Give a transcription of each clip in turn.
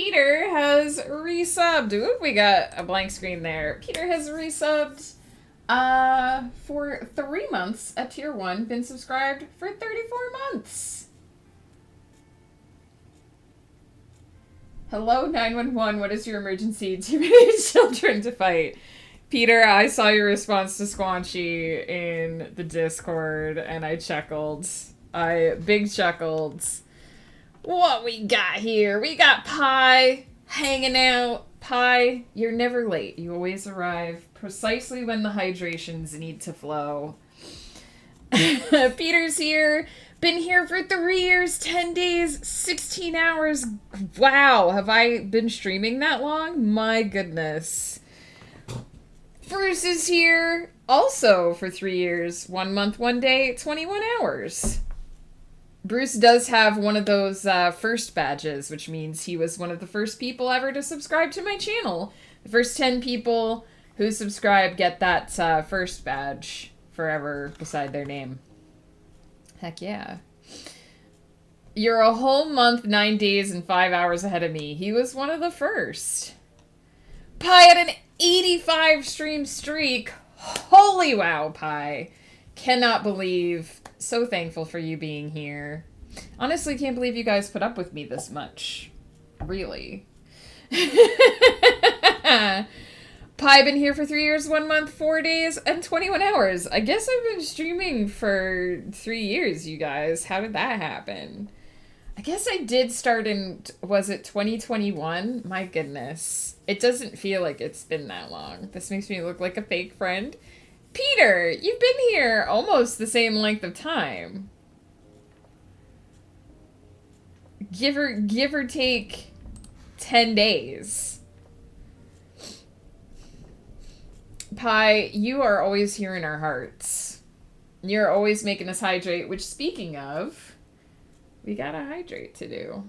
Peter has resubbed. Ooh, we got a blank screen there. Peter has resubbed for 3 months at tier 1, been subscribed for 34 months. Hello, 911. What is your emergency? Too many children to fight. Peter, I saw your response to Squanchy in the Discord, and I chuckled. I big chuckled. What we got here? We got Pie hanging out. Pie, you're never late. You always arrive precisely when the hydrations need to flow. Peter's here. Been here for 3 years, 10 days, 16 hours. Wow, have I been streaming that long? My goodness. Bruce is here. Also for 3 years, 1 month, 1 day, 21 hours. Bruce does have one of those first badges, which means he was one of the first people ever to subscribe to my channel. The first 10 people who subscribe get that first badge forever beside their name. Heck yeah. You're a whole month, 9 days, and 5 hours ahead of me. He was one of the first. Pie had an 85 stream streak. Holy wow, Pie. Cannot believe. So thankful for you being here. Honestly, can't believe you guys put up with me this much. Really. Pie been here for 3 years, 1 month, 4 days, and 21 hours. I guess I've been streaming for 3 years, you guys. How did that happen? I guess I did start in, was it 2021? My goodness. It doesn't feel like it's been that long. This makes me look like a fake friend. Peter, you've been here almost the same length of time. Give or take 10 days. Pie, you are always here in our hearts. You're always making us hydrate, which, speaking of, we gotta hydrate to do.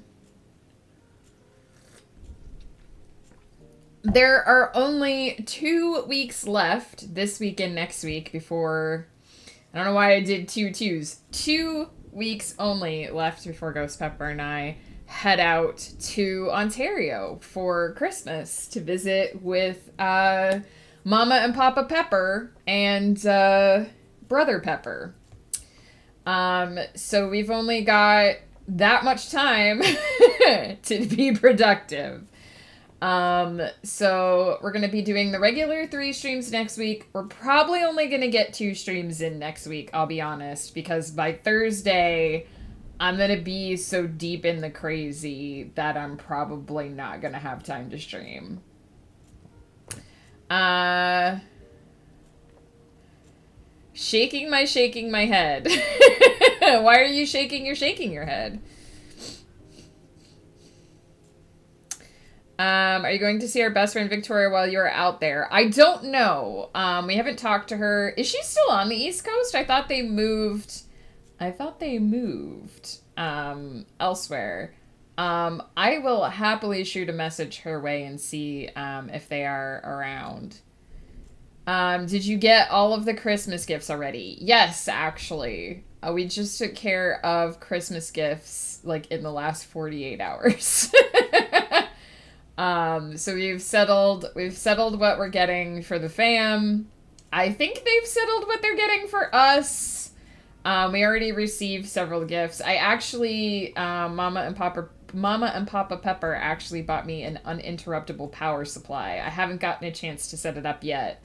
There are only 2 weeks left, this week and next week, before... I don't know why I did 2 twos. 2 weeks only left before Ghost Pepper and I head out to Ontario for Christmas to visit with Mama and Papa Pepper and Brother Pepper. So we've only got that much time to be productive. So we're going to be doing the regular 3 streams next week. We're probably only going to get 2 streams in next week, I'll be honest, because by Thursday, I'm going to be so deep in the crazy that I'm probably not going to have time to stream. Shaking my head. Why are you shaking? You're shaking your head. Are you going to see our best friend Victoria while you're out there? I don't know. We haven't talked to her. Is she still on the East Coast? I thought they moved elsewhere. I will happily shoot a message her way and see if they are around. Did you get all of the Christmas gifts already? Yes, actually. We just took care of Christmas gifts like in the last 48 hours. So we've settled what we're getting for the fam. I think they've settled what they're getting for us. We already received several gifts. I actually, Mama and Papa Pepper actually bought me an uninterruptible power supply. I haven't gotten a chance to set it up yet.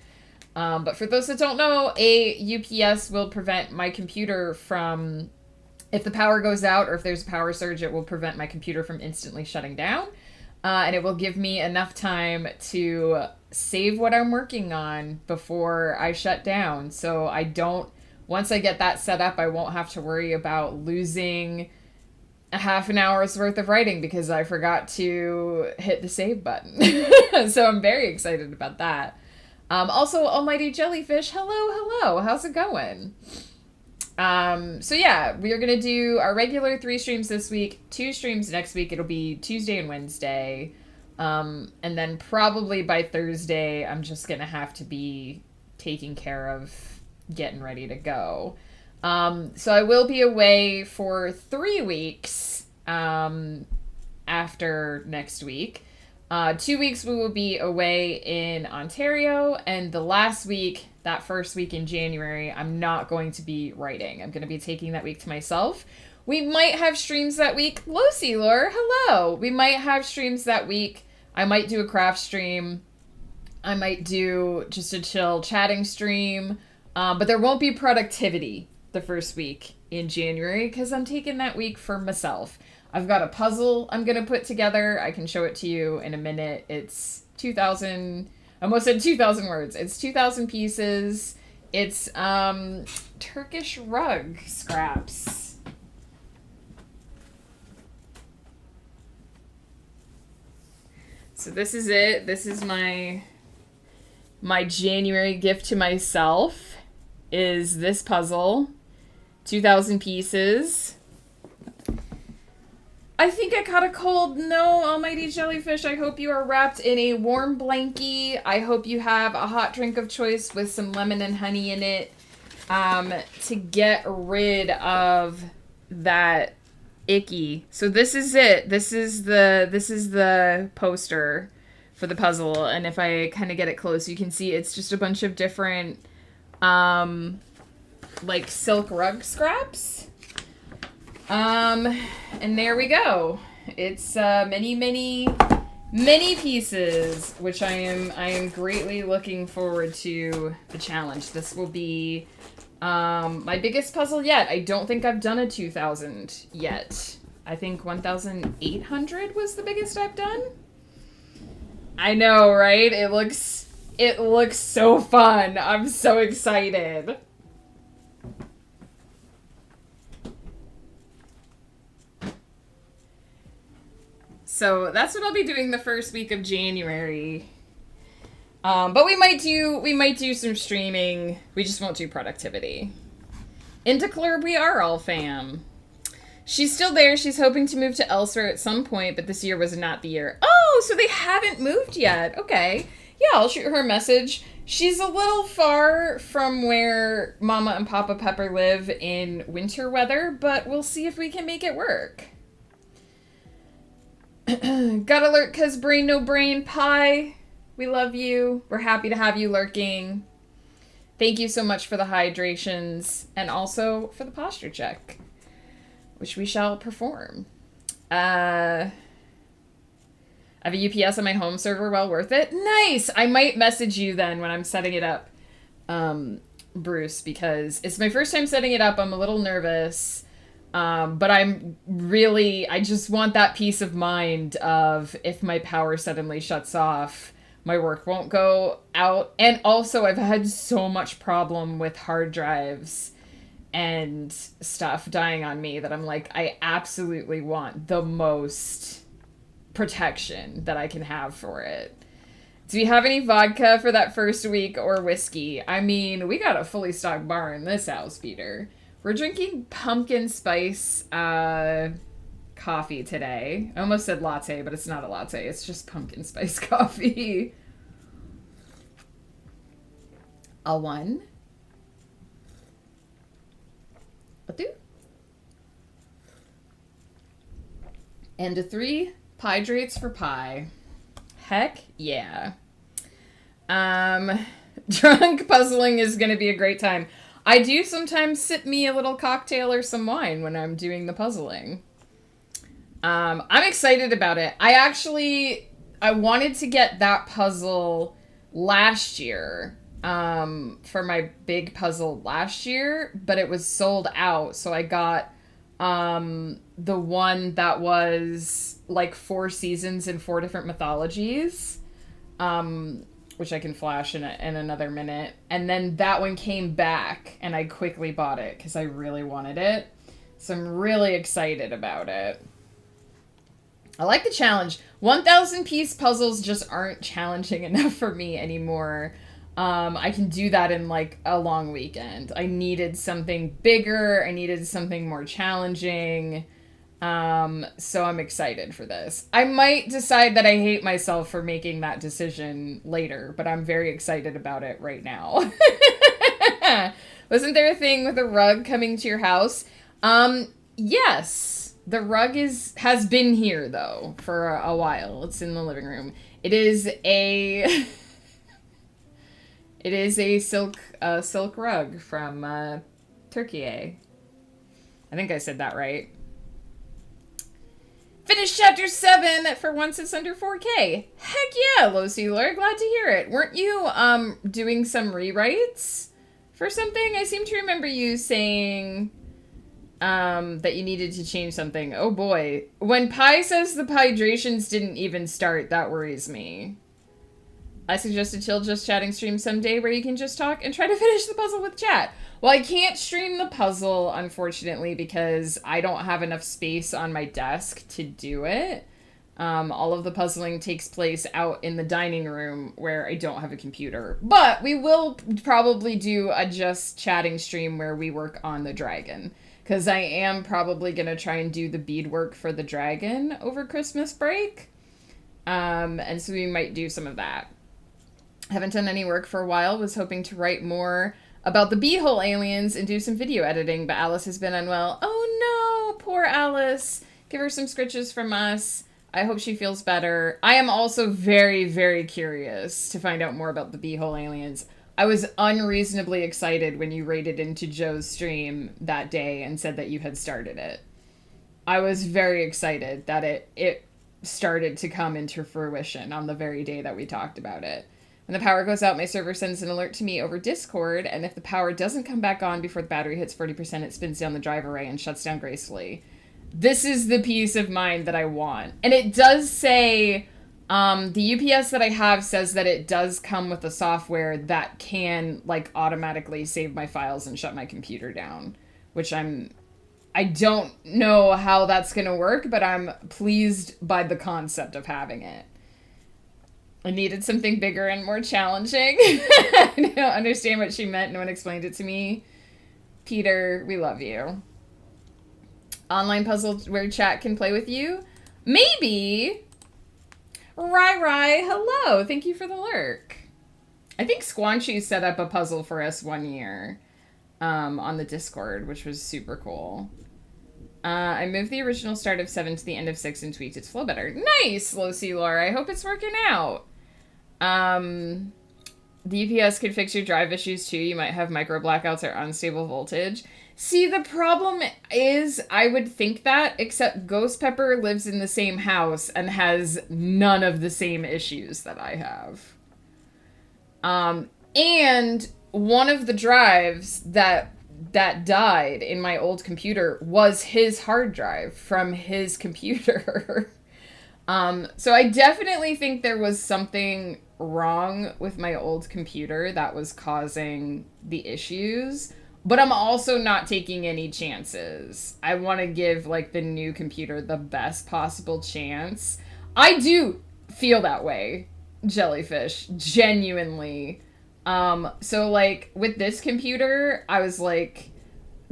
But for those that don't know, a UPS will prevent my computer from, if the power goes out or if there's a power surge, it will prevent my computer from instantly shutting down. And it will give me enough time to save what I'm working on before I shut down. So I don't, once I get that set up, I won't have to worry about losing a half an hour's worth of writing because I forgot to hit the save button. So I'm very excited about that. Also, Almighty Jellyfish, hello. How's it going? So yeah, we are going to do our regular 3 streams this week, 2 streams next week. It'll be Tuesday and Wednesday. And then probably by Thursday, I'm just going to have to be taking care of getting ready to go. So I will be away for 3 weeks, after next week. 2 weeks we will be away in Ontario, and the last week, that first week in January, I'm not going to be writing. I'm going to be taking that week to myself. We might have streams that week. Lofi, Lore, hello. We might have streams that week. I might do a craft stream. I might do just a chill chatting stream. But there won't be productivity the first week in January because I'm taking that week for myself. I've got a puzzle I'm going to put together. I can show it to you in a minute. It's 2,000, I almost said 2,000 words. It's 2,000 pieces. It's Turkish rug scraps. So this is it. This is my January gift to myself is this puzzle. 2,000 pieces. I think I caught a cold. No, almighty jellyfish, I hope you are wrapped in a warm blankie. I hope you have a hot drink of choice with some lemon and honey in it to get rid of that icky. So this is it. This is the poster for the puzzle, and if I kind of get it close, you can see it's just a bunch of different like silk rug scraps. And there we go. It's many pieces, which I am greatly looking forward to the challenge. This will be my biggest puzzle yet. I don't think I've done a 2,000 yet. I think 1,800 was the biggest I've done. I know, right? It looks so fun. I'm so excited. So that's what I'll be doing the first week of January. But we might do some streaming. We just won't do productivity. Into Club, we are all fam. She's still there. She's hoping to move to elsewhere at some point, but this year was not the year. Oh, so they haven't moved yet. Okay. Yeah, I'll shoot her a message. She's a little far from where Mama and Papa Pepper live in winter weather, but we'll see if we can make it work. Got alert cause brain no brain. Pie, we love you. We're happy to have you lurking. Thank you so much for the hydrations and also for the posture check, which we shall perform. I have a UPS on my home server. Well worth it. Nice. I might message you then when I'm setting it up, Bruce, because it's my first time setting it up. I'm a little nervous. But I just want that peace of mind of if my power suddenly shuts off, my work won't go out. And also I've had so much problem with hard drives and stuff dying on me that I'm like, I absolutely want the most protection that I can have for it. Do you have any vodka for that first week or whiskey? I mean, we got a fully stocked bar in this house, Peter. We're drinking pumpkin spice coffee today. I almost said latte, but it's not a latte. It's just pumpkin spice coffee. A 1. A 2. And a 3. Hydrates for pie. Heck yeah. Drunk puzzling is going to be a great time. I do sometimes sip me a little cocktail or some wine when I'm doing the puzzling. I'm excited about it. I wanted to get that puzzle last year, for my big puzzle last year, but it was sold out. So I got, the one that was like 4 seasons in 4 different mythologies, which I can flash in another minute. And then that one came back, and I quickly bought it because I really wanted it. So I'm really excited about it. I like the challenge. 1,000 piece puzzles just aren't challenging enough for me anymore. I can do that in like a long weekend. I needed something bigger. I needed something more challenging. So I'm excited for this. I might decide that I hate myself for making that decision later, but I'm very excited about it right now. Wasn't there a thing with a rug coming to your house? Yes, The rug has been here though for a while. It's in the living room. It is a it is a silk rug from Turkey. I think I said that right. Finished chapter 7 for once it's under 4K. Heck yeah, Lofi, glad to hear it. Weren't you doing some rewrites for something? I seem to remember you saying that you needed to change something. Oh boy. When Pi says the hydrations didn't even start, that worries me. I suggest a chill just chatting stream someday where you can just talk and try to finish the puzzle with chat. Well, I can't stream the puzzle, unfortunately, because I don't have enough space on my desk to do it. All of the puzzling takes place out in the dining room where I don't have a computer. But we will probably do a just chatting stream where we work on the dragon. Because I am probably going to try and do the beadwork for the dragon over Christmas break. And so we might do some of that. Haven't done any work for a while. Was hoping to write more about the beehole aliens and do some video editing, but Alice has been unwell. Oh no, poor Alice. Give her some scritches from us. I hope she feels better. I am also very, very curious to find out more about the beehole aliens. I was unreasonably excited when you raided into Joe's stream that day and said that you had started it. I was very excited that it started to come into fruition on the very day that we talked about it. When the power goes out, my server sends an alert to me over Discord, and if the power doesn't come back on before the battery hits 40%, it spins down the drive array and shuts down gracefully. This is the peace of mind that I want. And it does say, the UPS that I have says that it does come with a software that can, like, automatically save my files and shut my computer down, which I don't know how that's going to work, but I'm pleased by the concept of having it. I needed something bigger and more challenging. I don't understand what she meant. No one explained it to me. Peter, we love you. Online puzzle where chat can play with you? Maybe. Rai, hello. Thank you for the lurk. I think Squanchy set up a puzzle for us one year on the Discord, which was super cool. I moved the original start of 7 to the end of 6 and tweaked its flow better. Nice, Lofi Laura. I hope it's working out. The UPS could fix your drive issues too. You might have micro blackouts or unstable voltage. See, the problem is, I would think that, except Ghost Pepper lives in the same house and has none of the same issues that I have. And one of the drives that died in my old computer was his hard drive from his computer. So I definitely think there was something wrong with my old computer that was causing the issues, but I'm also not taking any chances. I want to give, like, the new computer the best possible chance. I do feel that way, Jellyfish, genuinely. So, like, with this computer, I was like,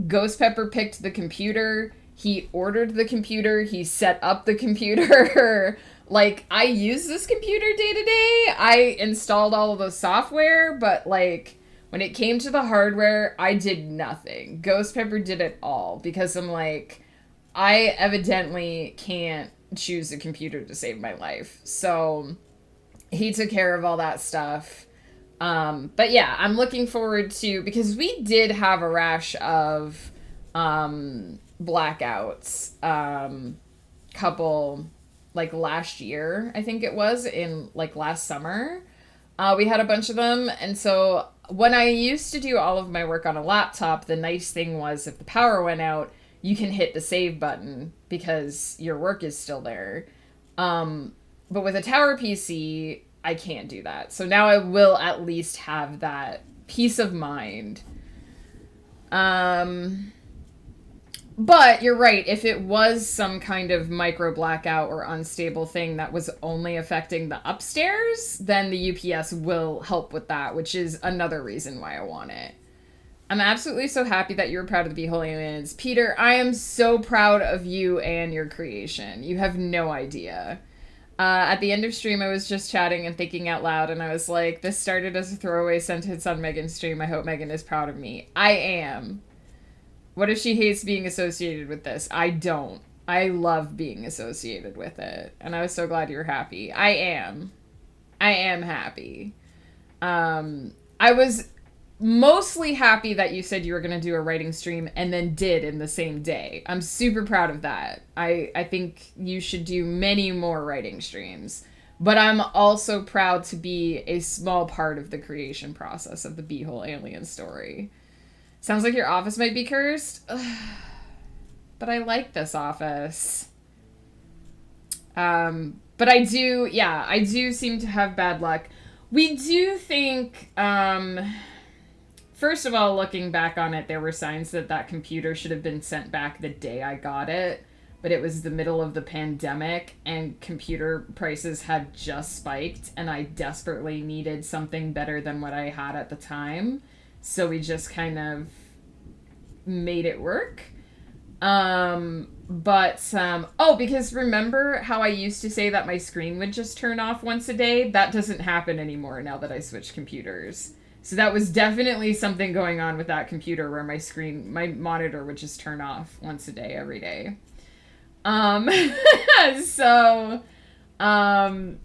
Ghost Pepper picked the computer, he ordered the computer, he set up the computer. Like, I use this computer day to day. I installed all of the software, but, like, when it came to the hardware, I did nothing. Ghost Pepper did it all, because I'm like, I evidently can't choose a computer to save my life. So, he took care of all that stuff. But yeah, I'm looking forward to, because we did have a rash of blackouts, couple, like, last year, I think it was, in, like, last summer. We had a bunch of them, and so when I used to do all of my work on a laptop, the nice thing was if the power went out, you can hit the save button because your work is still there. But with a tower PC, I can't do that. So now I will at least have that peace of mind. But you're right. If it was some kind of micro blackout or unstable thing that was only affecting the upstairs, then the UPS will help with that, which is another reason why I want it. I'm absolutely so happy that you're proud of the Beehole Aliens. Peter, I am so proud of you and your creation. You have no idea. At the end of stream, I was just chatting and thinking out loud, and I was like, this started as a throwaway sentence on Megan's stream. I hope Megan is proud of me. I am. What if she hates being associated with this? I don't. I love being associated with it. And I was so glad you're happy. I am. I am happy. I was mostly happy that you said you were going to do a writing stream and then did in the same day. I'm super proud of that. I think you should do many more writing streams. But I'm also proud to be a small part of the creation process of the Beehole alien story. Sounds like your office might be cursed. But I like this office. But I do seem to have bad luck. We do think, first of all, looking back on it, there were signs that that computer should have been sent back the day I got it. But it was the middle of the pandemic and computer prices had just spiked and I desperately needed something better than what I had at the time. So we just kind of made it work. Because remember how I used to say that my screen would just turn off once a day? That doesn't happen anymore now that I switched computers. So that was definitely something going on with that computer where my monitor would just turn off once a day, every day. There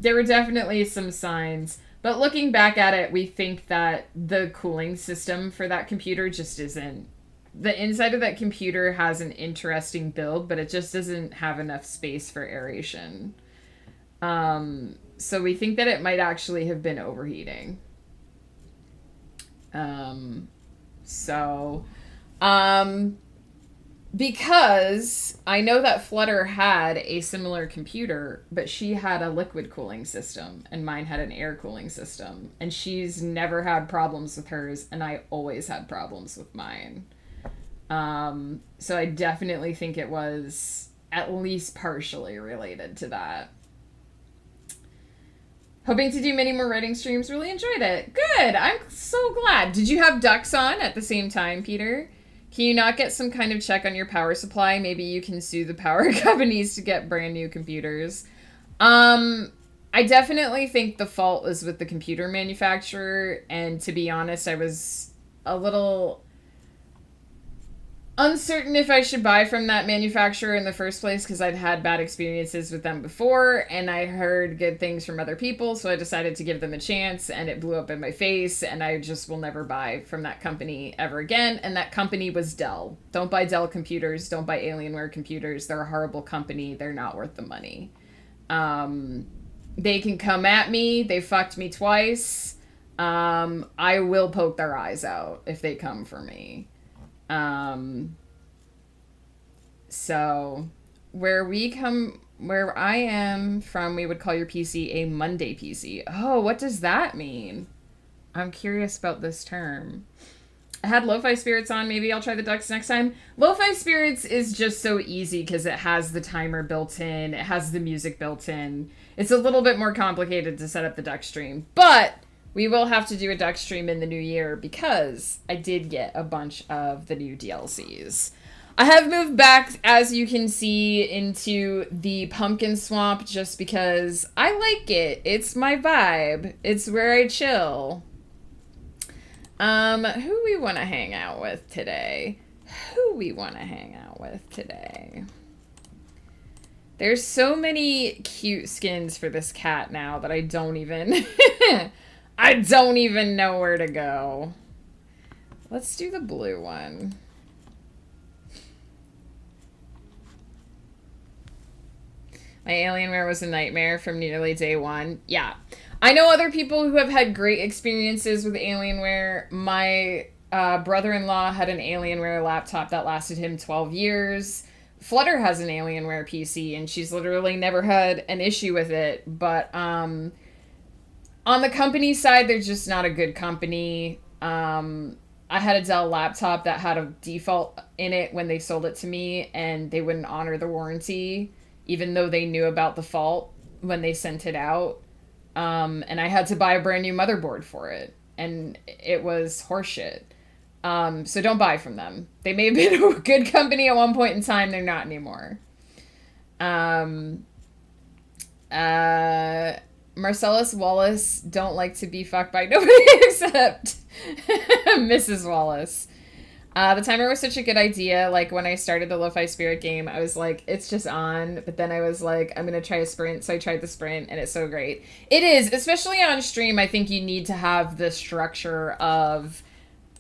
were definitely some signs, but looking back at it, we think that the cooling system for that computer just isn't. The inside of that computer has an interesting build, but it just doesn't have enough space for aeration. So we think that it might actually have been overheating. Because I know that Flutter had a similar computer, but she had a liquid cooling system and mine had an air cooling system. And she's never had problems with hers and I always had problems with mine. So I definitely think it was at least partially related to that. Hoping to do many more writing streams. Really enjoyed it. Good. I'm so glad. Did you have ducks on at the same time, Peter? Can you not get some kind of check on your power supply? Maybe you can sue the power companies to get brand new computers. I definitely think the fault was with the computer manufacturer. And to be honest, I was a little uncertain if I should buy from that manufacturer in the first place because I'd had bad experiences with them before and I heard good things from other people, so I decided to give them a chance and it blew up in my face and I just will never buy from that company ever again. And that company was Dell. Don't buy Dell computers. Don't buy Alienware computers. They're a horrible company. They're not worth the money. They can come at me. They fucked me twice. I will poke their eyes out if they come for me. So where I am from, we would call your PC a Monday PC. Oh, what does that mean? I'm curious about this term. I had Lo-Fi Spirits on. Maybe I'll try the ducks next time. Lo-Fi Spirits is just so easy because it has the timer built in. It has the music built in. It's a little bit more complicated to set up the duck stream, but we will have to do a duck stream in the new year because I did get a bunch of the new DLCs. I have moved back, as you can see, into the pumpkin swamp just because I like it. It's my vibe. It's where I chill. Who we want to hang out with today? There's so many cute skins for this cat now that I don't even... I don't even know where to go. Let's do the blue one. My Alienware was a nightmare from nearly day one. Yeah. I know other people who have had great experiences with Alienware. My brother-in-law had an Alienware laptop that lasted him 12 years. Flutter has an Alienware PC, and she's literally never had an issue with it. But on the company side, they're just not a good company. I had a Dell laptop that had a default in it when they sold it to me, and they wouldn't honor the warranty, even though they knew about the fault when they sent it out. And I had to buy a brand new motherboard for it, and it was horseshit. So don't buy from them. They may have been a good company at one point in time. They're not anymore. Marcellus Wallace don't like to be fucked by nobody except Mrs. Wallace. The timer was such a good idea. Like when I started the Lo-Fi Spirit game, I was like, it's just on. But then I was like, I'm going to try a sprint. So I tried the sprint and it's so great. It is, especially on stream. I think you need to have the structure of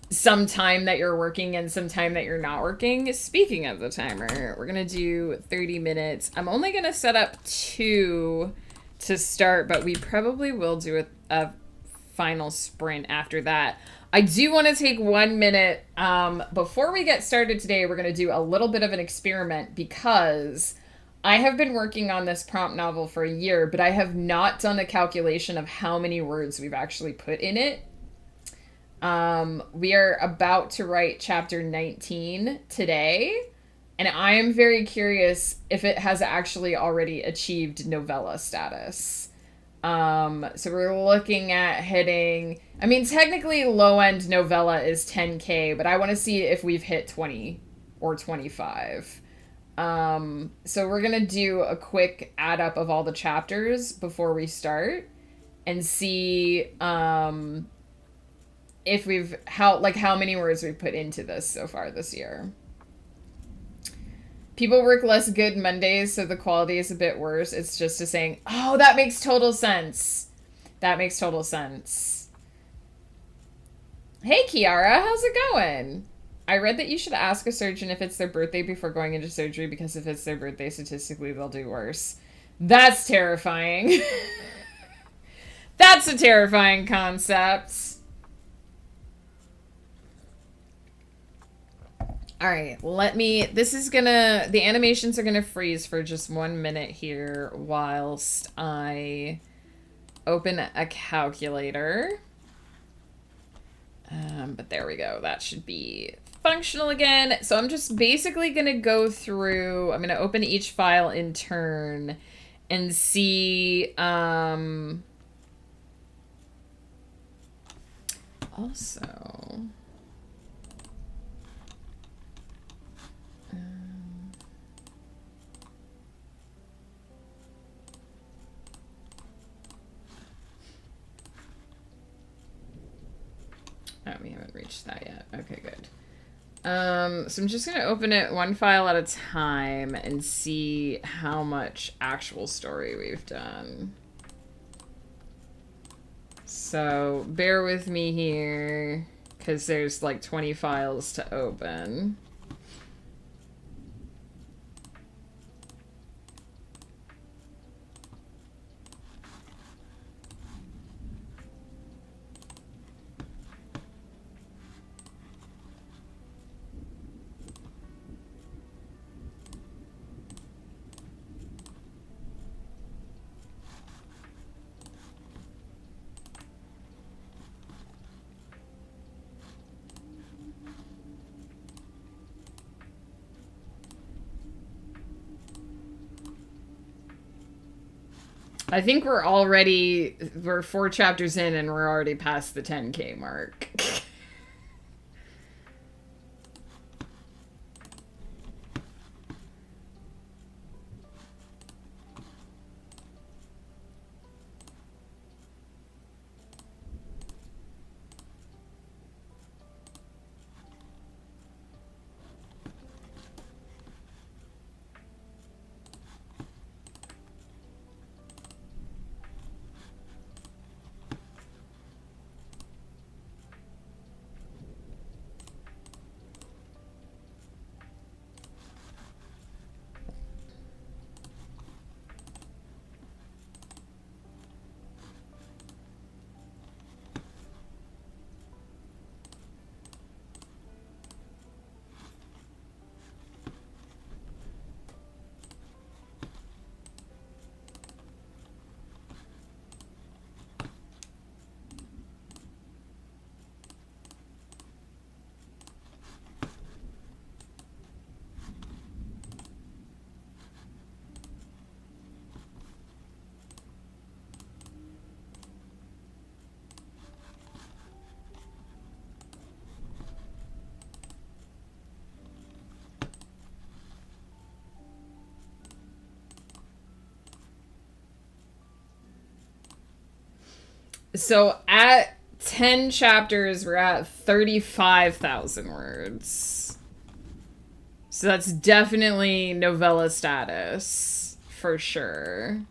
some time that you're working and some time that you're not working. Speaking of the timer, we're going to do 30 minutes. I'm only going to set up 2 to start, but we probably will do a final sprint after that. I do want to take 1 minute before we get started today. We're going to do a little bit of an experiment because I have been working on this prompt novel for a year, but I have not done a calculation of how many words we've actually put in it. We are about to write chapter 19 today, and I am very curious if it has actually already achieved novella status. So we're looking at hitting, I mean, technically low-end novella is 10K, but I want to see if we've hit 20 or 25. So we're going to do a quick add up of all the chapters before we start and see, if we've, how many words we've put into this so far this year. People work less good Mondays, so the quality is a bit worse. It's just a saying, oh, that makes total sense. That makes total sense. Hey, Kiara, how's it going? I read that you should ask a surgeon if it's their birthday before going into surgery, because if it's their birthday, statistically, they'll do worse. That's terrifying. That's a terrifying concept. All right, the animations are gonna freeze for just 1 minute here whilst I open a calculator. But there we go. That should be functional again. So I'm just basically gonna go through, I'm gonna open each file in turn and see, also... Oh, we haven't reached that yet. Okay, good. So I'm just going to open it 1 file at a time and see how much actual story we've done. So bear with me here, because there's like 20 files to open. I think we're 4 chapters in and we're already past the 10K mark. So at 10 chapters, we're at 35,000 words. So that's definitely novella status, for sure.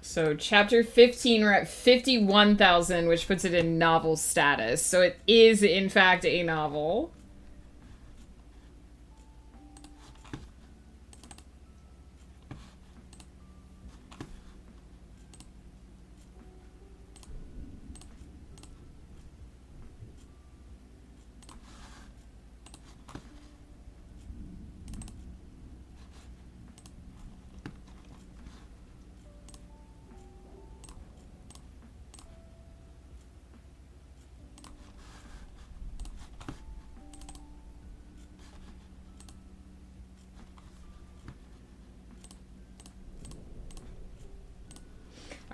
So chapter 15, we're at 51,000, which puts it in novel status. So it is, in fact, a novel.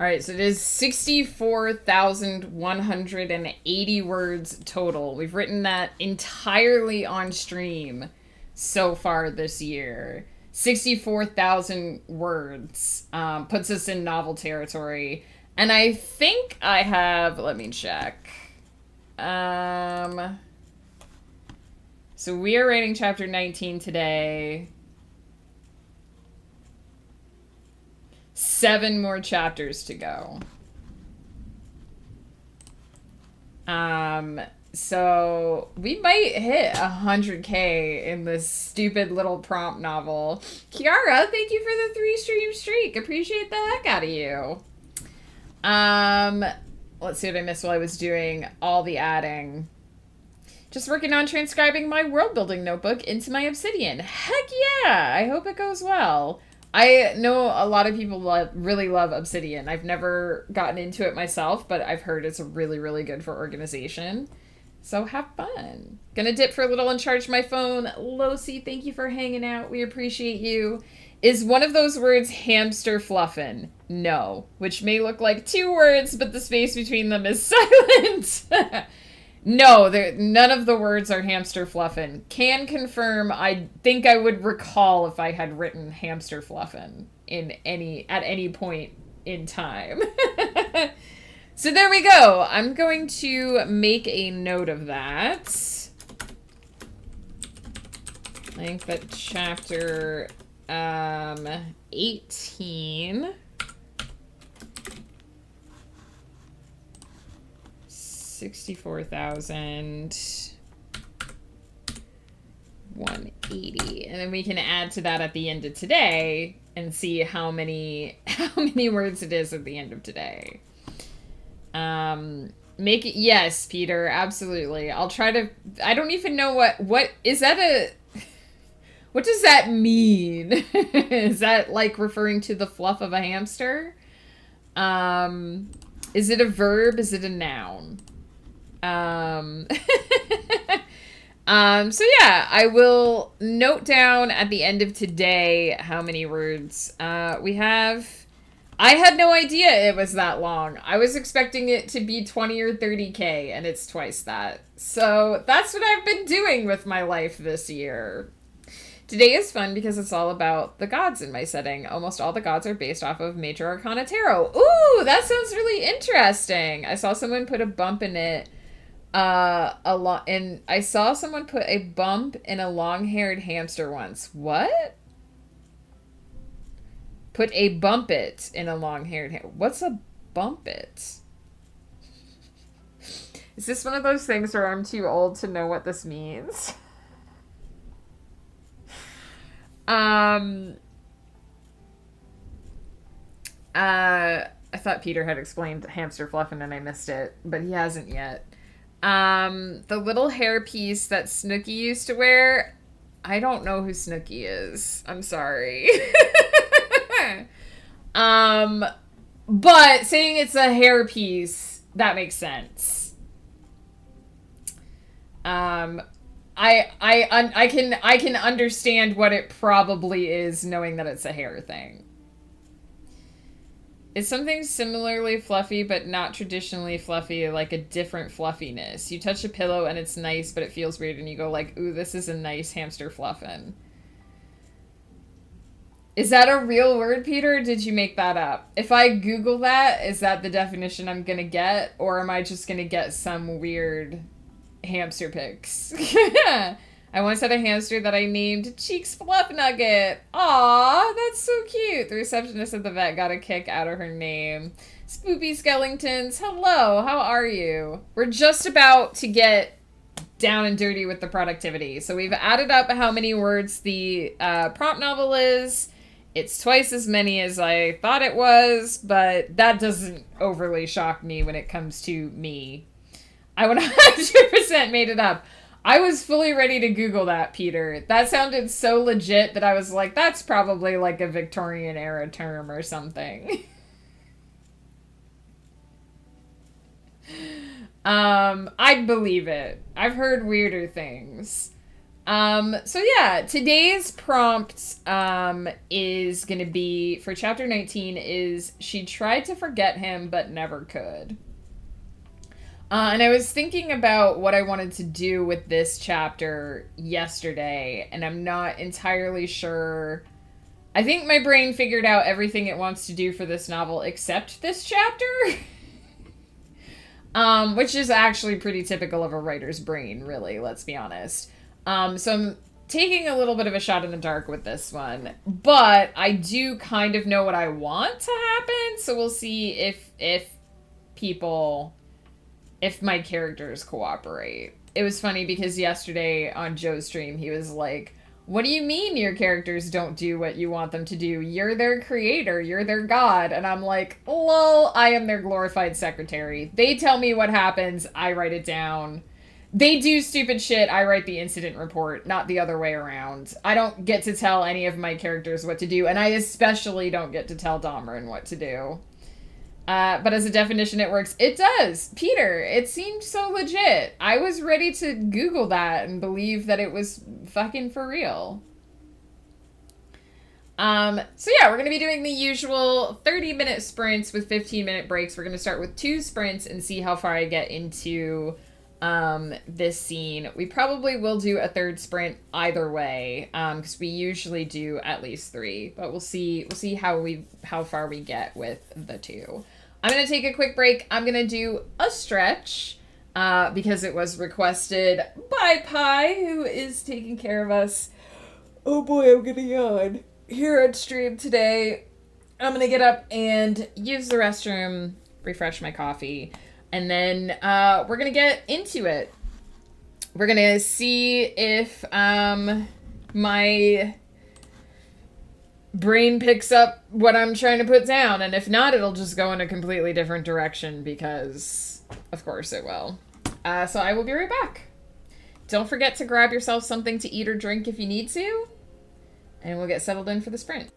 All right, so it is 64,180 words total. We've written that entirely on stream so far this year. 64,000 words puts us in novel territory. And I think I have, let me check. So we are writing chapter 19 today. 7 more chapters to go. So we might hit 100K in this stupid little prompt novel. Kiara, thank you for the 3-stream streak. Appreciate the heck out of you. Let's see what I missed while I was doing all the adding. Just working on transcribing my world building notebook into my Obsidian. Heck yeah! I hope it goes well. I know a lot of people really love Obsidian. I've never gotten into it myself, but I've heard it's really, really good for organization. So have fun. Gonna dip for a little and charge my phone. Losi, thank you for hanging out. We appreciate you. Is one of those words hamster fluffin'? No. Which may look like 2 words, but the space between them is silent. No, none of the words are hamster fluffin'. Can confirm, I think I would recall if I had written hamster fluffin' at any point in time. So there we go. I'm going to make a note of that. I think that chapter 18... 64,180, and then we can add to that at the end of today and see how many words it is at the end of today. Make it, yes, Peter, absolutely. I'll try to. I don't even know what is that a. What does that mean? Is that like referring to the fluff of a hamster? Is it a verb? Is it a noun? So yeah, I will note down at the end of today how many words we have. I had no idea it was that long. I was expecting it to be 20 or 30K, and it's twice that. So that's what I've been doing with my life this year. Today is fun because it's all about the gods in my setting. Almost all the gods are based off of Major Arcana Tarot. Ooh, that sounds really interesting. I saw someone put a bump in it. I saw someone put a bump in a long-haired hamster once. What? Put a bump it in a long-haired hair. What's a bump it? Is this one of those things where I'm too old to know what this means? I thought Peter had explained hamster fluffing and I missed it, but he hasn't yet. The little hairpiece that Snooki used to wear, I don't know who Snooki is. I'm sorry. But saying it's a hairpiece, that makes sense. I can understand what it probably is, knowing that it's a hair thing. It's something similarly fluffy, but not traditionally fluffy, like a different fluffiness. You touch a pillow and it's nice, but it feels weird, and you go like, ooh, this is a nice hamster fluffin'. Is that a real word, Peter, or did you make that up? If I Google that, is that the definition I'm gonna get, or am I just gonna get some weird hamster pics? I once had a hamster that I named Cheeks Fluff Nugget. Aw, that's so cute. The receptionist at the vet got a kick out of her name. Spoopy Skellingtons, hello, how are you? We're just about to get down and dirty with the productivity. So we've added up how many words the prompt novel is. It's twice as many as I thought it was, but that doesn't overly shock me when it comes to me. I 100% made it up. I was fully ready to Google that, Peter. That sounded so legit that I was like, that's probably like a Victorian era term or something. I'd believe it. I've heard weirder things. So yeah, today's prompt, is gonna be, for chapter 19, is she tried to forget him, but never could. And I was thinking about what I wanted to do with this chapter yesterday, and I'm not entirely sure. I think my brain figured out everything it wants to do for this novel except this chapter. Which is actually pretty typical of a writer's brain, really, let's be honest. So I'm taking a little bit of a shot in the dark with this one, but I do kind of know what I want to happen, so we'll see if my characters cooperate. It was funny because yesterday on Joe's stream, he was like, what do you mean your characters don't do what you want them to do? You're their creator. You're their god. And I'm like, lol, I am their glorified secretary. They tell me what happens. I write it down. They do stupid shit. I write the incident report, not the other way around. I don't get to tell any of my characters what to do. And I especially don't get to tell Dameron what to do. But as a definition, it works. It does. Peter, it seemed so legit. I was ready to Google that and believe that it was fucking for real. So yeah, we're going to be doing the usual 30-minute sprints with 15-minute breaks. We're going to start with 2 sprints and see how far I get into this scene. We probably will do a 3rd sprint either way, because we usually do at least 3, but we'll see how far we get with the 2. I'm going to take a quick break. I'm going to do a stretch, because it was requested by Pi, who is taking care of us. Oh boy, I'm going to yawn. Here on stream today, I'm going to get up and use the restroom, refresh my coffee, and then we're going to get into it. We're going to see if my brain picks up what I'm trying to put down, and if not, it'll just go in a completely different direction, because of course it will. So I will be right back. Don't forget to grab yourself something to eat or drink if you need to, and we'll get settled in for the sprint.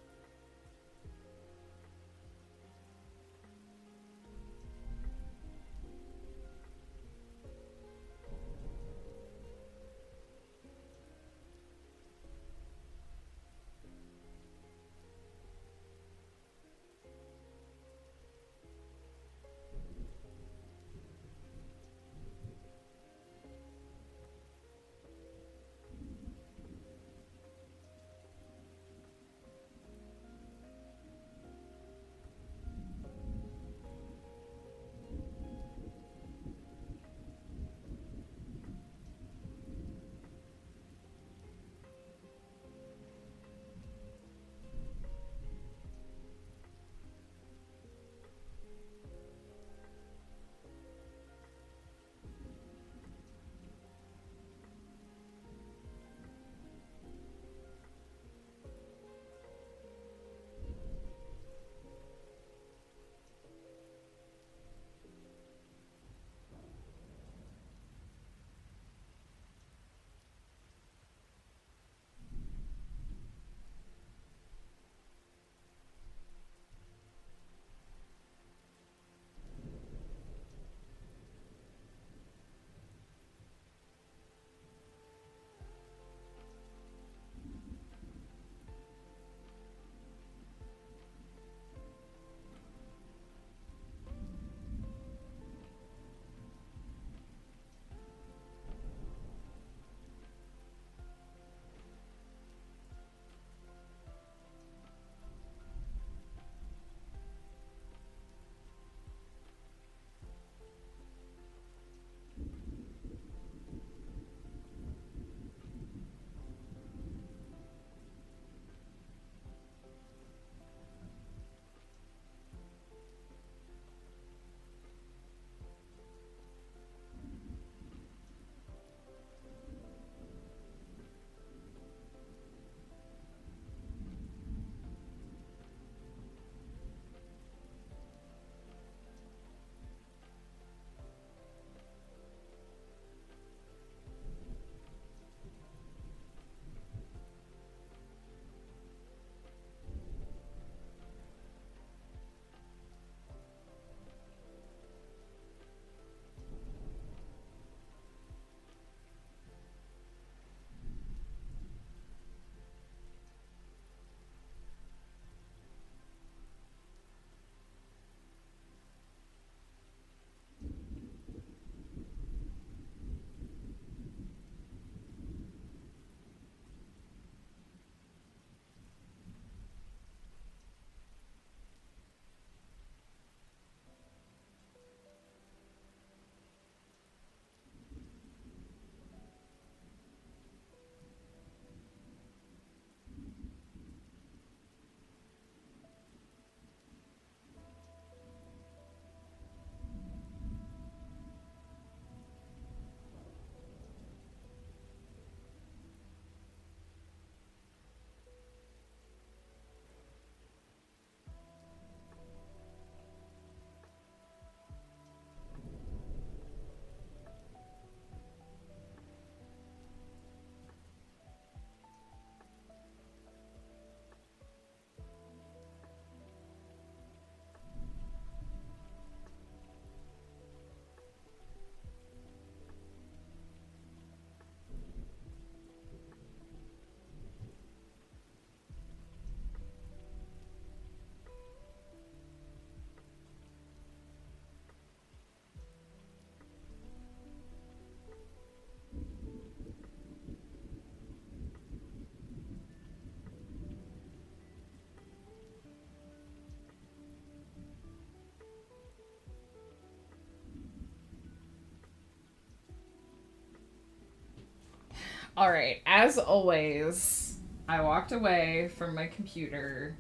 All right, as always, I walked away from my computer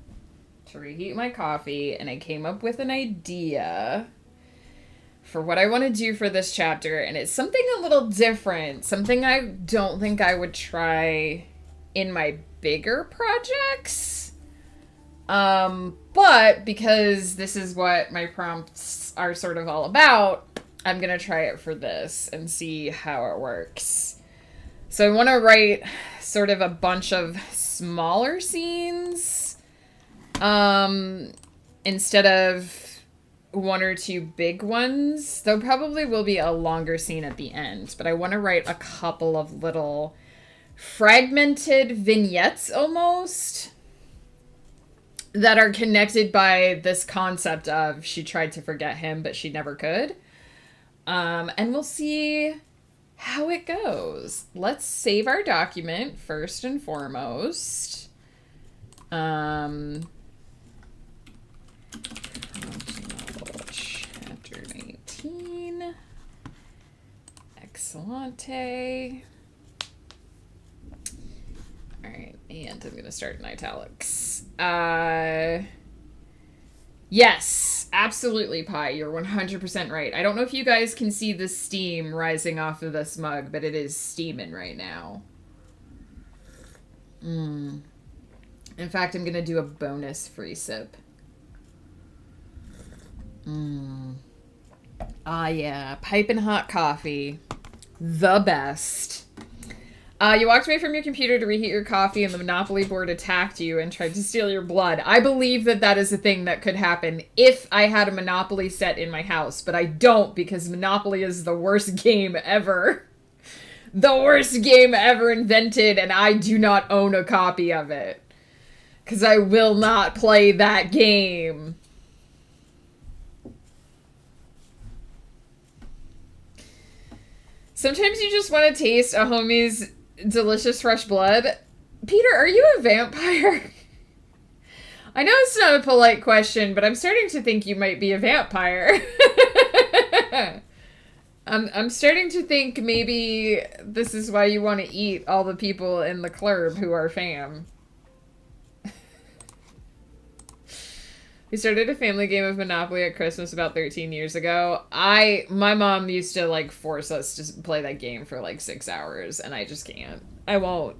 to reheat my coffee, and I came up with an idea for what I want to do for this chapter, and it's something a little different, something I don't think I would try in my bigger projects. But because this is what my prompts are sort of all about, I'm going to try it for this and see how it works. So I want to write sort of a bunch of smaller scenes, instead of one or two big ones. There probably will be a longer scene at the end, but I want to write a couple of little fragmented vignettes almost that are connected by this concept of she tried to forget him, but she never could. And we'll see how it goes. Let's save our document first and foremost. Chapter 19. Excellente. All right, and I'm gonna start in italics. Yes, absolutely, Pi. You're 100% right. I don't know if you guys can see the steam rising off of this mug, but it is steaming right now. In fact, I'm going to do a bonus free sip. Ah, yeah. Piping hot coffee. The best. You walked away from your computer to reheat your coffee, and the Monopoly board attacked you and tried to steal your blood. I believe that that is a thing that could happen if I had a Monopoly set in my house, but I don't, because Monopoly is the worst game ever. The worst game ever invented, and I do not own a copy of it. Because I will not play that game. Sometimes you just want to taste a homie's delicious fresh blood. Peter, are you a vampire? I know it's not a polite question, but I'm starting to think you might be a vampire. I'm starting to think maybe this is why you want to eat all the people in the club who are fam. We started a family game of Monopoly at Christmas about 13 years ago. My mom used to like force us to play that game for like 6 hours, and I just can't. I won't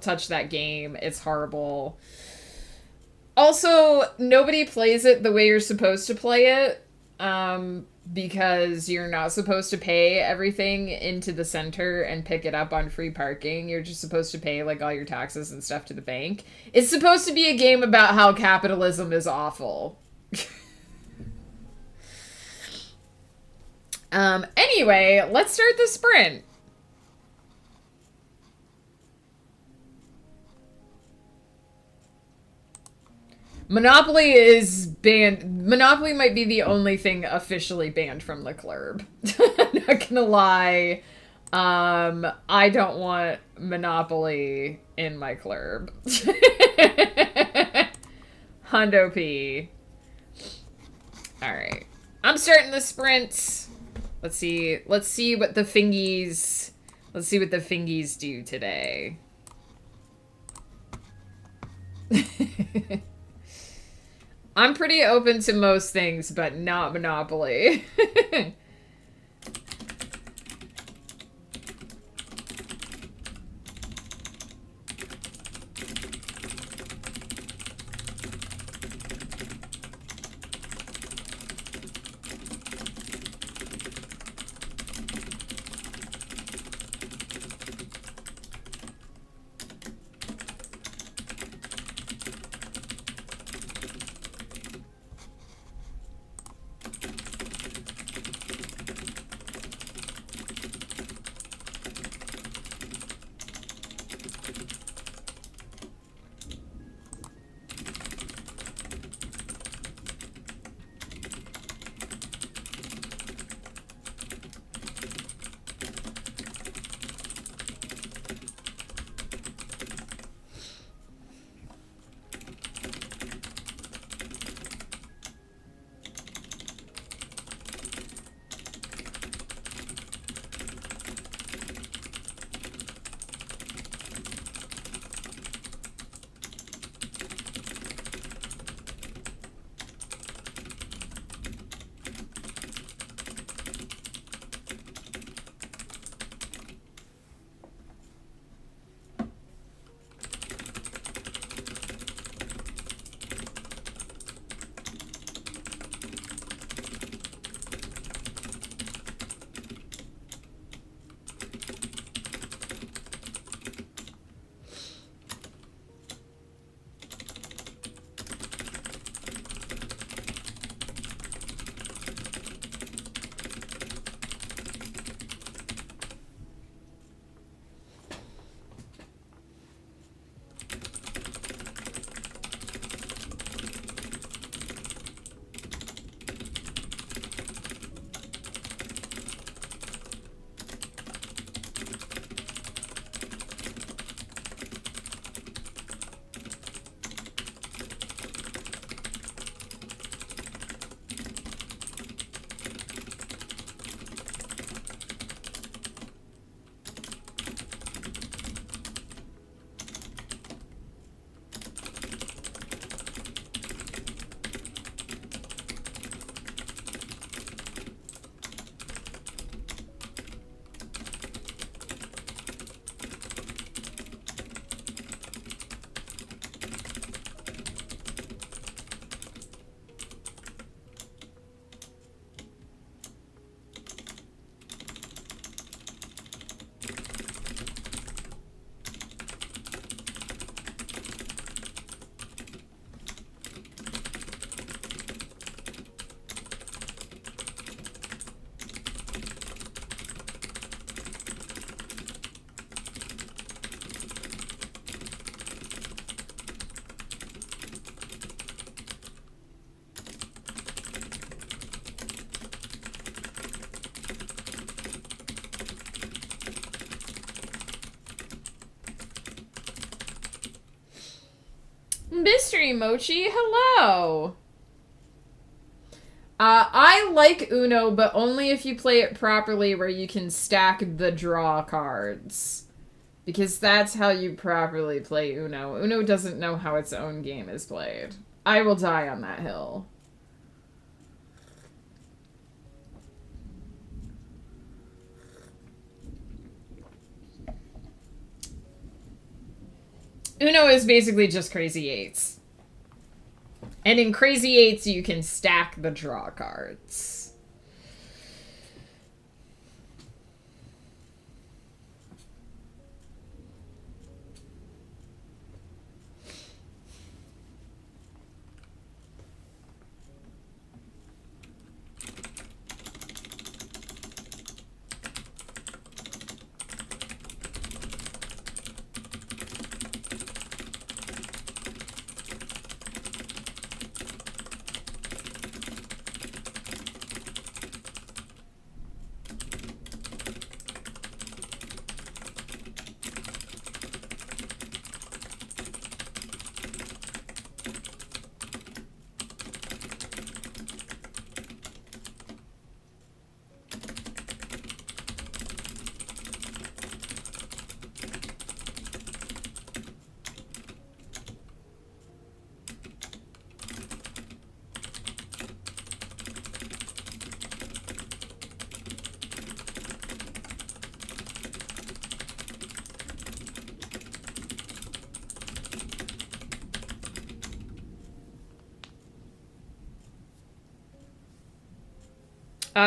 touch that game. It's horrible. Also, nobody plays it the way you're supposed to play it, because you're not supposed to pay everything into the center and pick it up on free parking. You're just supposed to pay like all your taxes and stuff to the bank. It's supposed to be a game about how capitalism is awful. Anyway, let's start the sprint. Monopoly is banned. Monopoly might be the only thing officially banned from the club. I'm not gonna lie. I don't want Monopoly in my club. Hundo P. Alright. I'm starting the sprint. Let's see what the fingies do today. I'm pretty open to most things, but not Monopoly. Mystery Mochi, hello. I like Uno, but only if you play it properly where you can stack the draw cards. Because that's how you properly play Uno. Uno doesn't know how its own game is played. I will die on that hill. Uno is basically just crazy eights. And in crazy eights, you can stack the draw cards.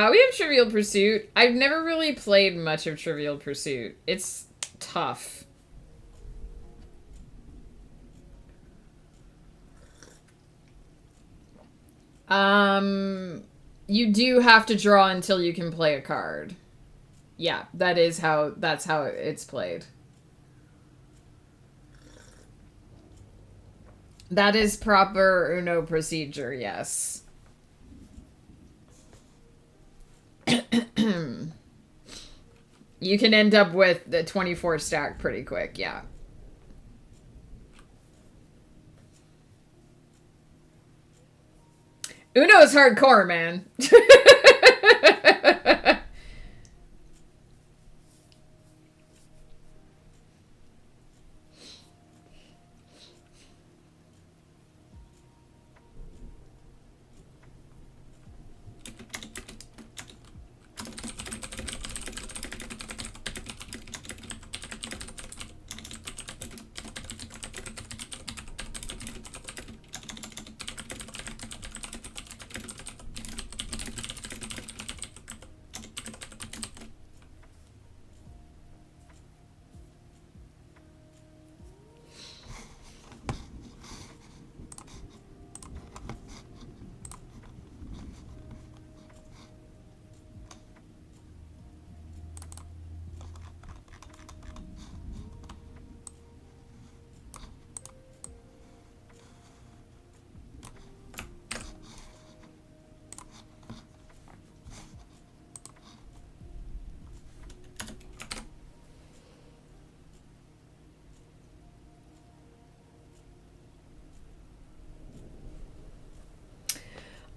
We have Trivial Pursuit. I've never really played much of Trivial Pursuit. It's tough. You do have to draw until you can play a card. Yeah, that's how it's played. That is proper Uno procedure, yes. You can end up with the 24 stack pretty quick, yeah. Uno's hardcore, man.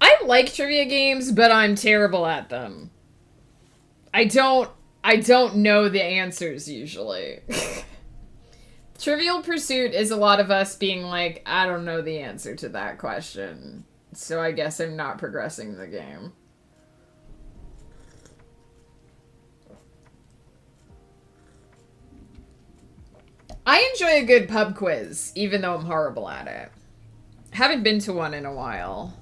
I like trivia games, but I'm terrible at them. I don't know the answers usually. Trivial Pursuit is a lot of us being like, I don't know the answer to that question, so I guess I'm not progressing the game. I enjoy a good pub quiz, even though I'm horrible at it. Haven't been to one in a while.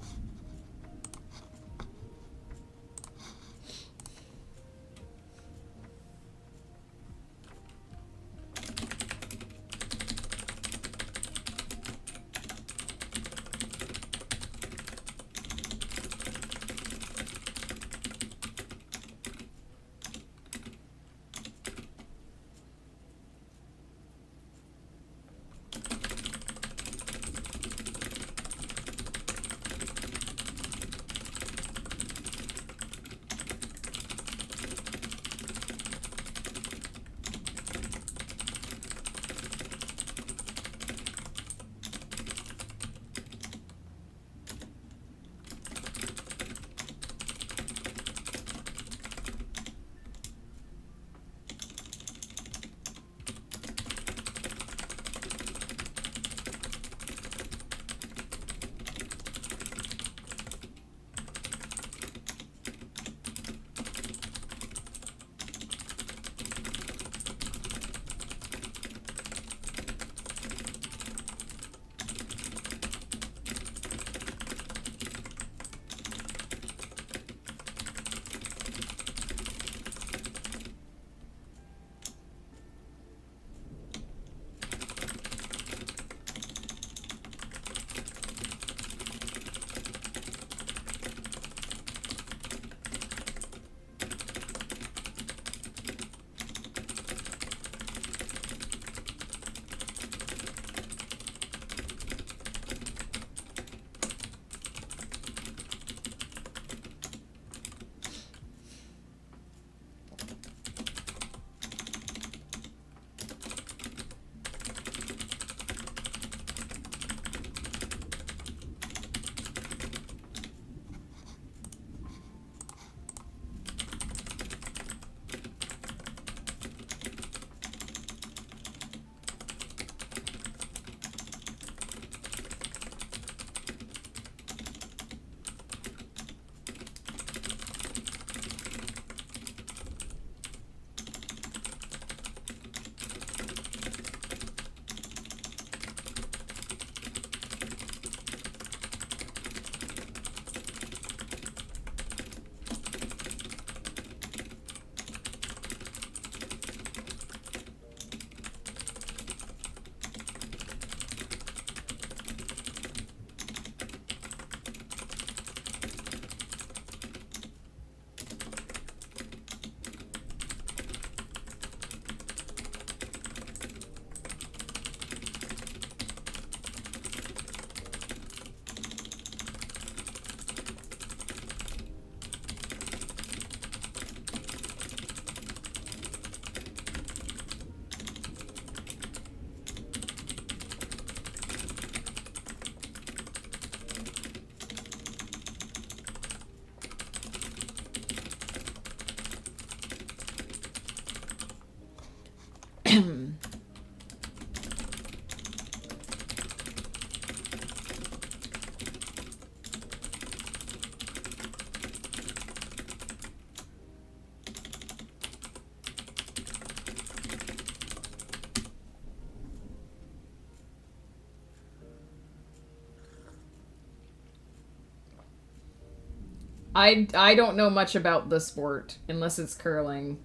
I don't know much about the sport unless it's curling.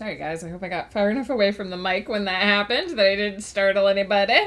Sorry, guys. I hope I got far enough away from the mic when that happened that I didn't startle anybody.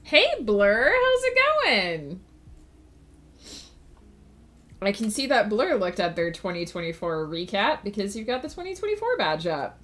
Hey, Blur, how's it going? I can see that Blur looked at their 2024 recap because you've got the 2024 badge up.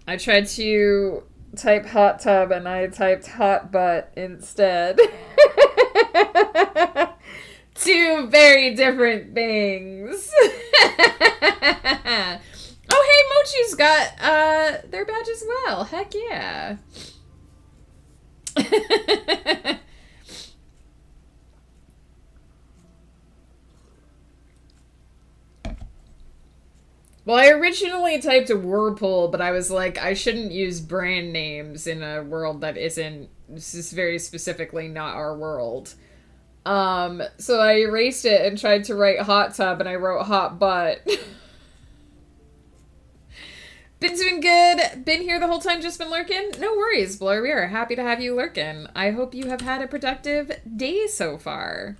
I tried to type hot tub and I typed hot butt instead. Two very different things. Oh, hey, Mochi's got their badge as well. Heck yeah. Well, I originally typed a whirlpool, but I was like, I shouldn't use brand names in a world that isn't, this is very specifically not our world. So I erased it and tried to write hot tub, and I wrote hot butt. Been doing good. Been here the whole time, just been lurking. No worries, Blur. We are happy to have you lurking. I hope you have had a productive day so far.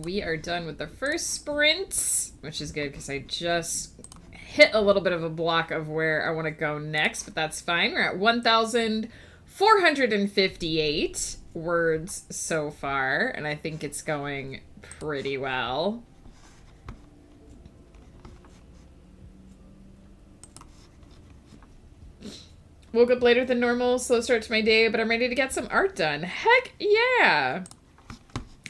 We are done with the first sprint, which is good because I just hit a little bit of a block of where I want to go next, but that's fine. We're at 1,458 words so far, and I think it's going pretty well. Woke up later than normal, slow start to my day, but I'm ready to get some art done. Heck yeah!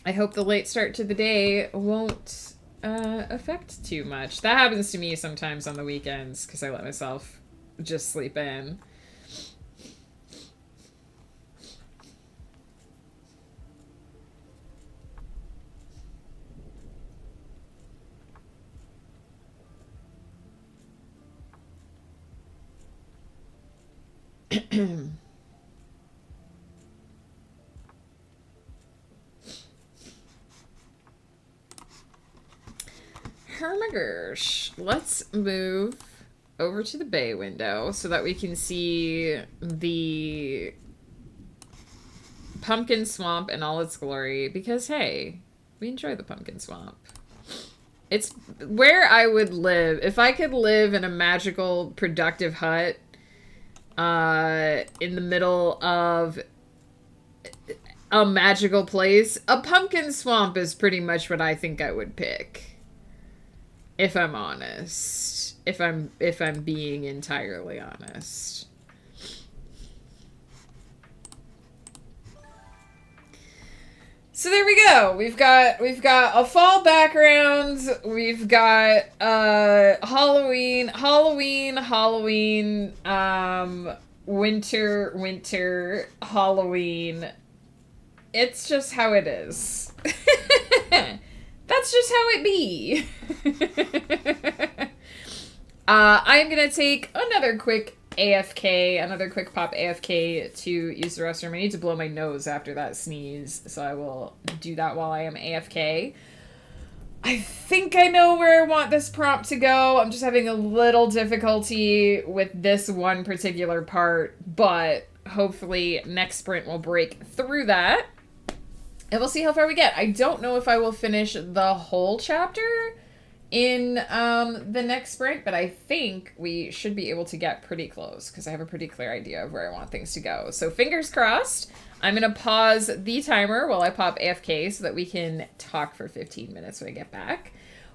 I hope the late start to the day won't affect too much. That happens to me sometimes on the weekends because I let myself just sleep in. Hermagers. Let's move over to the bay window so that we can see the pumpkin swamp in all its glory because, hey, we enjoy the pumpkin swamp. It's where I would live. If I could live in a magical, productive hut in the middle of a magical place, a pumpkin swamp is pretty much what I think I would pick. If I'm honest. If I'm being entirely honest. So there we go. We've got a fall background. We've got Halloween, winter, Halloween. It's just how it is. That's just how it be. I'm gonna take another quick AFK, another quick pop AFK to use the restroom. I need to blow my nose after that sneeze, so I will do that while I am AFK. I think I know where I want this prompt to go. I'm just having a little difficulty with this one particular part, but hopefully next sprint will break through that. And we'll see how far we get. I don't know if I will finish the whole chapter in the next sprint, but I think we should be able to get pretty close because I have a pretty clear idea of where I want things to go. So fingers crossed. I'm going to pause the timer while I pop AFK so that we can talk for 15 minutes when I get back.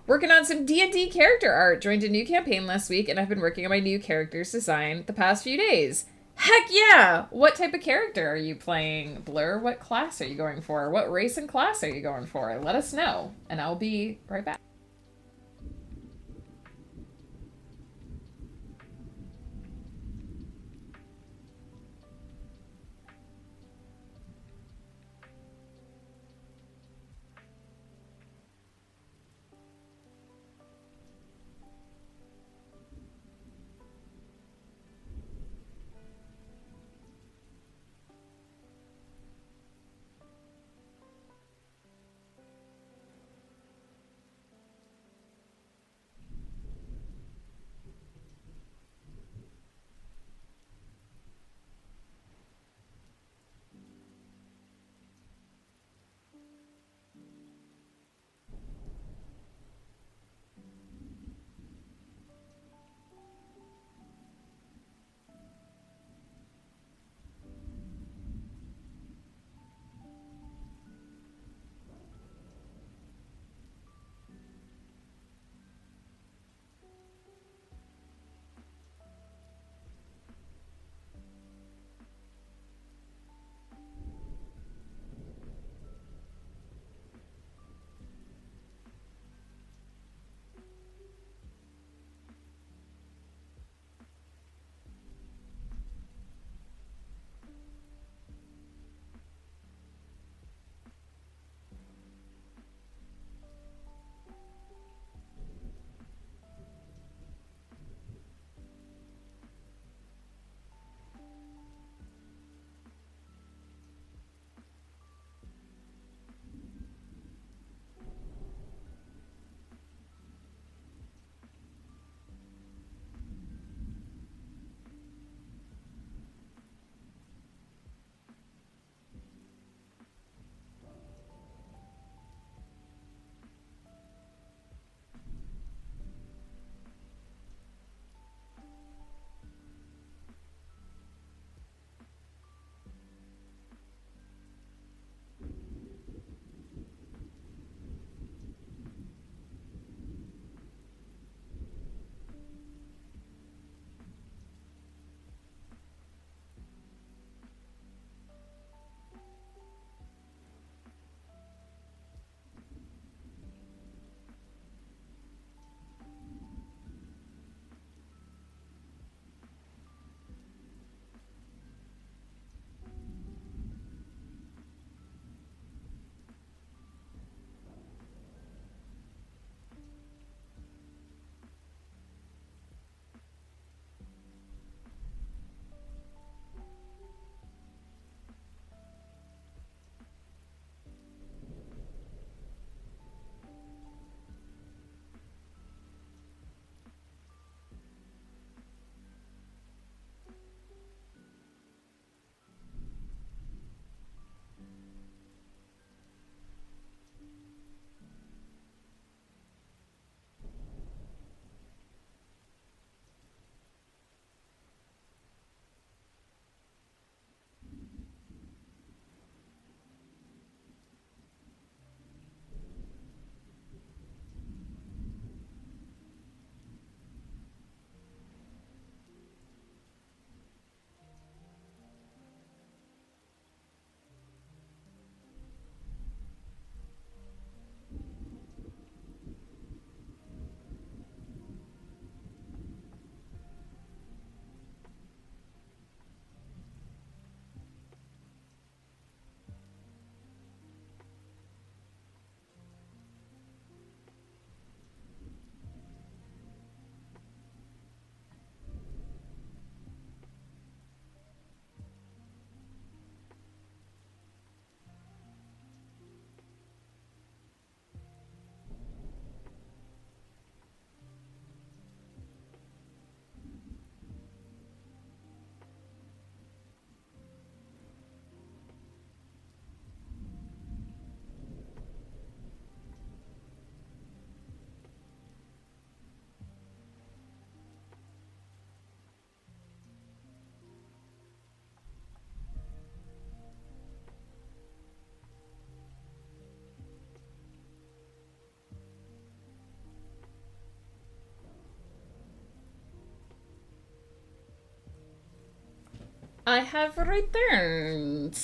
Working on some D&D character art. Joined a new campaign last week, and I've been working on my new character's design the past few days. Heck yeah! What type of character are you playing, Blur? What class are you going for? What race and class are you going for? Let us know, and I'll be right back. I have returned.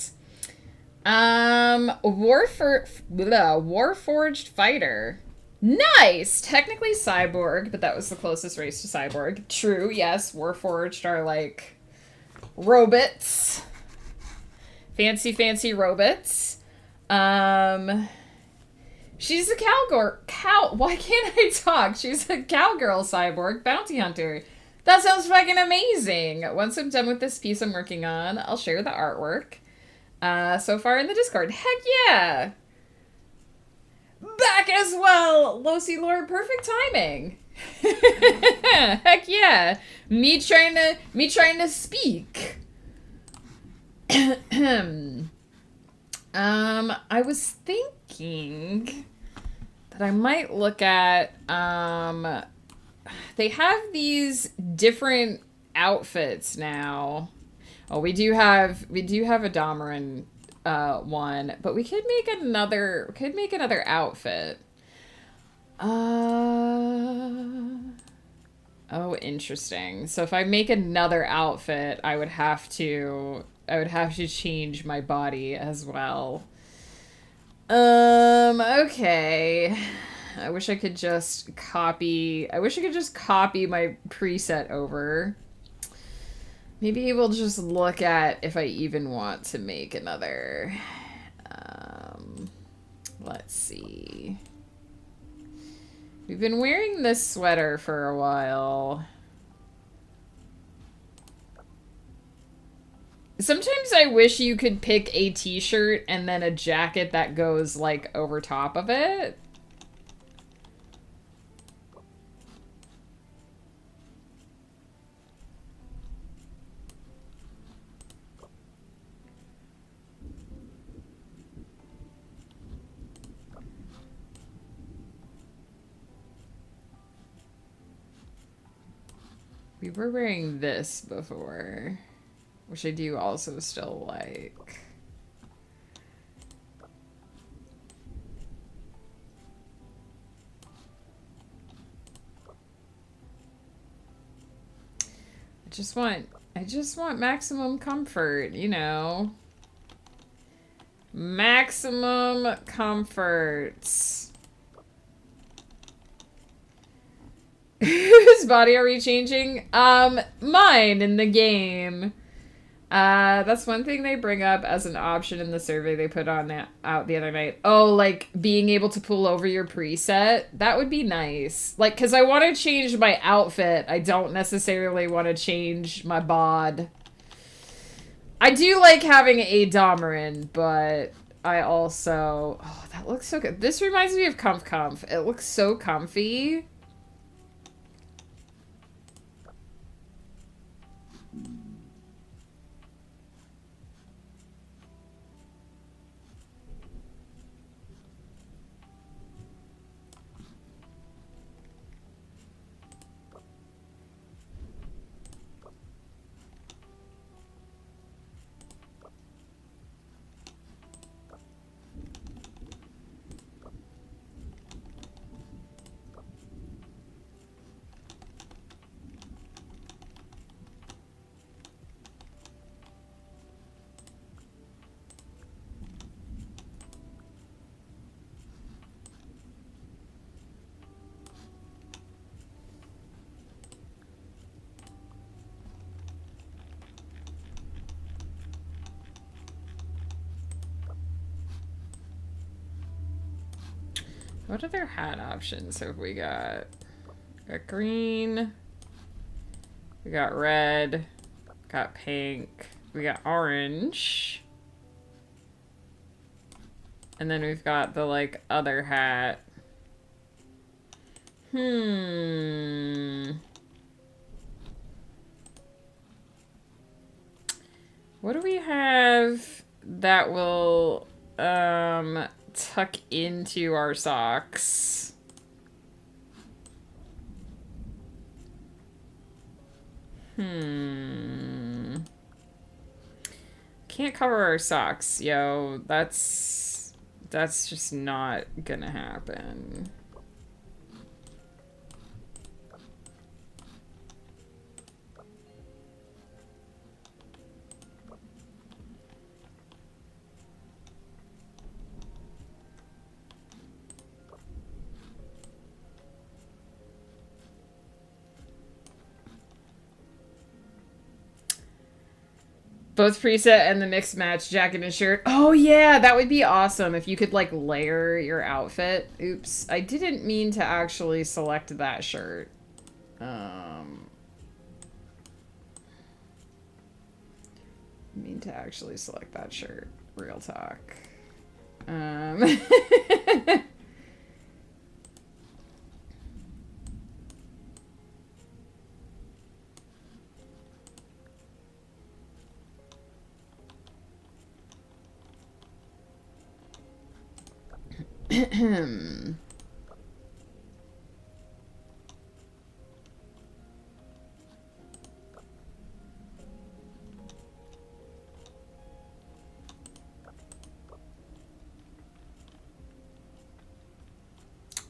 Warforged fighter. Nice! Technically cyborg, but that was the closest race to cyborg. True, yes, Warforged are like robots. Fancy, fancy robots. She's a why can't I talk? She's a cowgirl cyborg bounty hunter. That sounds fucking amazing. Once I'm done with this piece I'm working on, I'll share the artwork. So far in the Discord. Heck yeah! Back as well! Losi Lord, perfect timing. Heck yeah! Me trying to speak. I was thinking that I might look at, they have these different outfits now. Oh, we do have a Damarin one, but we could make another outfit. Oh, interesting. So if I make another outfit, I would have to change my body as well. Okay. I wish I could just copy my preset over. Maybe we'll just look at if I even want to make another. Let's see. We've been wearing this sweater for a while. Sometimes I wish you could pick a t-shirt and then a jacket that goes, like, over top of it. We were wearing this before, which I do also still like. I just want maximum comfort, you know. Maximum comforts. Whose body are we changing? Mine in the game. That's one thing they bring up as an option in the survey they put on out the other night. Oh, like being able to pull over your preset. That would be nice. Like, because I want to change my outfit. I don't necessarily want to change my bod. I do like having a Damarin, but I also... Oh, that looks so good. This reminds me of Comf. It looks so comfy. What other hat options have we got? We got green. We got red. Got pink. We got orange. And then we've got the, like, other hat. What do we have that will, tuck into our socks? Can't cover our socks, yo. That's just not gonna happen. Both preset and the mixed match jacket and shirt. Oh yeah, that would be awesome if you could like layer your outfit. Oops, I didn't mean to actually select that shirt. Mean to actually select that shirt. Real talk.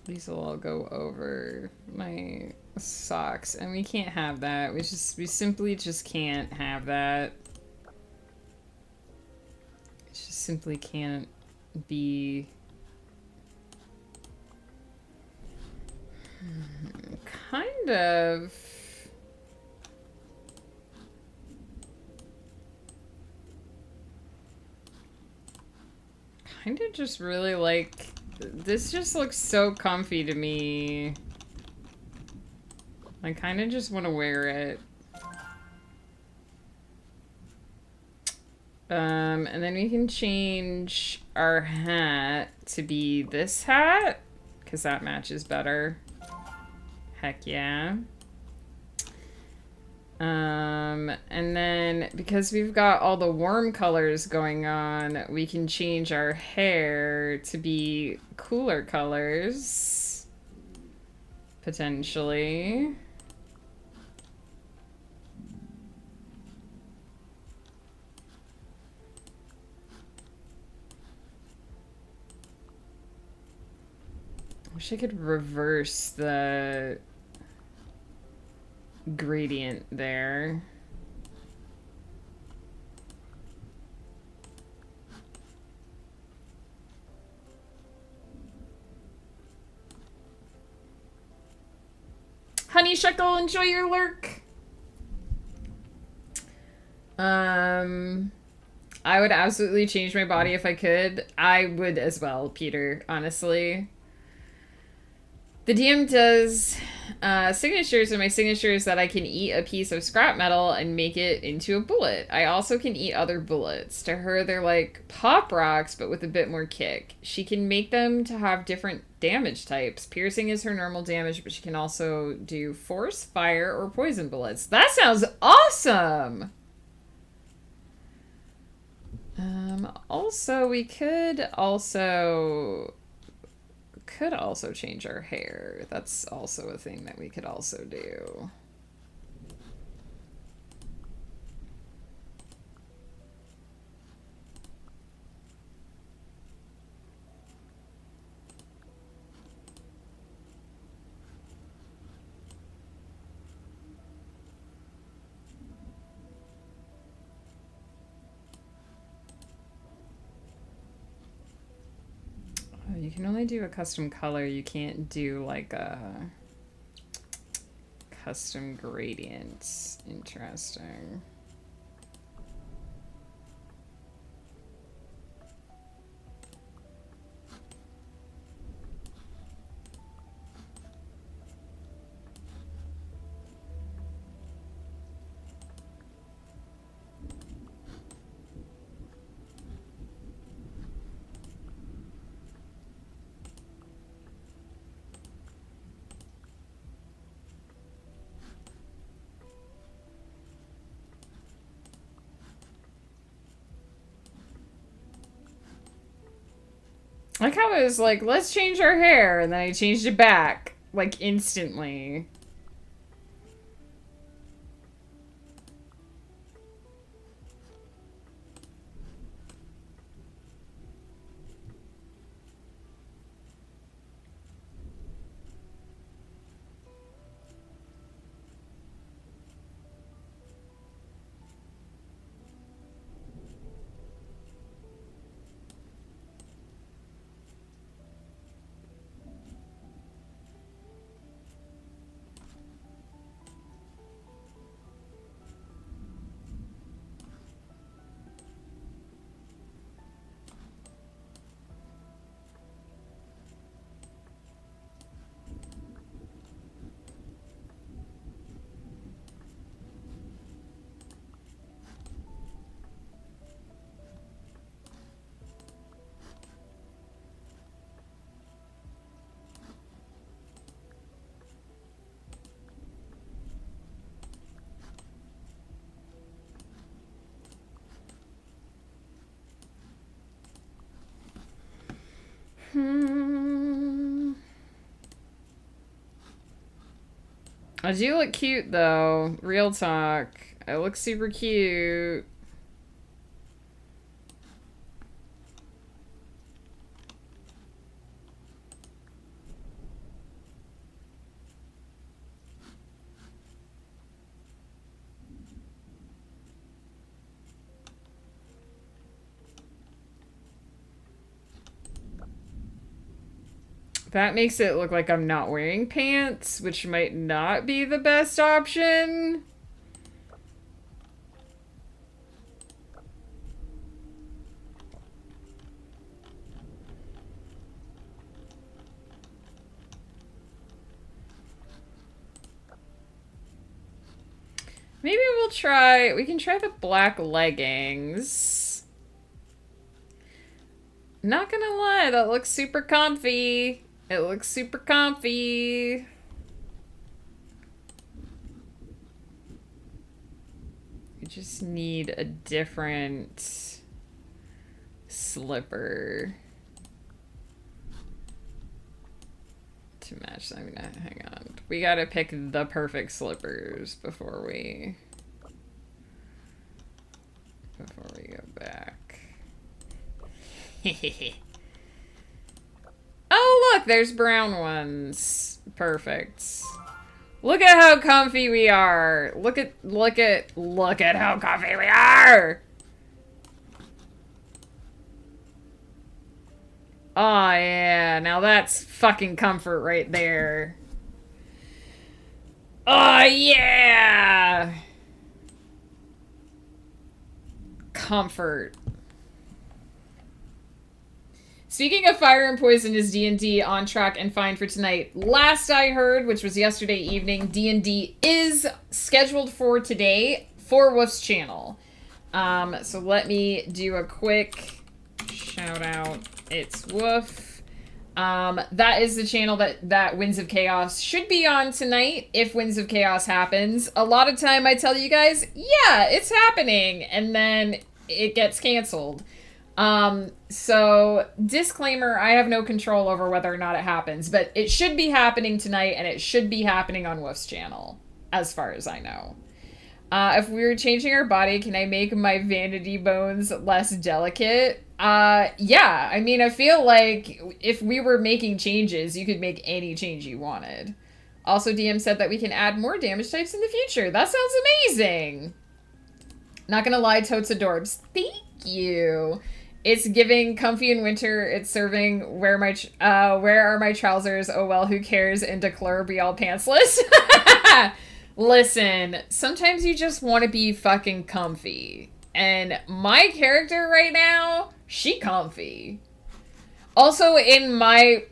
These will all go over my socks, and we can't have that. We simply just can't have that. It just simply can't be. Kind of. Kind of just really like. This just looks so comfy to me. I kind of just want to wear it. And then we can change our hat to be this hat, because that matches better. Heck yeah. And then because we've got all the warm colors going on, we can change our hair to be cooler colors. Potentially. Wish I could reverse the gradient there. Honey Shekel, enjoy your lurk. I would absolutely change my body if I could. I would as well, Peter, honestly. The DM does signatures, and my signature is that I can eat a piece of scrap metal and make it into a bullet. I also can eat other bullets. To her, they're like pop rocks, but with a bit more kick. She can make them to have different damage types. Piercing is her normal damage, but she can also do force, fire, or poison bullets. That sounds awesome! Also, we could also change our hair. That's also a thing that we could also do. You can only do a custom color. You can't do like a custom gradients. Interesting. Like how it was like, let's change our hair, and then I changed it back, like, instantly. I do look cute, though. Real talk. I look super cute. That makes it look like I'm not wearing pants, which might not be the best option. Maybe we can try the black leggings. Not gonna lie, that looks super comfy. It looks super comfy. You just need a different slipper to match them. Hang on. We gotta pick the perfect slippers before we go back. Oh, look, there's brown ones. Perfect. Look at how comfy we are. Look at how comfy we are. Oh, yeah. Now that's fucking comfort right there. Oh, yeah. Comfort. Speaking of Fire and Poison, is D&D on track and fine for tonight? Last I heard, which was yesterday evening, D&D is scheduled for today for Woof's channel. So let me do a quick shout out. It's Woof. That is the channel that Winds of Chaos should be on tonight if Winds of Chaos happens. A lot of time I tell you guys, yeah, it's happening, and then it gets canceled. So disclaimer, I have no control over whether or not it happens, but it should be happening tonight, and it should be happening on Woof's channel, as far as I know. If we were changing our body, can I make my vanity bones less delicate? Yeah. I mean, I feel like if we were making changes, you could make any change you wanted. Also, DM said that we can add more damage types in the future. That sounds amazing. Not gonna lie, totes adorbs. Thank you. It's giving comfy in winter. It's serving where are my trousers? Oh well, who cares? And declare be all pantsless. Listen, sometimes you just want to be fucking comfy. And my character right now, she comfy. Also, in my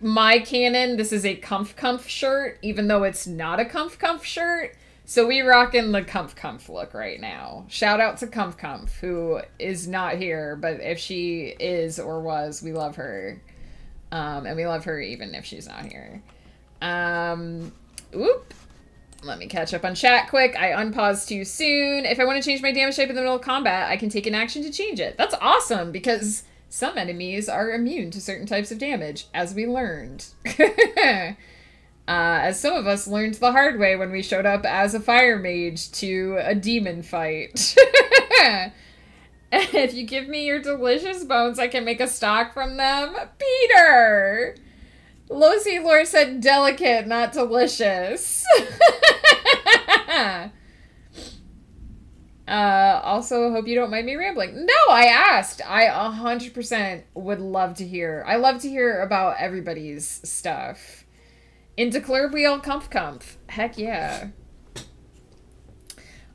canon, this is a comf shirt, even though it's not a comf shirt. So we rockin' the comf look right now. Shout out to comf, who is not here, but if she is or was, we love her. And we love her even if she's not here. Oop. Let me catch up on chat quick. I unpaused too soon. If I want to change my damage type in the middle of combat, I can take an action to change it. That's awesome, because some enemies are immune to certain types of damage, as we learned. As some of us learned the hard way when we showed up as a fire mage to a demon fight. If you give me your delicious bones, I can make a stock from them. Peter! Losi Lore said delicate, not delicious. Also, hope you don't mind me rambling. No, I asked. I 100% would love to hear. I love to hear about everybody's stuff. In declare we all comf. Heck yeah.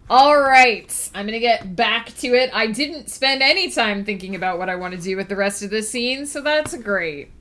All right, I'm gonna get back to it. I didn't spend any time thinking about what I want to do with the rest of this scene, so that's great.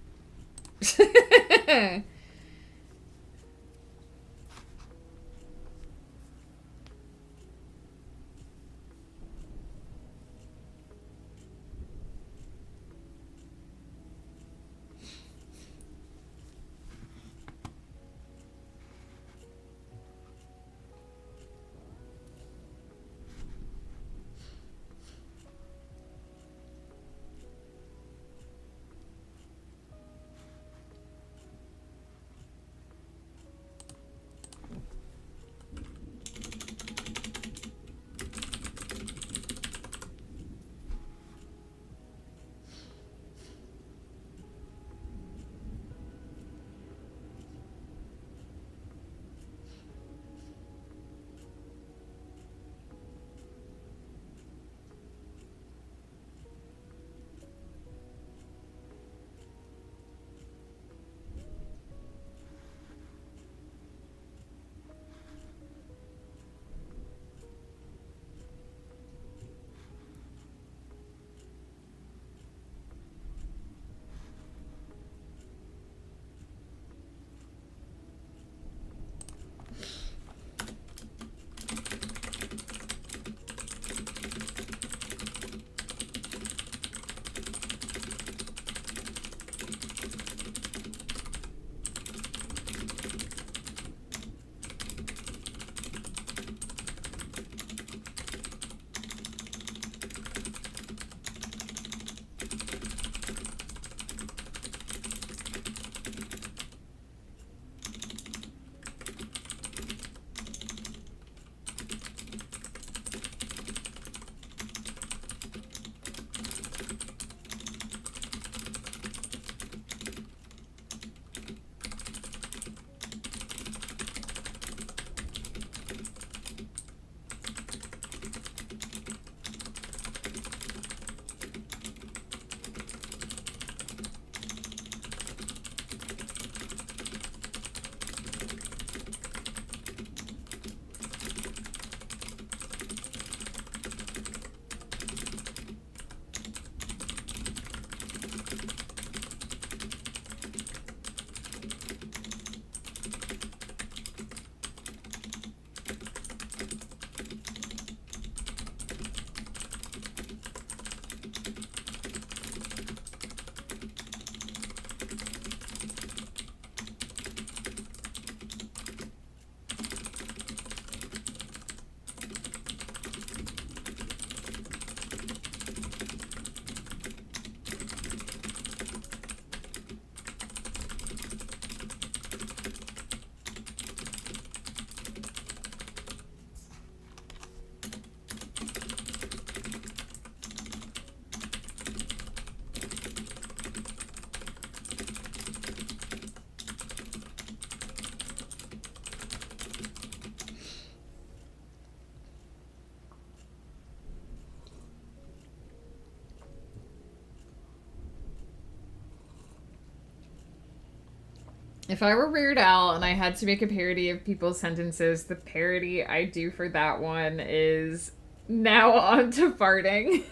If I were Weird Al and I had to make a parody of people's sentences, the parody I do for that one is now on to farting.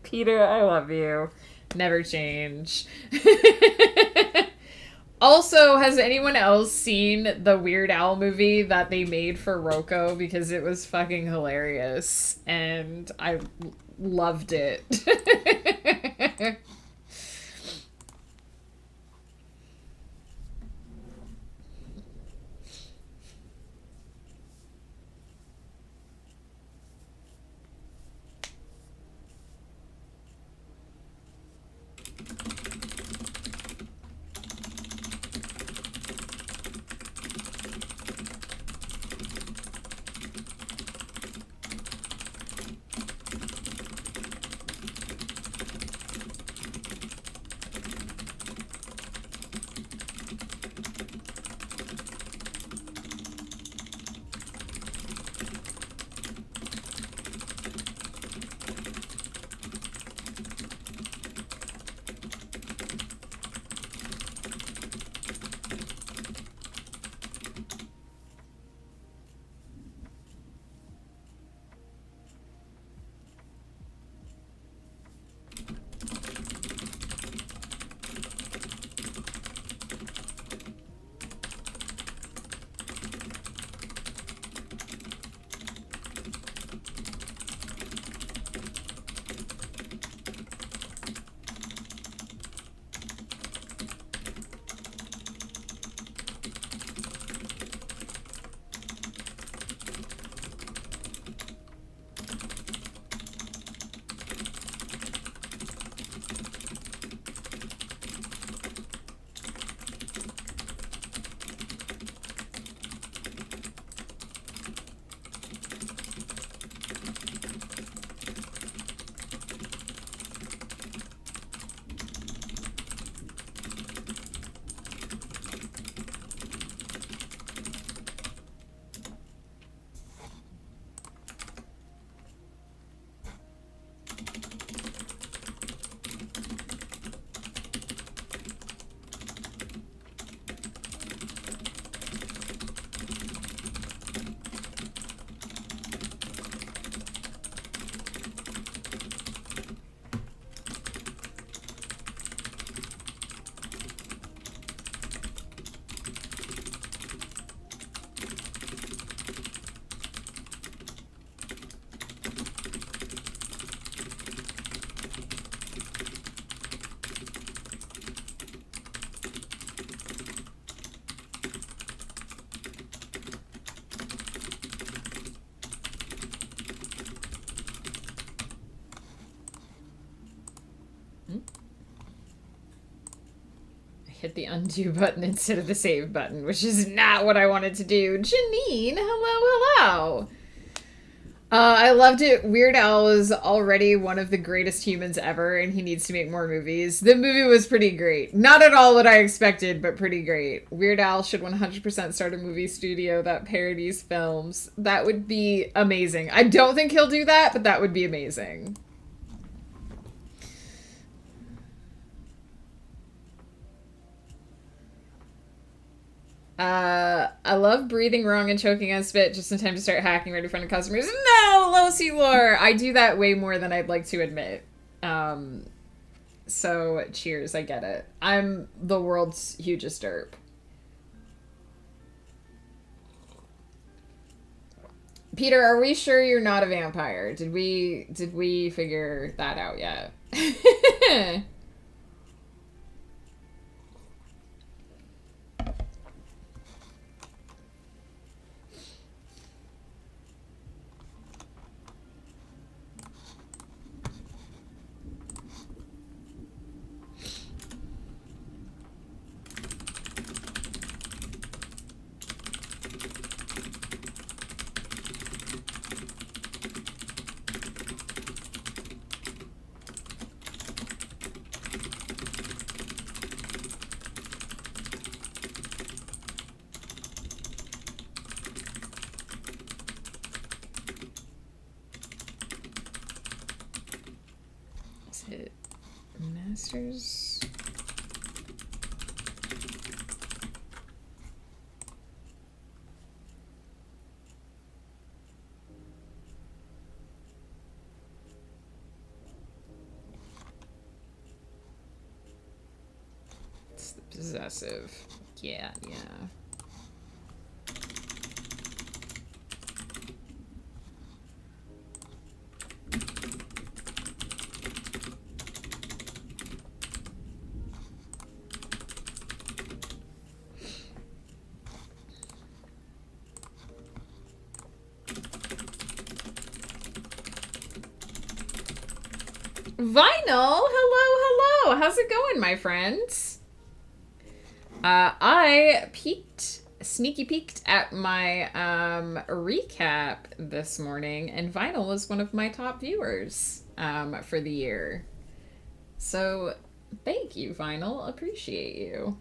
Peter, I love you. Never change. Also, has anyone else seen the Weird Al movie that they made for Rocco? Because it was fucking hilarious. And I loved it. Hit the undo button instead of the save button, which is not what I wanted to do. Janine, hello. I loved it. Weird Al is already one of the greatest humans ever, and he needs to make more movies. The movie was pretty great. Not at all what I expected, but pretty great. Weird Al should 100% start a movie studio that parodies films. That would be amazing. I don't think he'll do that, but that would be amazing. I love breathing wrong and choking on spit just in time to start hacking right in front of customers. No, Losi lore! I do that way more than I'd like to admit. So, cheers, I get it. I'm the world's hugest derp. Peter, are we sure you're not a vampire? Did we figure that out yet? Is it Masters? Possessive. Yeah, yeah. Vinyl, hello, hello. How's it going, my friends? I sneaky peeked at my recap this morning, and Vinyl was one of my top viewers for the year. So, thank you, Vinyl. Appreciate you.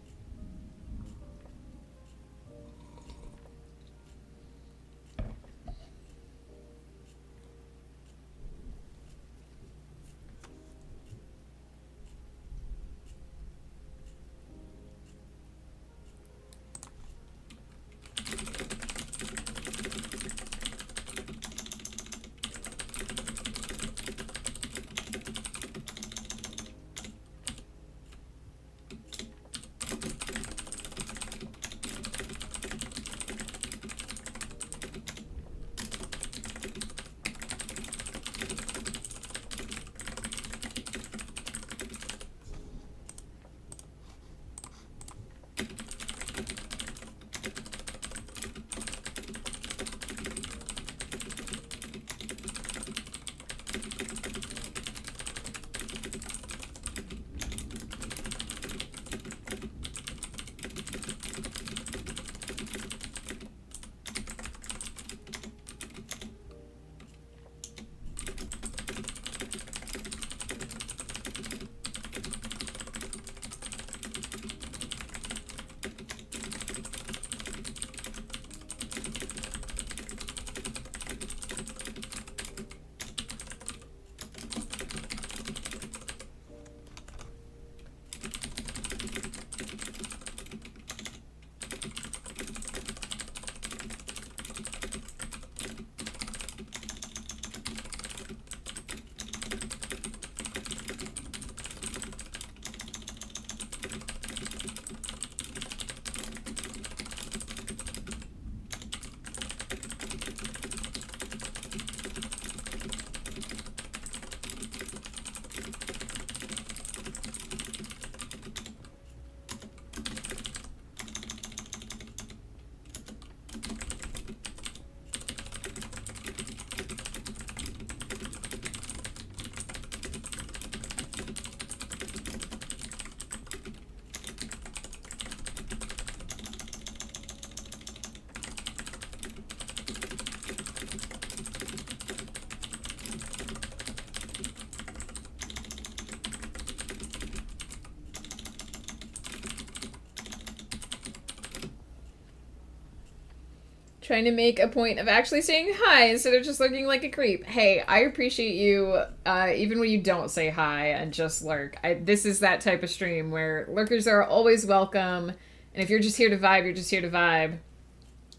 Trying to make a point of actually saying hi instead of just looking like a creep. Hey, I appreciate you, even when you don't say hi and just lurk. This is that type of stream where lurkers are always welcome, and if you're just here to vibe, you're just here to vibe.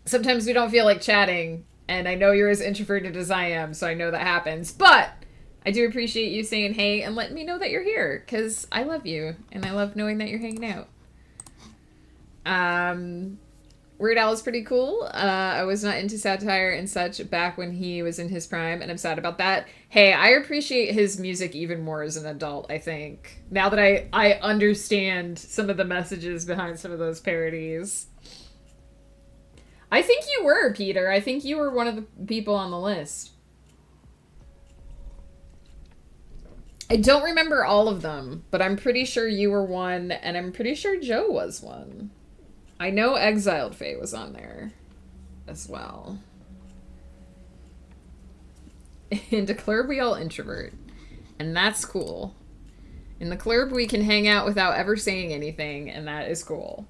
Sometimes we don't feel like chatting, and I know you're as introverted as I am, so I know that happens, but I do appreciate you saying hey and letting me know that you're here, because I love you, and I love knowing that you're hanging out. Weird Al is pretty cool. I was not into satire and such back when he was in his prime, and I'm sad about that. Hey, I appreciate his music even more as an adult, I think. Now that I understand some of the messages behind some of those parodies. I think you were, Peter. I think you were one of the people on the list. I don't remember all of them, but I'm pretty sure you were one, and I'm pretty sure Joe was one. I know Exiled Faye was on there as well. In the club, we all introvert. And that's cool. In the club, we can hang out without ever saying anything, and that is cool.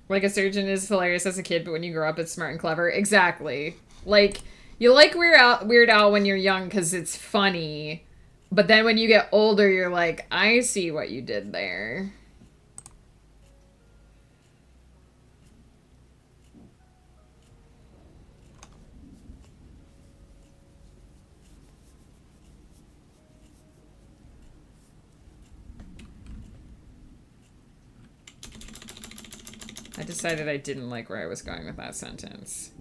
Like a surgeon is hilarious as a kid, but when you grow up, it's smart and clever. Exactly. Like... You like Weird Al when you're young because it's funny, but then when you get older, you're like, I see what you did there. I decided I didn't like where I was going with that sentence.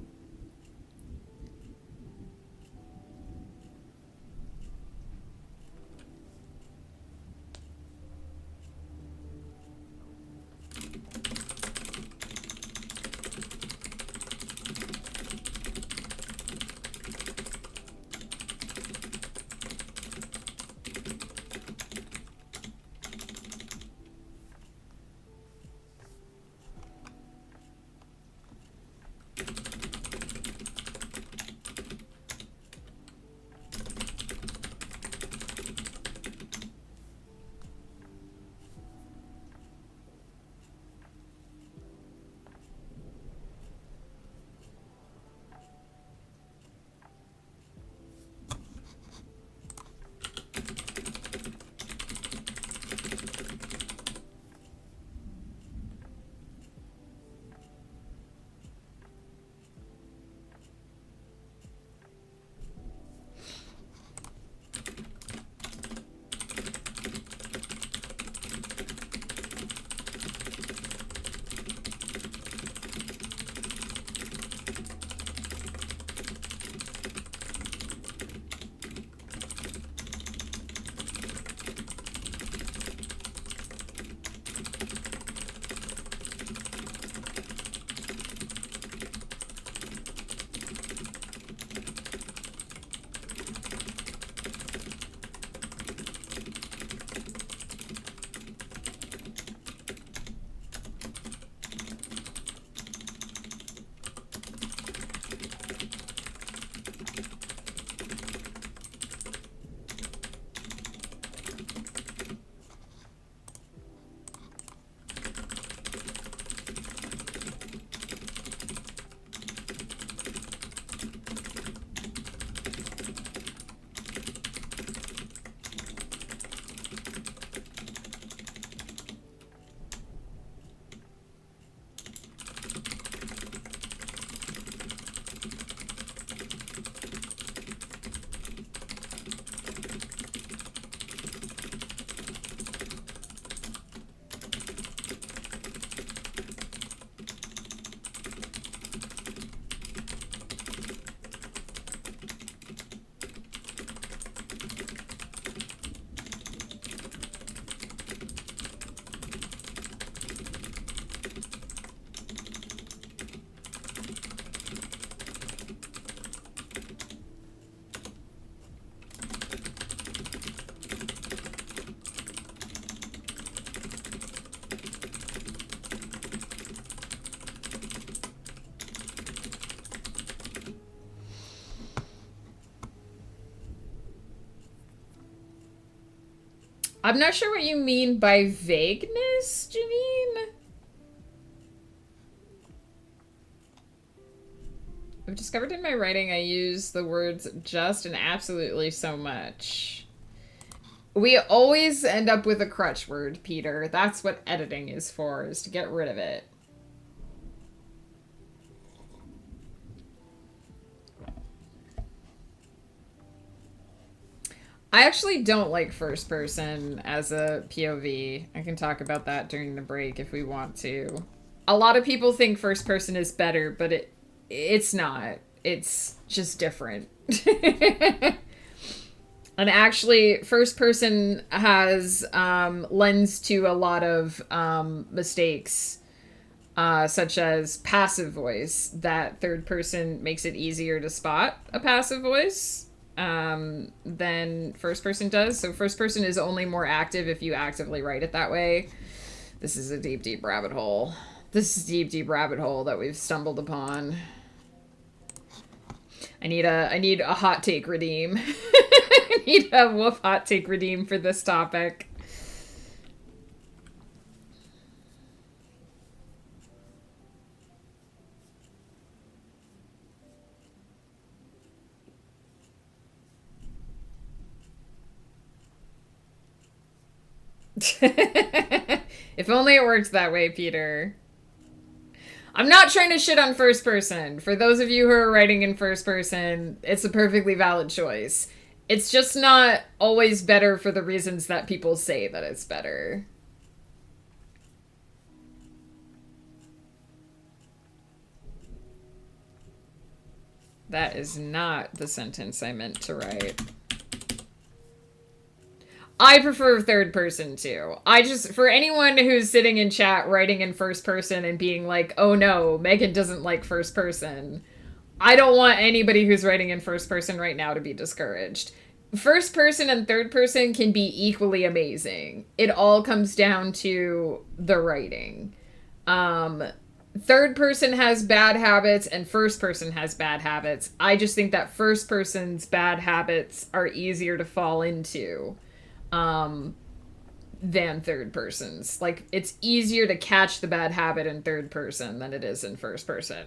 I'm not sure what you mean by vagueness, Janine. I've discovered in my writing I use the words just and absolutely so much. We always end up with a crutch word, Peter. That's what editing is for, is to get rid of it. I actually don't like first person as a POV. I can talk about that during the break if we want to. A lot of people think first person is better, but it's not. It's just different. And actually, first person has lends to a lot of mistakes, such as passive voice. That third person makes it easier to spot a passive voice than first person does. So first person is only more active if you actively write it that way. This is a deep, deep rabbit hole. This is a deep, deep rabbit hole that we've stumbled upon. I need a hot take redeem. I need a Wolf hot take redeem for this topic. If only it worked that way, Peter. I'm not trying to shit on first person. For those of you who are writing in first person, it's a perfectly valid choice. It's just not always better for the reasons that people say that it's better. That is not the sentence I meant to write. I prefer third person too. For anyone who's sitting in chat writing in first person and being like, oh no, Megan doesn't like first person, I don't want anybody who's writing in first person right now to be discouraged. First person and third person can be equally amazing. It all comes down to the writing. Third person has bad habits and first person has bad habits. I just think that first person's bad habits are easier to fall into than third person's. Like, it's easier to catch the bad habit in third person than it is in first person.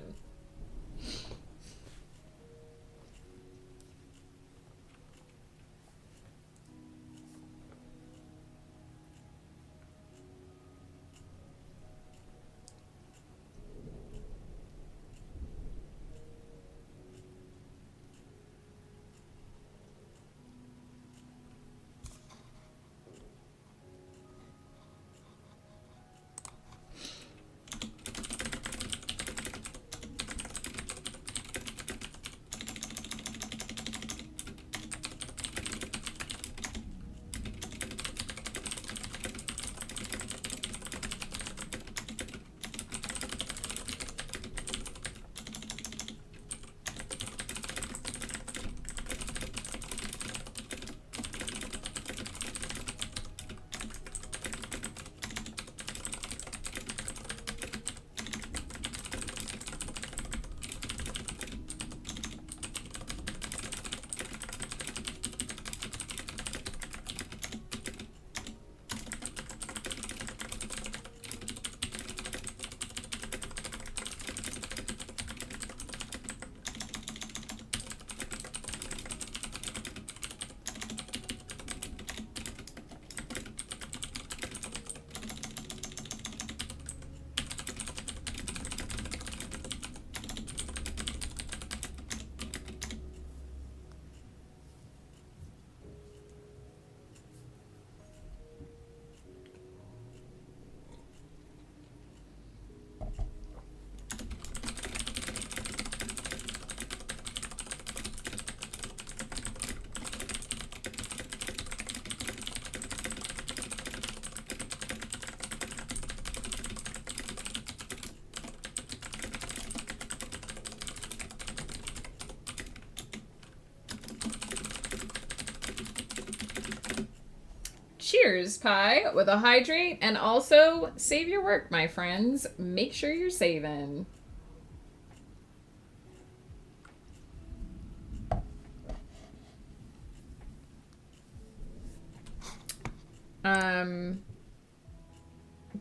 Cheers, Pie, with a hydrate, and also save your work, my friends. Make sure you're saving.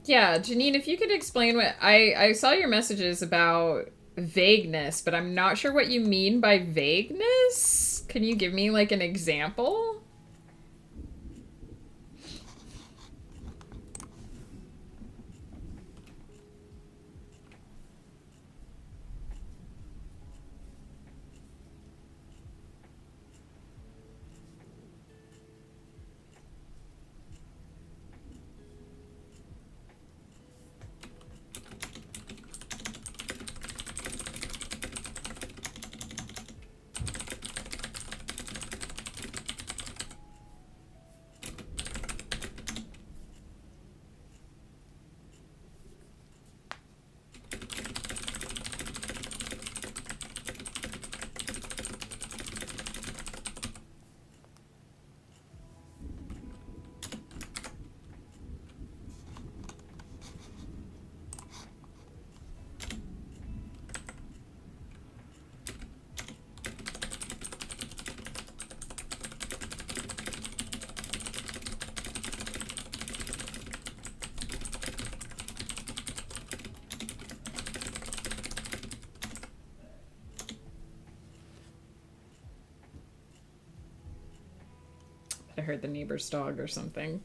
Yeah, Janine, if you could explain what I saw your messages about vagueness, but I'm not sure what you mean by vagueness. Can you give me like an example? I heard the neighbor's dog or something.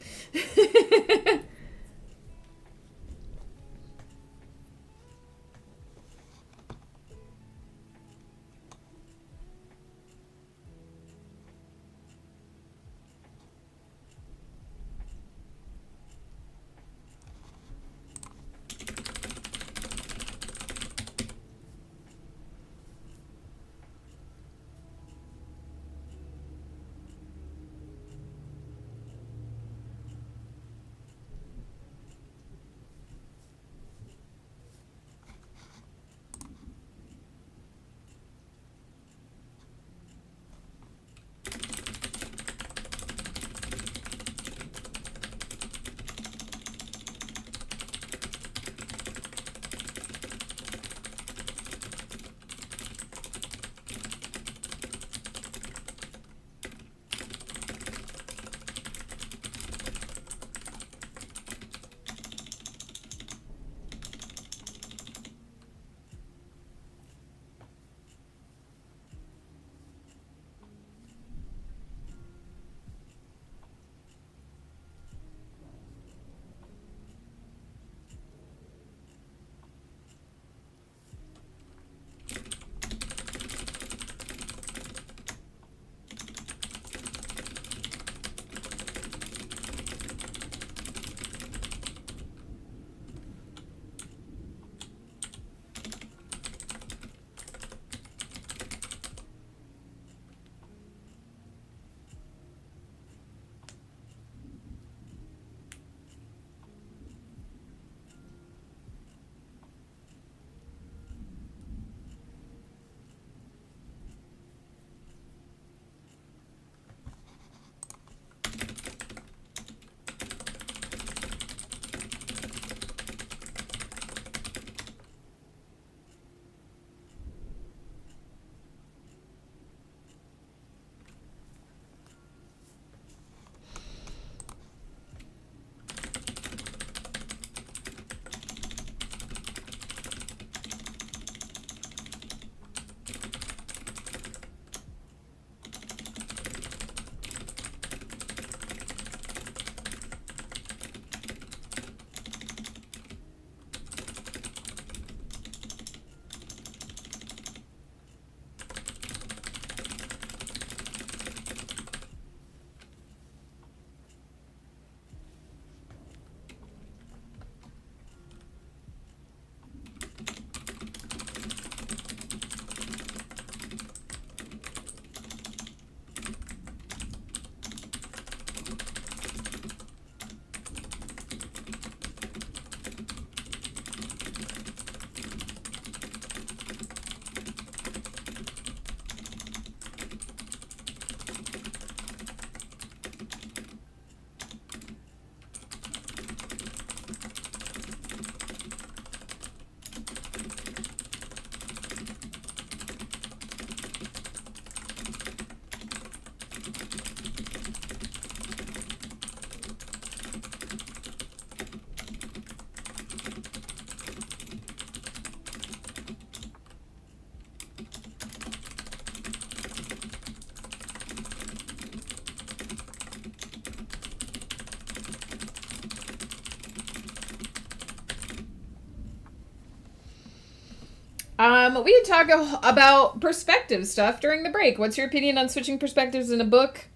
We did talk about perspective stuff during the break. What's your opinion on switching perspectives in a book?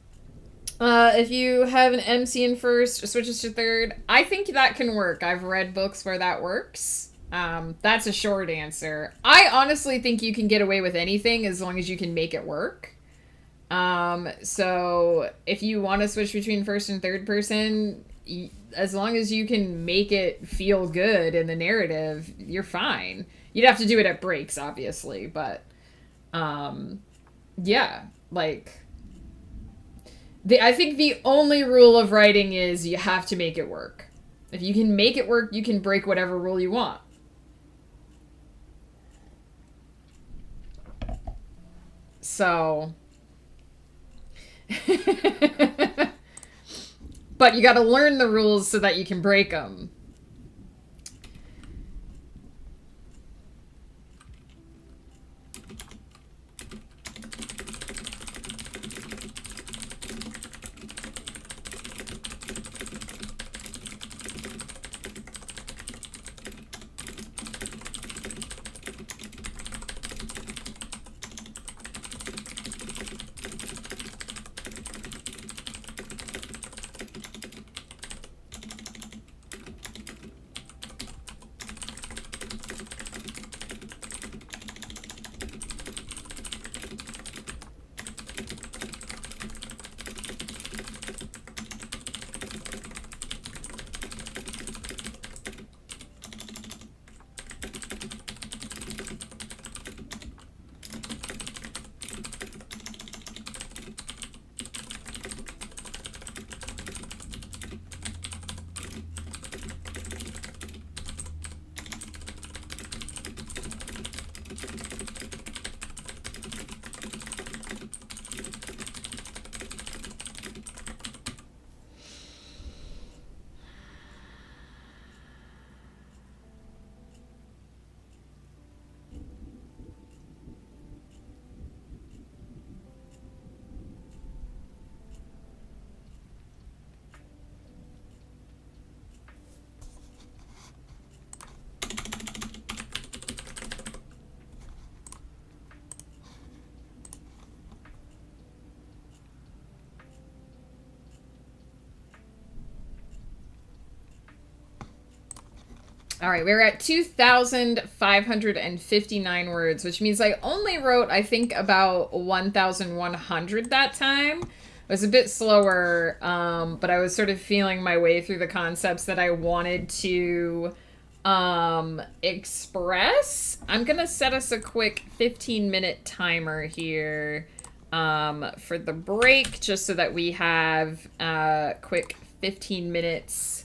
If you have an MC in first, switches to third. I think that can work. I've read books where that works. That's a short answer. I honestly think you can get away with anything as long as you can make it work. So if you want to switch between first and third person, as long as you can make it feel good in the narrative, you're fine. You'd have to do it at breaks, obviously, but yeah, like I think the only rule of writing is you have to make it work. If you can make it work, you can break whatever rule you want. So but you got to learn the rules so that you can break them. All right, we're at 2,559 words, which means I only wrote, I think, about 1,100 that time. It was a bit slower, but I was sort of feeling my way through the concepts that I wanted to express. I'm going to set us a quick 15-minute timer here for the break, just so that we have a quick 15 minutes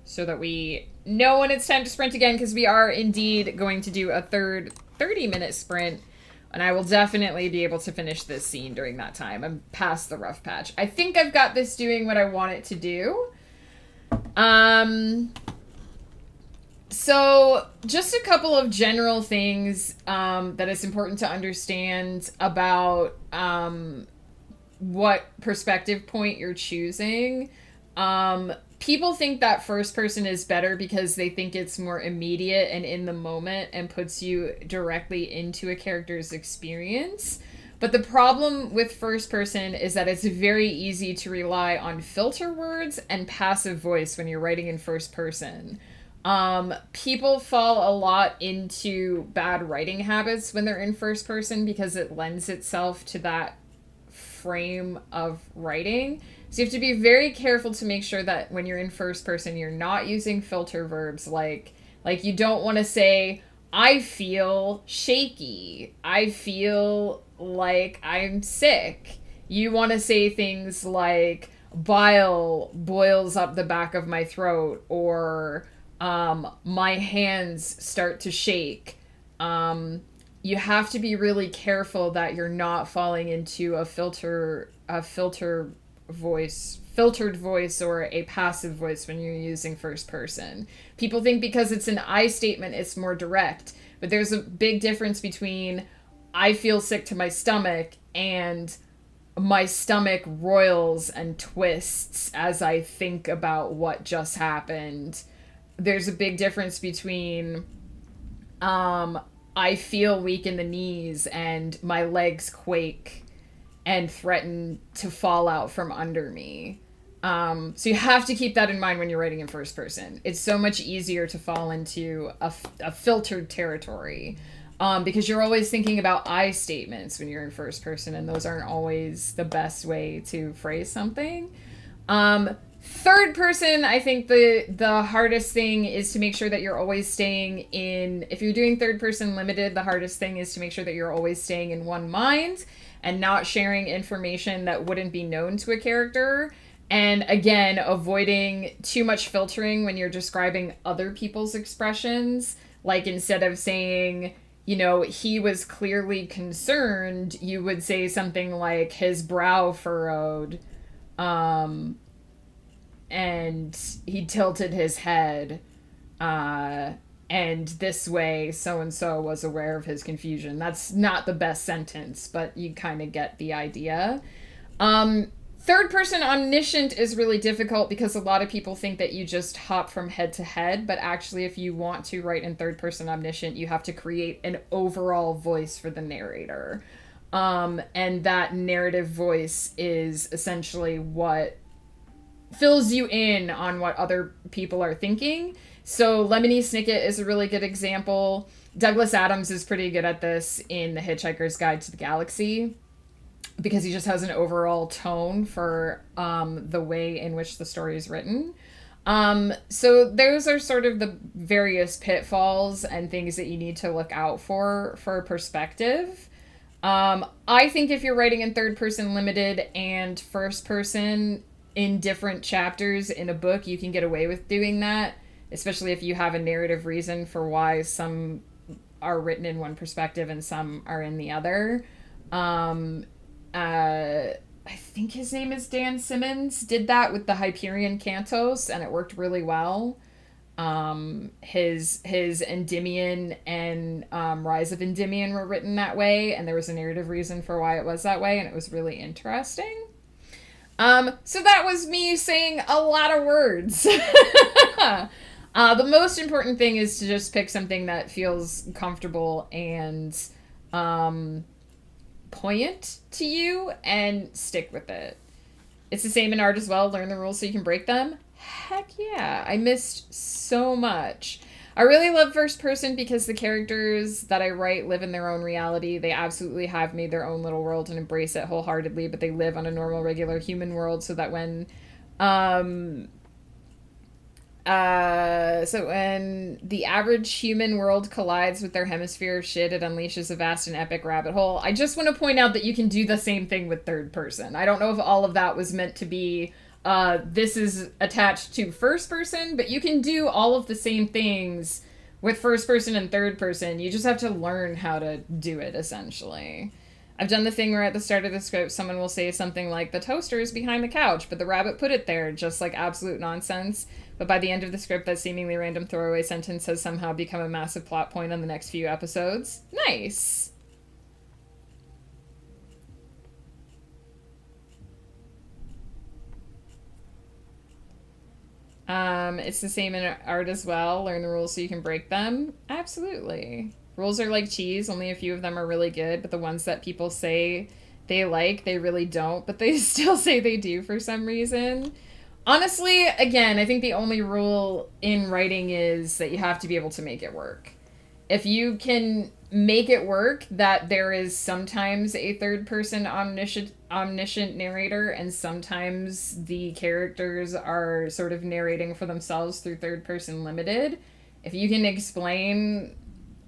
so that we know when it's time to sprint again, because we are indeed going to do a third 30-minute sprint, and I will definitely be able to finish this scene during that time. I'm past the rough patch. I think I've got this doing what I want it to do. So just a couple of general things that it's important to understand about what perspective point you're choosing. People think that first person is better because they think it's more immediate and in the moment and puts you directly into a character's experience. But the problem with first person is that it's very easy to rely on filter words and passive voice when you're writing in first person. People fall a lot into bad writing habits when they're in first person because it lends itself to that frame of writing. So you have to be very careful to make sure that when you're in first person, you're not using filter verbs like you don't want to say, I feel shaky. I feel like I'm sick. You want to say things like bile boils up the back of my throat, or my hands start to shake. You have to be really careful that you're not falling into a filtered voice or a passive voice when you're using first person. People think because it's an I statement, it's more direct, but there's a big difference between I feel sick to my stomach and my stomach roils and twists as I think about what just happened. There's a big difference between I feel weak in the knees and my legs quake and threaten to fall out from under me. So you have to keep that in mind when you're writing in first person. It's so much easier to fall into a filtered territory, because you're always thinking about I statements when you're in first person, and those aren't always the best way to phrase something. Third person, I think the hardest thing is to make sure that you're always staying in. If you're doing third person limited, the hardest thing is to make sure that you're always staying in one mind and not sharing information that wouldn't be known to a character. And again, avoiding too much filtering when you're describing other people's expressions. Like instead of saying, he was clearly concerned, you would say something like his brow furrowed, and he tilted his head, and this way so and so was aware of his confusion. That's not the best sentence, but you kind of get the idea. Third person omniscient is really difficult because a lot of people think that you just hop from head to head, but actually if you want to write in third person omniscient, you have to create an overall voice for the narrator. And that narrative voice is essentially what fills you in on what other people are thinking. So Lemony Snicket is a really good example. Douglas Adams is pretty good at this in The Hitchhiker's Guide to the Galaxy, because he just has an overall tone for the way in which the story is written. So those are sort of the various pitfalls and things that you need to look out for perspective. I think if you're writing in third person limited and first person in different chapters in a book, you can get away with doing that, especially if you have a narrative reason for why some are written in one perspective and some are in the other. I think his name is Dan Simmons, did that with the Hyperion Cantos, and it worked really well. His Endymion and Rise of Endymion were written that way, and there was a narrative reason for why it was that way, and it was really interesting. So that was me saying a lot of words. The most important thing is to just pick something that feels comfortable and poignant to you and stick with it. It's the same in art as well. Learn the rules so you can break them. Heck yeah. I missed so much. I really love first person because the characters that I write live in their own reality. They absolutely have made their own little world and embrace it wholeheartedly, but they live on a normal, regular human world, so that when when the average human world collides with their hemisphere of shit, it unleashes a vast and epic rabbit hole. I just want to point out that you can do the same thing with third person. I don't know if all of that was meant to be, this is attached to first person, but you can do all of the same things with first person and third person. You just have to learn how to do it, essentially. I've done the thing where at the start of the script, someone will say something like, the toaster is behind the couch, but the rabbit put it there, just like absolute nonsense. But by the end of the script, that seemingly random throwaway sentence has somehow become a massive plot point on the next few episodes. Nice! It's the same in art as well. Learn the rules so you can break them. Absolutely. Rules are like cheese. Only a few of them are really good, but the ones that people say they like, they really don't, but they still say they do for some reason. Honestly, again, I think the only rule in writing is that you have to be able to make it work. If you can make it work that there is sometimes a third person omniscient narrator and sometimes the characters are sort of narrating for themselves through third person limited, if you can explain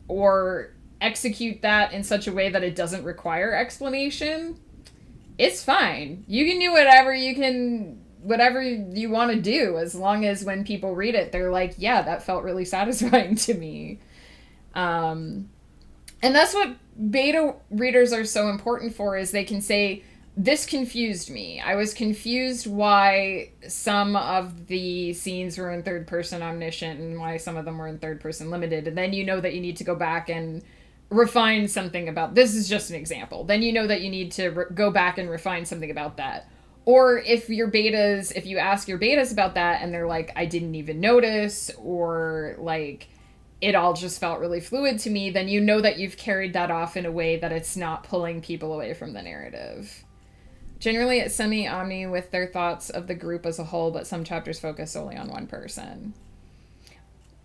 or execute that in such a way that it doesn't require explanation, it's fine. You can do whatever you want to do, as long as when people read it, they're like, yeah, that felt really satisfying to me. And that's what beta readers are so important for, is they can say, this confused me. I was confused why some of the scenes were in third person omniscient and why some of them were in third person limited. And then you know that you need to go back and refine something about, this is just an example. Then you know that you need to go back and refine something about that. Or if you ask your betas about that and they're like, I didn't even notice, or like, it all just felt really fluid to me, then you know that you've carried that off in a way that it's not pulling people away from the narrative. Generally, it's semi-omni with their thoughts of the group as a whole, but some chapters focus solely on one person.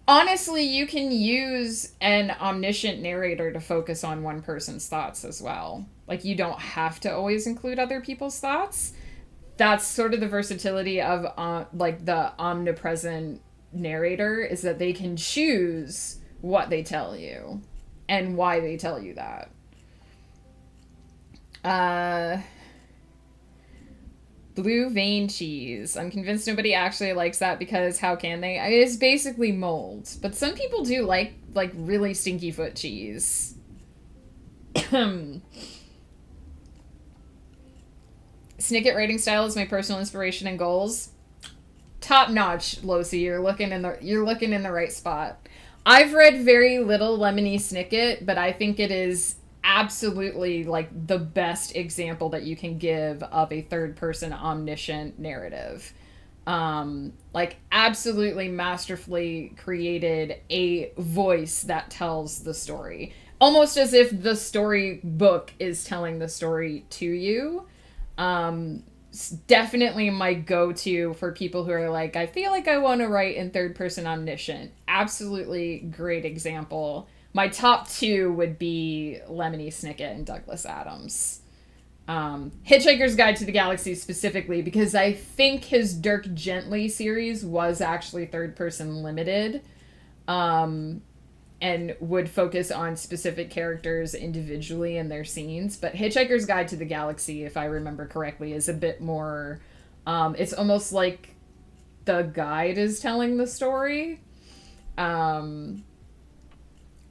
Honestly, you can use an omniscient narrator to focus on one person's thoughts as well. Like, you don't have to always include other people's thoughts. That's sort of the versatility of, like, the omnipresent narrator, is that they can choose what they tell you and why they tell you that. Blue vein cheese. I'm convinced nobody actually likes that because how can they? I mean, it's basically mold. But some people do like really stinky foot cheese. Snicket writing style is my personal inspiration and goals. Top notch, Losi. You're looking in the right spot. I've read very little Lemony Snicket, but I think it is absolutely like the best example that you can give of a third person omniscient narrative. Like, absolutely masterfully created a voice that tells the story, almost as if the storybook is telling the story to you. Definitely my go-to for people who are like, I feel like I want to write in third person omniscient. Absolutely great example. My top two would be Lemony Snicket and Douglas Adams. Hitchhiker's Guide to the Galaxy specifically, because I think his Dirk Gently series was actually third person limited, and would focus on specific characters individually in their scenes. But Hitchhiker's Guide to the Galaxy, if I remember correctly, is a bit more, it's almost like the guide is telling the story.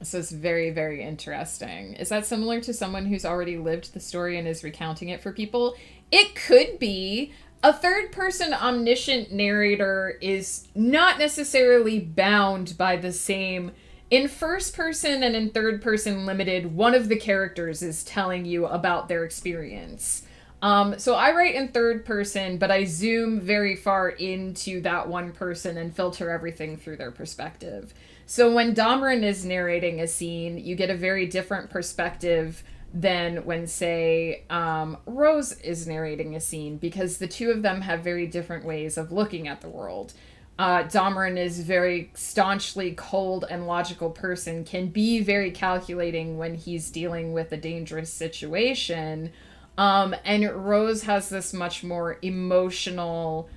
So it's very, very interesting. Is that similar to someone who's already lived the story and is recounting it for people? It could be. A third-person omniscient narrator is not necessarily bound by the same... In first-person and in third-person limited, one of the characters is telling you about their experience. So I write in third person, but I zoom very far into that one person and filter everything through their perspective. So when Dameron is narrating a scene, you get a very different perspective than when, say, Rose is narrating a scene, because the two of them have very different ways of looking at the world. Dameron is very staunchly cold and logical person, can be very calculating when he's dealing with a dangerous situation. And Rose has this much more emotional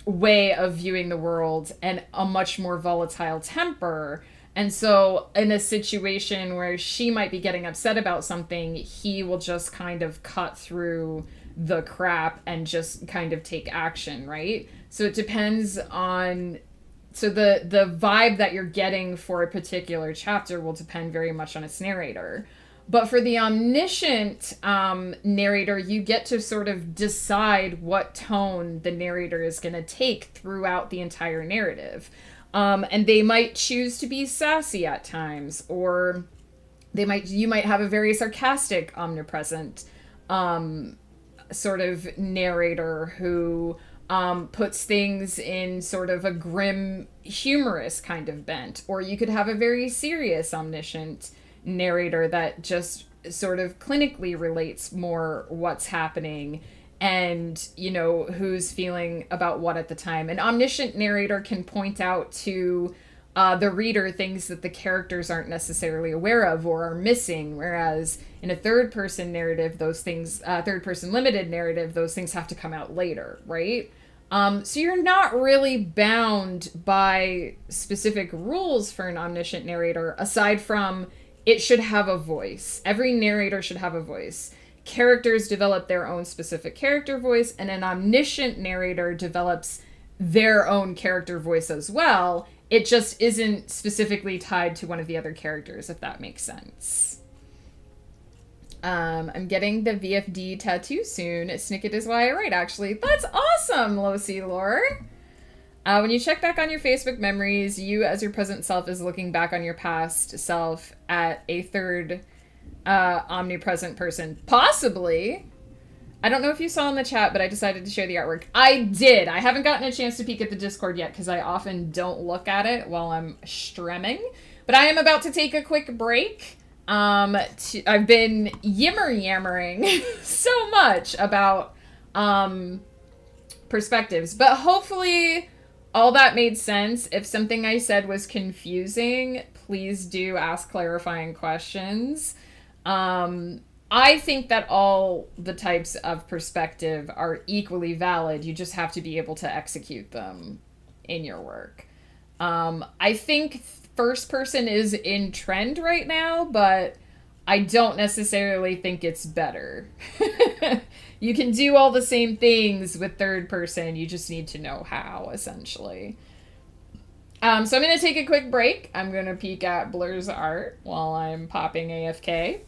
way of viewing the world and a much more volatile temper. And so in a situation where she might be getting upset about something, he will just kind of cut through the crap and just kind of take action, right? So it depends on... So the vibe that you're getting for a particular chapter will depend very much on its narrator. But for the omniscient narrator, you get to sort of decide what tone the narrator is going to take throughout the entire narrative. And they might choose to be sassy at times, or you might have a very sarcastic, omnipresent sort of narrator who puts things in sort of a grim, humorous kind of bent. Or you could have a very serious, omniscient narrator that just sort of clinically relates more what's happening and, you know, who's feeling about what at the time. An omniscient narrator can point out to the reader things that the characters aren't necessarily aware of or are missing, whereas in a third-person narrative, those things, third-person limited narrative, those things have to come out later, right? So you're not really bound by specific rules for an omniscient narrator, aside from it should have a voice. Every narrator should have a voice. Characters develop their own specific character voice, and an omniscient narrator develops their own character voice as well. It just isn't specifically tied to one of the other characters, if that makes sense. I'm getting the VFD tattoo soon. Snicket is why I write, actually. That's awesome, Losi Lore. When you check back on your Facebook memories, you as your present self is looking back on your past self at a third omnipresent person. Possibly. I don't know if you saw in the chat, but I decided to share the artwork. I did. I haven't gotten a chance to peek at the Discord yet because I often don't look at it while I'm streaming. But I am about to take a quick break. I've been yammering so much about perspectives, but hopefully all that made sense. If something I said was confusing, please do ask clarifying questions. I think that all the types of perspective are equally valid. You just have to be able to execute them in your work. I think first person is in trend right now, but I don't necessarily think it's better. You can do all the same things with third person. You just need to know how, essentially. So I'm going to take a quick break. I'm going to peek at Blur's art while I'm popping AFK.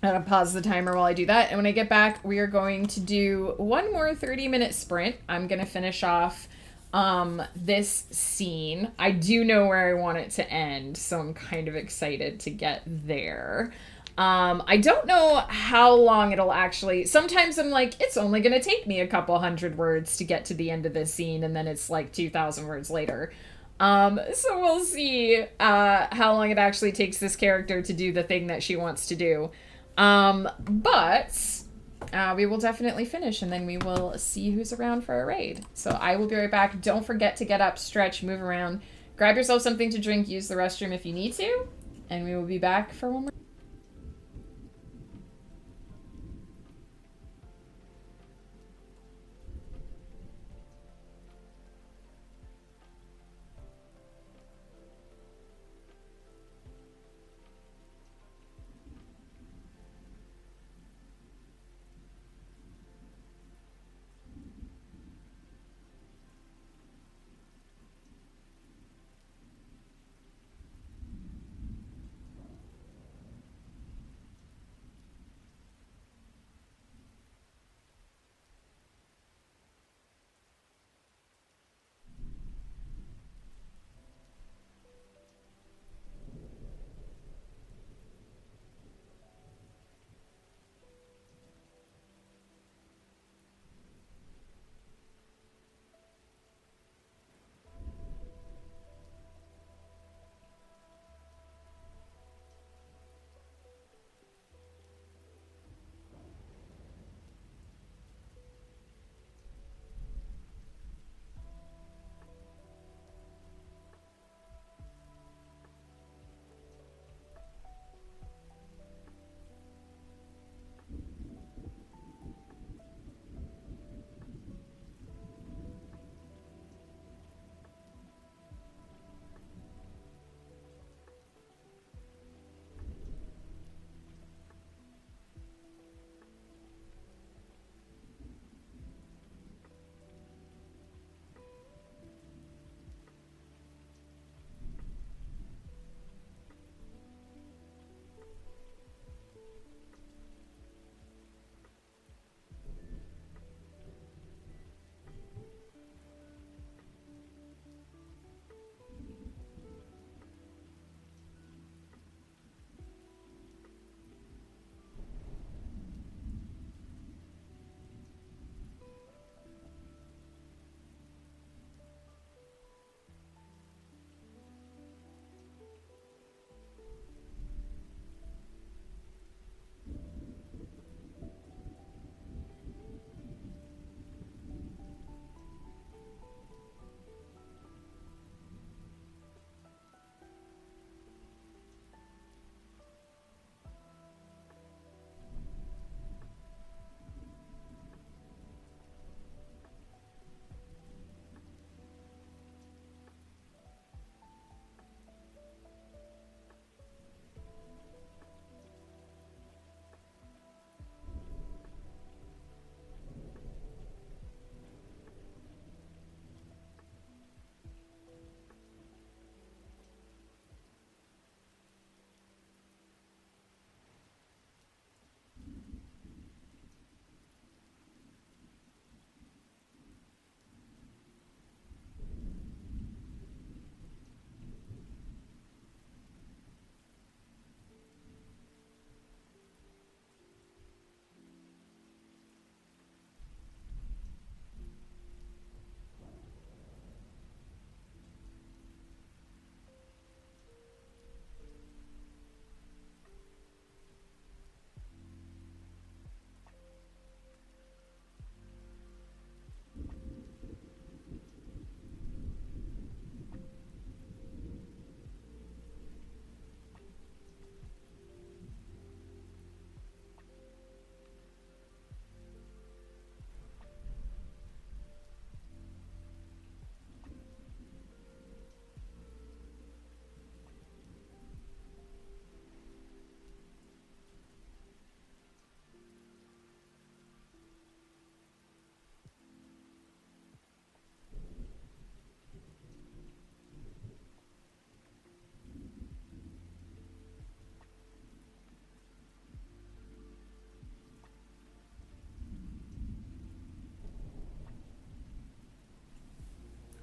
I'm going to pause the timer while I do that. And when I get back, we are going to do one more 30-minute sprint. I'm going to finish off this scene. I do know where I want it to end, so I'm kind of excited to get there. I don't know how long it'll actually... Sometimes I'm like, it's only going to take me a couple hundred words to get to the end of this scene, and then it's like 2,000 words later. So we'll see how long it actually takes this character to do the thing that she wants to do. But we will definitely finish, and then we will see who's around for a raid. So I will be right back. Don't forget to get up, stretch, move around, grab yourself something to drink, use the restroom if you need to, and we will be back for one more.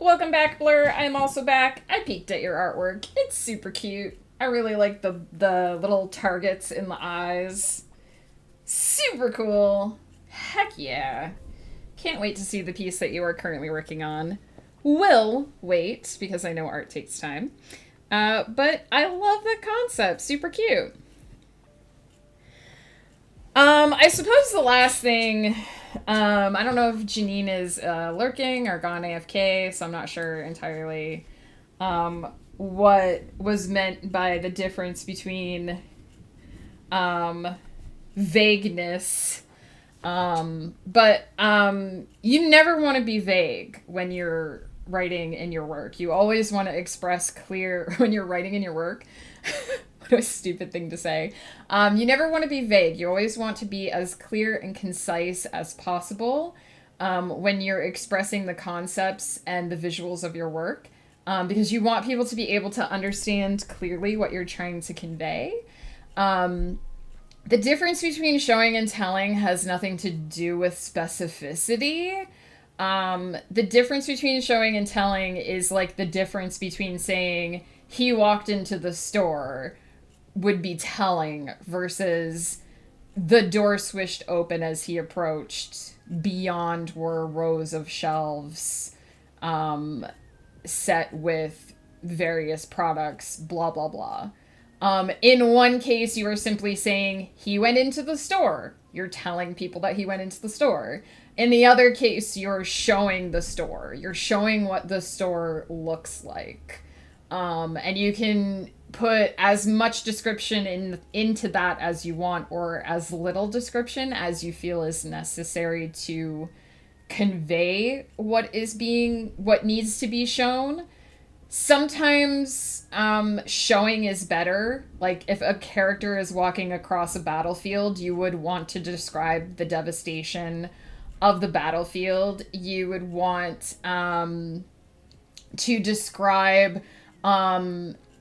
Welcome back, Blur. I'm also back. I peeked at your artwork. It's super cute. I really like the little targets in the eyes. Super cool. Heck yeah. Can't wait to see the piece that you are currently working on. Will wait, because I know art takes time. But I love the concept. Super cute. I suppose the last thing, I don't know if Janine is lurking or gone AFK, so I'm not sure entirely what was meant by the difference between vagueness. But you never want to be vague when you're writing in your work. You always want to express clear when you're writing in your work. What a stupid thing to say. You never want to be vague. You always want to be as clear and concise as possible when you're expressing the concepts and the visuals of your work, because you want people to be able to understand clearly what you're trying to convey. The difference between showing and telling has nothing to do with specificity. The difference between showing and telling is like the difference between saying he walked into the store would be telling versus the door swished open as he approached. Beyond were rows of shelves set with various products, blah, blah, blah. In one case, you are simply saying he went into the store. You're telling people that he went into the store. In the other case, you're showing the store. You're showing what the store looks like. And you can put as much description into that as you want, or as little description as you feel is necessary to convey what needs to be shown. Sometimes showing is better. Like if a character is walking across a battlefield, you would want to describe the devastation of the battlefield. You would want to describe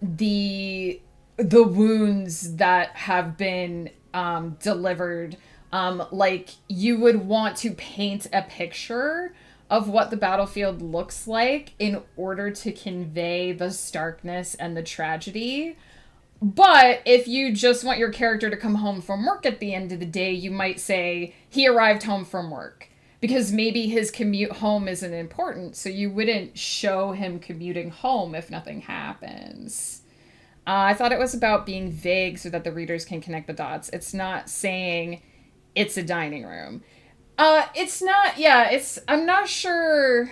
the wounds that have been delivered. Like you would want to paint a picture of what the battlefield looks like in order to convey the starkness and the tragedy. But if you just want your character to come home from work at the end of the day, you might say he arrived home from work, because maybe his commute home isn't important, so you wouldn't show him commuting home if nothing happens. I thought it was about being vague so that the readers can connect the dots. It's not saying it's a dining room. I'm not sure.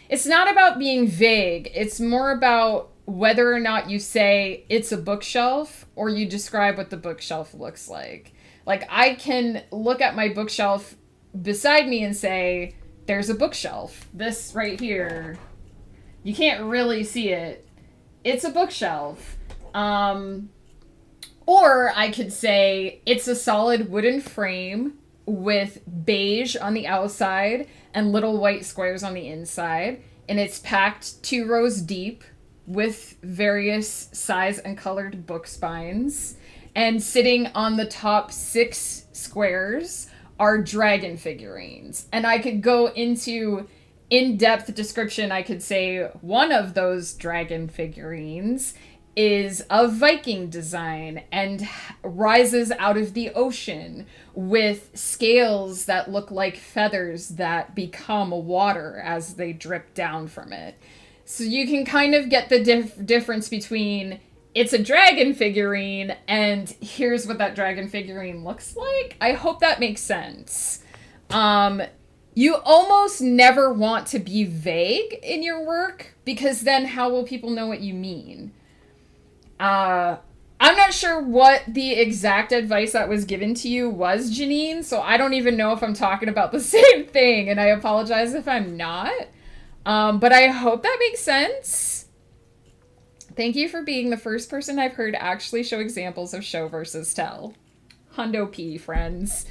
It's not about being vague. It's more about whether or not you say it's a bookshelf or you describe what the bookshelf looks like. Like, I can look at my bookshelf beside me and say, there's a bookshelf. This right here. You can't really see it. It's a bookshelf. Or I could say it's a solid wooden frame with beige on the outside and little white squares on the inside. And it's packed 2 rows deep with various size and colored book spines. And sitting on the top 6 squares are dragon figurines. And I could go into in-depth description. I could say one of those dragon figurines is a Viking design and rises out of the ocean with scales that look like feathers that become water as they drip down from it. So you can kind of get the difference between it's a dragon figurine and here's what that dragon figurine looks like. I hope that makes sense. You almost never want to be vague in your work, because then how will people know what you mean? I'm not sure what the exact advice that was given to you was, Janine, so I don't even know if I'm talking about the same thing, and I apologize if I'm not. But I hope that makes sense. Thank you for being the first person I've heard actually show examples of show versus tell. Hundo P, friends.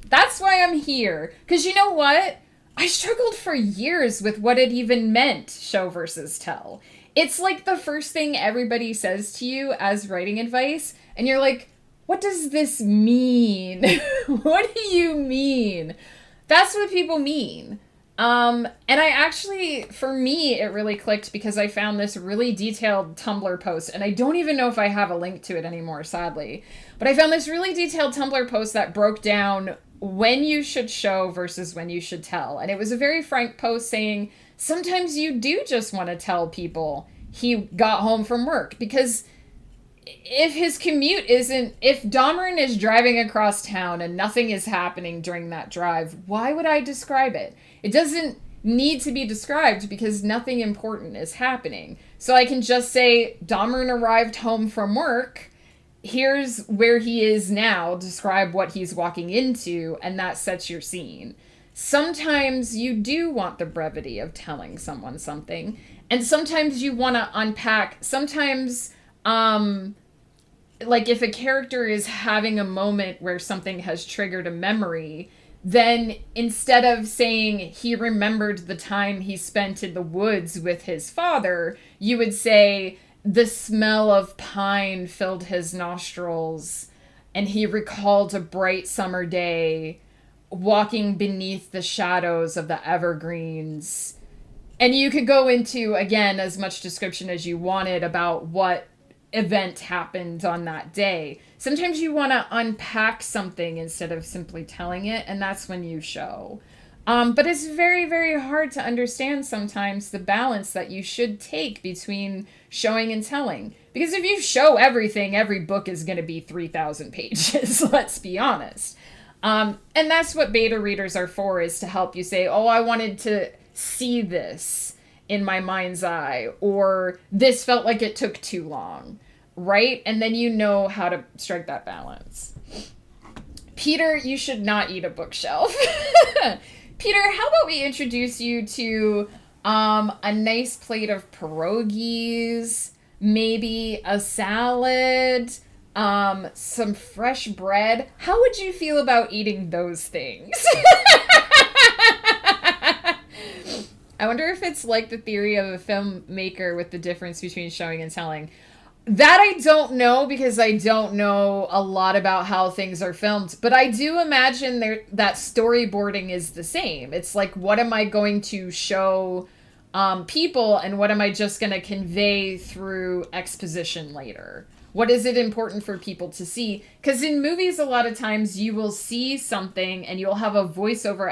That's why I'm here. Because you know what? I struggled for years with what it even meant, show versus tell. It's like the first thing everybody says to you as writing advice, and you're like, what does this mean? What do you mean? That's what people mean. And I actually, for me, it really clicked because I found this really detailed Tumblr post, and I don't even know if I have a link to it anymore, sadly. But I found this really detailed Tumblr post that broke down when you should show versus when you should tell. And it was a very frank post saying sometimes you do just want to tell people he got home from work because if his commute isn't, if Dahmerin is driving across town and nothing is happening during that drive, why would I describe it? It doesn't need to be described because nothing important is happening. So I can just say Dahmerin arrived home from work. Here's where he is now. Describe what he's walking into, and that sets your scene. Sometimes you do want the brevity of telling someone something, and sometimes you want to unpack. Sometimes like if a character is having a moment where something has triggered a memory, then instead of saying he remembered the time he spent in the woods with his father, you would say the smell of pine filled his nostrils and he recalled a bright summer day walking beneath the shadows of the evergreens. And you could go into, again, as much description as you wanted about what event happened on that day. Sometimes you want to unpack something instead of simply telling it, and that's when you show. But it's very, very hard to understand sometimes the balance that you should take between showing and telling. Because if you show everything, every book is going to be 3,000 pages, let's be honest. And that's what beta readers are for, is to help you say, oh, I wanted to see this in my mind's eye, or this felt like it took too long, right? And then you know how to strike that balance. Peter, you should not eat a bookshelf. Peter, how about we introduce you to a nice plate of pierogies, maybe a salad, some fresh bread. How would you feel about eating those things? I wonder if it's like the theory of a filmmaker with the difference between showing and telling. That I don't know, because I don't know a lot about how things are filmed. But I do imagine that storyboarding is the same. It's like, what am I going to show people, and what am I just going to convey through exposition later? What is it important for people to see? Because in movies, a lot of times you will see something and you'll have a voiceover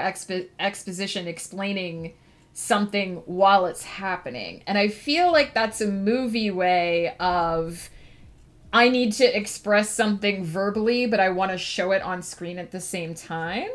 exposition explaining something while it's happening. And I feel like that's a movie way of, I need to express something verbally, but I want to show it on screen at the same time.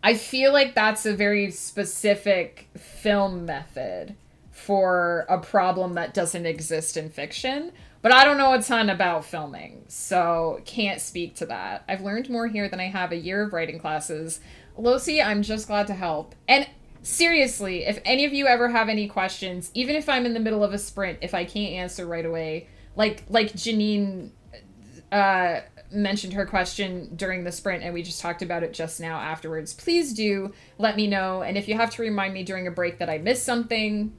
I feel like that's a very specific film method for a problem that doesn't exist in fiction. But I don't know a ton about filming, so can't speak to that. I've learned more here than I have a year of writing classes. Lofi, I'm just glad to help. And seriously, if any of you ever have any questions, even if I'm in the middle of a sprint, if I can't answer right away, like Janine mentioned her question during the sprint, and we just talked about it just now afterwards, please do let me know. And if you have to remind me during a break that I missed something,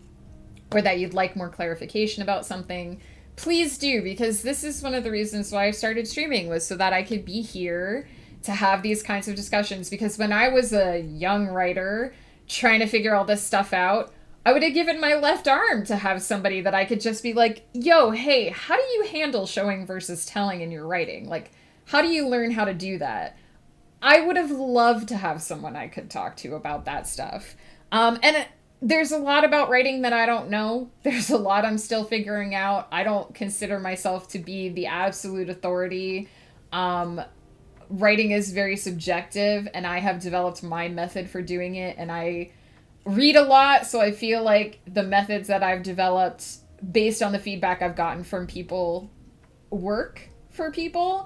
or that you'd like more clarification about something, please do, because this is one of the reasons why I started streaming, was so that I could be here to have these kinds of discussions. Because when I was a young writer trying to figure all this stuff out, I would have given my left arm to have somebody that I could just be like, yo, hey, how do you handle showing versus telling in your writing? Like, how do you learn how to do that? I would have loved to have someone I could talk to about that stuff. There's a lot about writing that I don't know. There's a lot I'm still figuring out. I don't consider myself to be the absolute authority. Writing is very subjective, and I have developed my method for doing it, and I read a lot, so I feel like the methods that I've developed based on the feedback I've gotten from people work for people.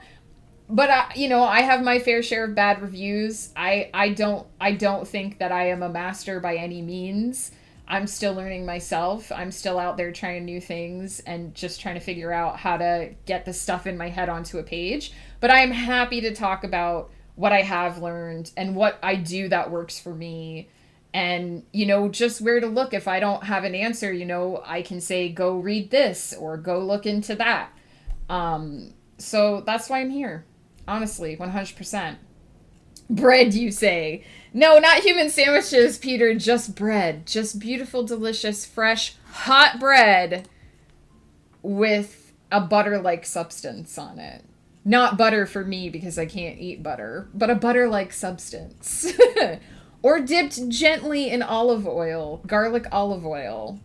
But I have my fair share of bad reviews. I don't think that I am a master by any means. I'm still learning myself. I'm still out there trying new things and just trying to figure out how to get the stuff in my head onto a page. But I am happy to talk about what I have learned and what I do that works for me. And, just where to look. If I don't have an answer, I can say, go read this or go look into that. So that's why I'm here. Honestly, 100%. Bread, you say? No, not human sandwiches, Peter. Just bread. Just beautiful, delicious, fresh, hot bread with a butter-like substance on it. Not butter for me because I can't eat butter, but a butter-like substance. Or dipped gently in olive oil, garlic olive oil.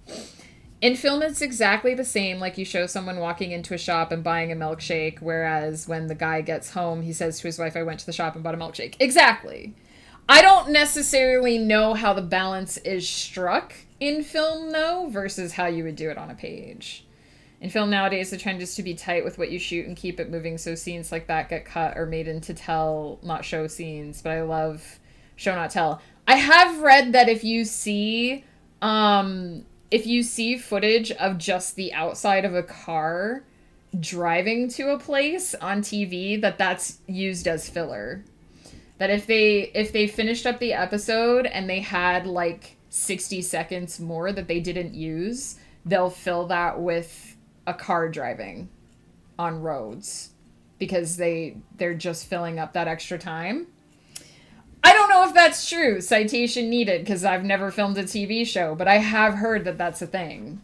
In film, it's exactly the same, like you show someone walking into a shop and buying a milkshake, whereas when the guy gets home, he says to his wife, I went to the shop and bought a milkshake. Exactly. I don't necessarily know how the balance is struck in film, though, versus how you would do it on a page. In film nowadays, the trend is to be tight with what you shoot and keep it moving, so scenes like that get cut or made into tell, not show scenes, but I love show, not tell. I have read that if you see footage of just the outside of a car driving to a place on TV, that's used as filler. That if they finished up the episode and they had like 60 seconds more that they didn't use, they'll fill that with a car driving on roads because they're just filling up that extra time. I don't know if that's true. Citation needed, because I've never filmed a TV show, but I have heard that that's a thing.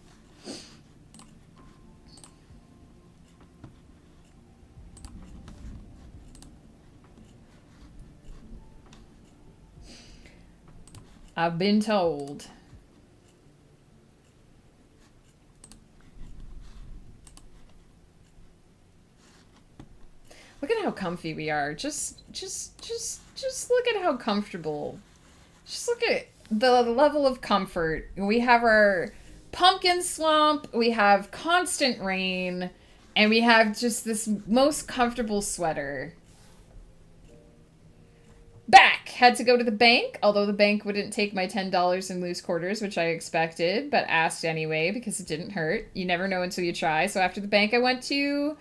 I've been told. Look at how comfy we are. Just look at how comfortable. Just look at the level of comfort. We have our pumpkin swamp, we have constant rain, and we have just this most comfortable sweater. Back! Had to go to the bank, although the bank wouldn't take my $10 in loose quarters, which I expected, but asked anyway because it didn't hurt. You never know until you try. So after the bank, I went to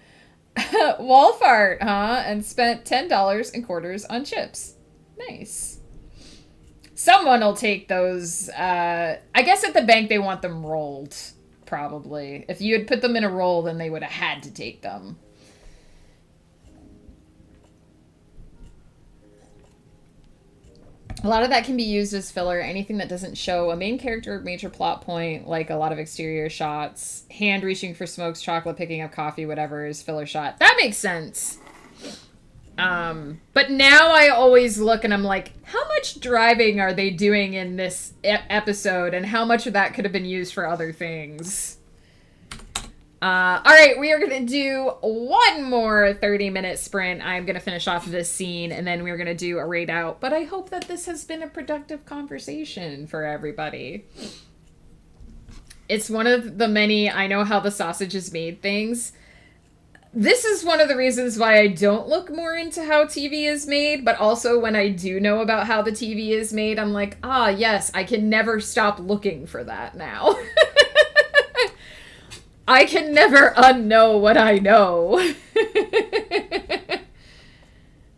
Walmart, and spent $10 in quarters on chips. Nice. Someone will take those. I guess at the bank they want them rolled, probably. If you had put them in a roll, then they would have had to take them. A lot of that can be used as filler. Anything that doesn't show a main character or major plot point, like a lot of exterior shots, hand reaching for smokes, chocolate, picking up coffee, whatever, is filler shot. That makes sense. But now I always look and I'm like, how much driving are they doing in this episode, and how much of that could have been used for other things? Alright, we are going to do one more 30-minute sprint. I'm going to finish off this scene, and then we're going to do a raid out. But I hope that this has been a productive conversation for everybody. It's one of the many I know how the sausage is made things. This is one of the reasons why I don't look more into how TV is made, but also when I do know about how the TV is made, I'm like, ah, yes, I can never stop looking for that now. I can never unknow what I know.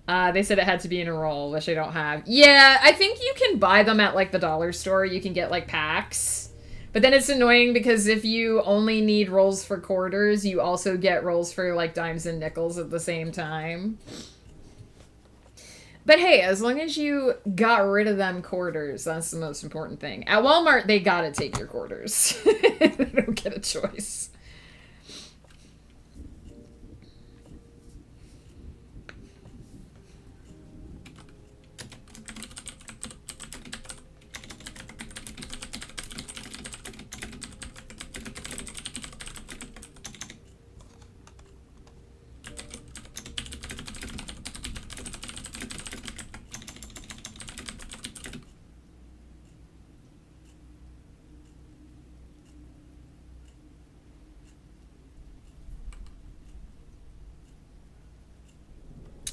They said it had to be in a roll, which I don't have. Yeah, I think you can buy them at, like, the dollar store. You can get, like, packs. But then it's annoying because if you only need rolls for quarters, you also get rolls for, like, dimes and nickels at the same time. But hey, as long as you got rid of them quarters, that's the most important thing. At Walmart, they gotta take your quarters. They don't get a choice.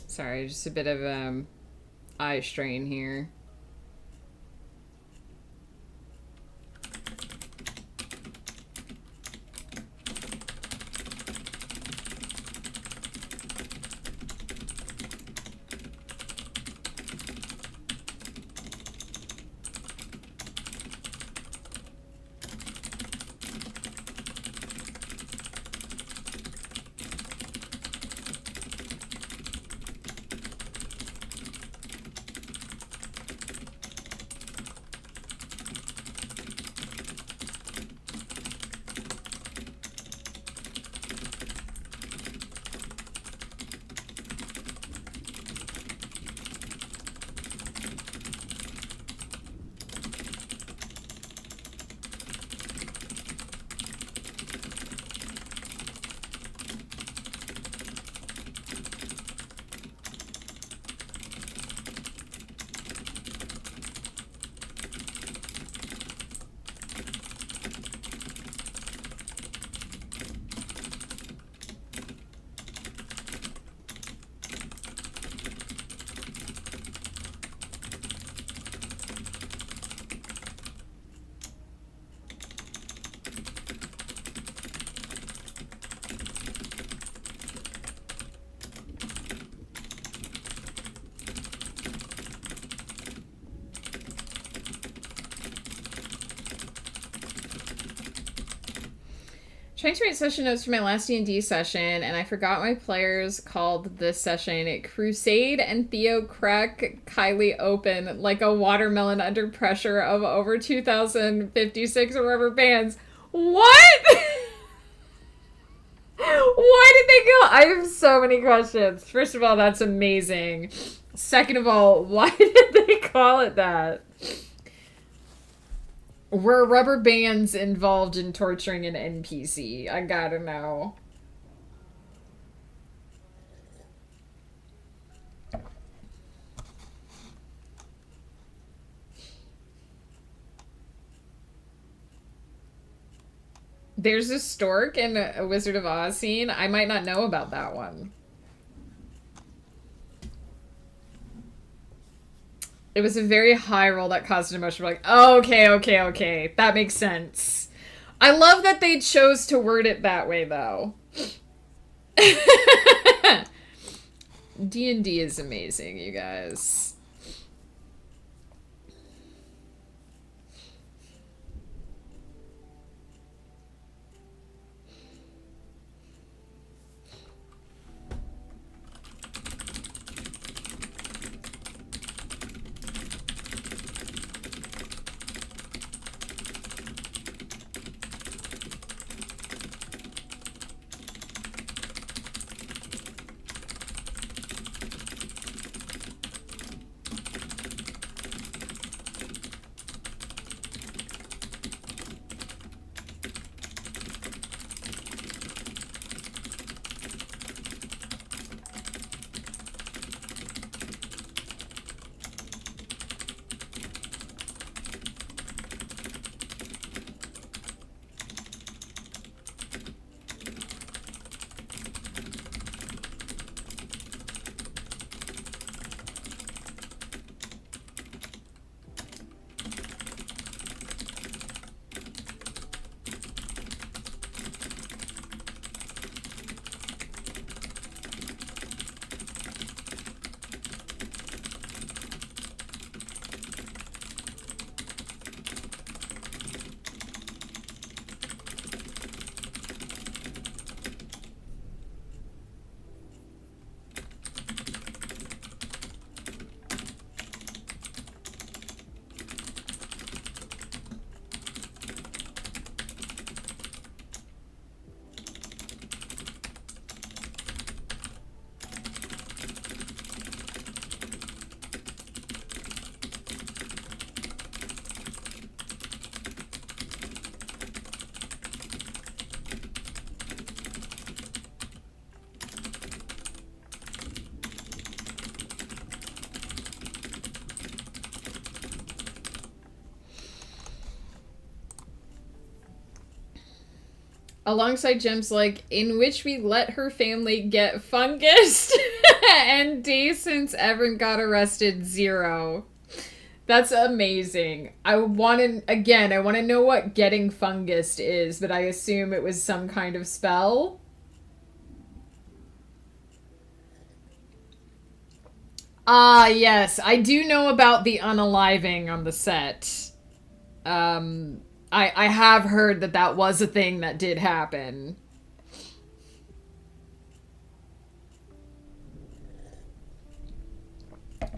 Sorry, just a bit of eye strain here. Trying to write session notes for my last D&D session, and I forgot my players called this session it Crusade and Theo crack Kylie open like a watermelon under pressure of over 2,056 rubber bands. What? Why did they go? I have so many questions. First of all, that's amazing. Second of all, why did they call it that? Were rubber bands involved in torturing an NPC? I gotta know. There's a stork in a Wizard of Oz scene. I might not know about that one. It was a very high roll that caused an emotion. We're like, oh, okay. That makes sense. I love that they chose to word it that way, though. D&D is amazing, you guys. Alongside gems like, in which we let her family get fungus, and days since Evan got arrested, 0. That's amazing. I want to know what getting fungus is, but I assume it was some kind of spell. Ah, yes. I do know about the unaliving on the set. I have heard that that was a thing that did happen.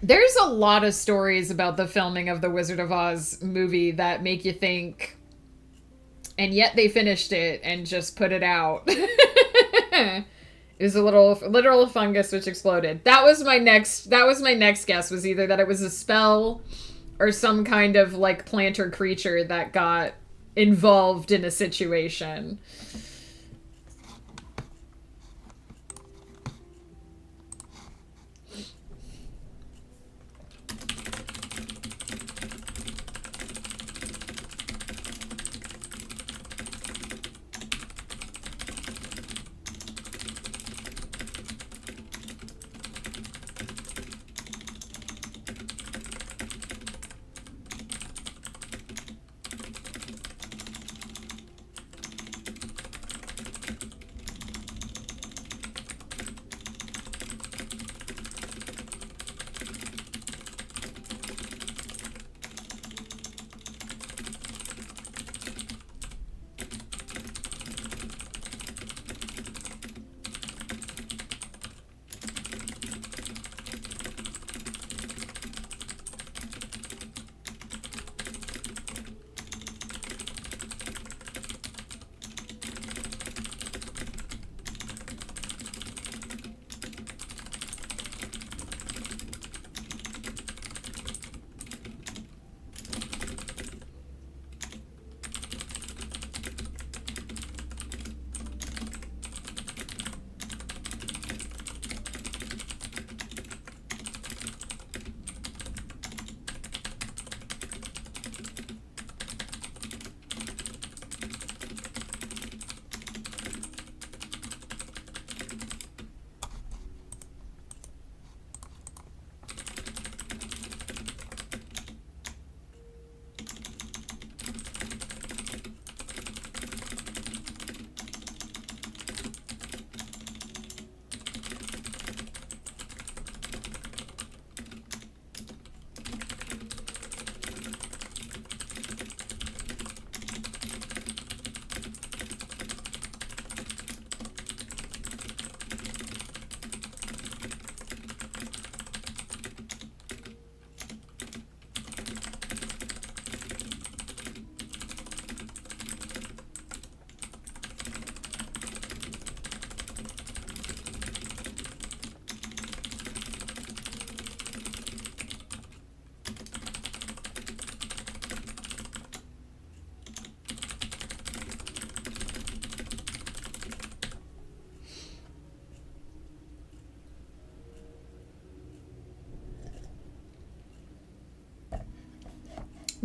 There's a lot of stories about the filming of the Wizard of Oz movie that make you think, and yet they finished it and just put it out. It was a literal fungus which exploded. That was my next guess, was either that it was a spell or some kind of like plant or creature that got involved in a situation.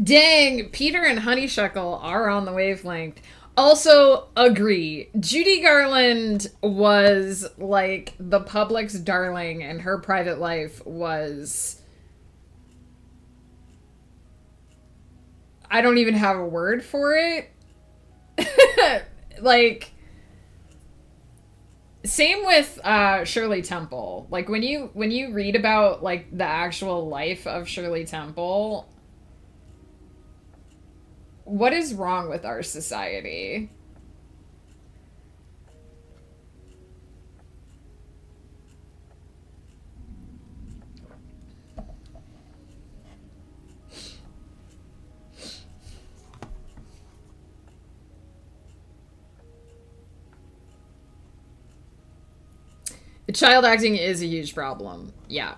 Dang, Peter and Honeysuckle are on the wavelength. Also, agree. Judy Garland was like the public's darling, and her private life was. I don't even have a word for it. Like, same with Shirley Temple. Like when you read about like the actual life of Shirley Temple, what is wrong with our society? Child acting is a huge problem. Yeah.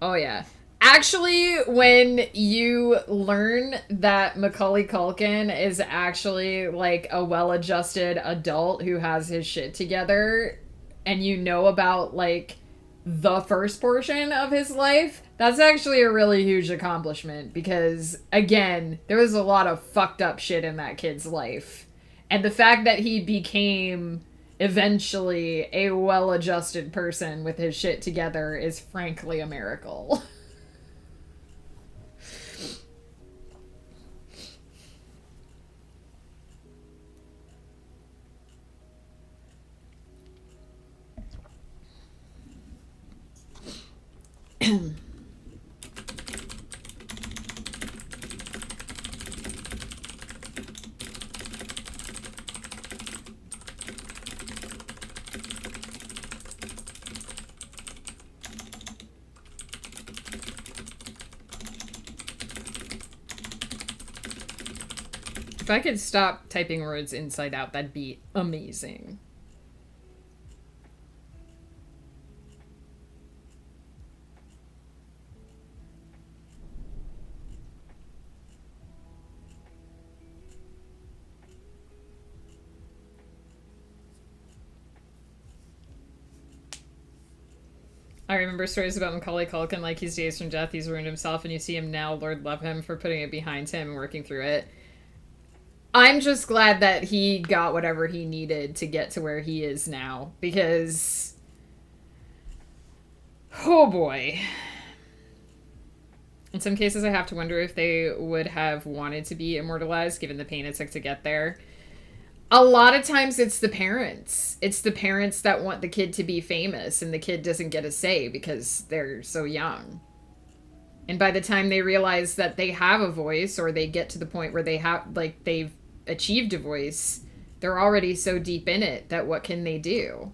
Oh, yeah. Actually, when you learn that Macaulay Culkin is actually like a well-adjusted adult who has his shit together, and you know about like the first portion of his life, that's actually a really huge accomplishment because, again, there was a lot of fucked up shit in that kid's life. And the fact that he became eventually a well-adjusted person with his shit together is frankly a miracle. If I could stop typing words inside out, that'd be amazing. I remember stories about Macaulay Culkin, like he's days from death, he's ruined himself, and you see him now, Lord love him for putting it behind him and working through it. I'm just glad that he got whatever he needed to get to where he is now, because... oh boy. In some cases, I have to wonder if they would have wanted to be immortalized, given the pain it took to get there. A lot of times it's the parents. It's the parents that want the kid to be famous, and the kid doesn't get a say because they're so young. And by the time they realize that they have a voice, or they get to the point where they have, like, they've achieved a voice, they're already so deep in it that what can they do?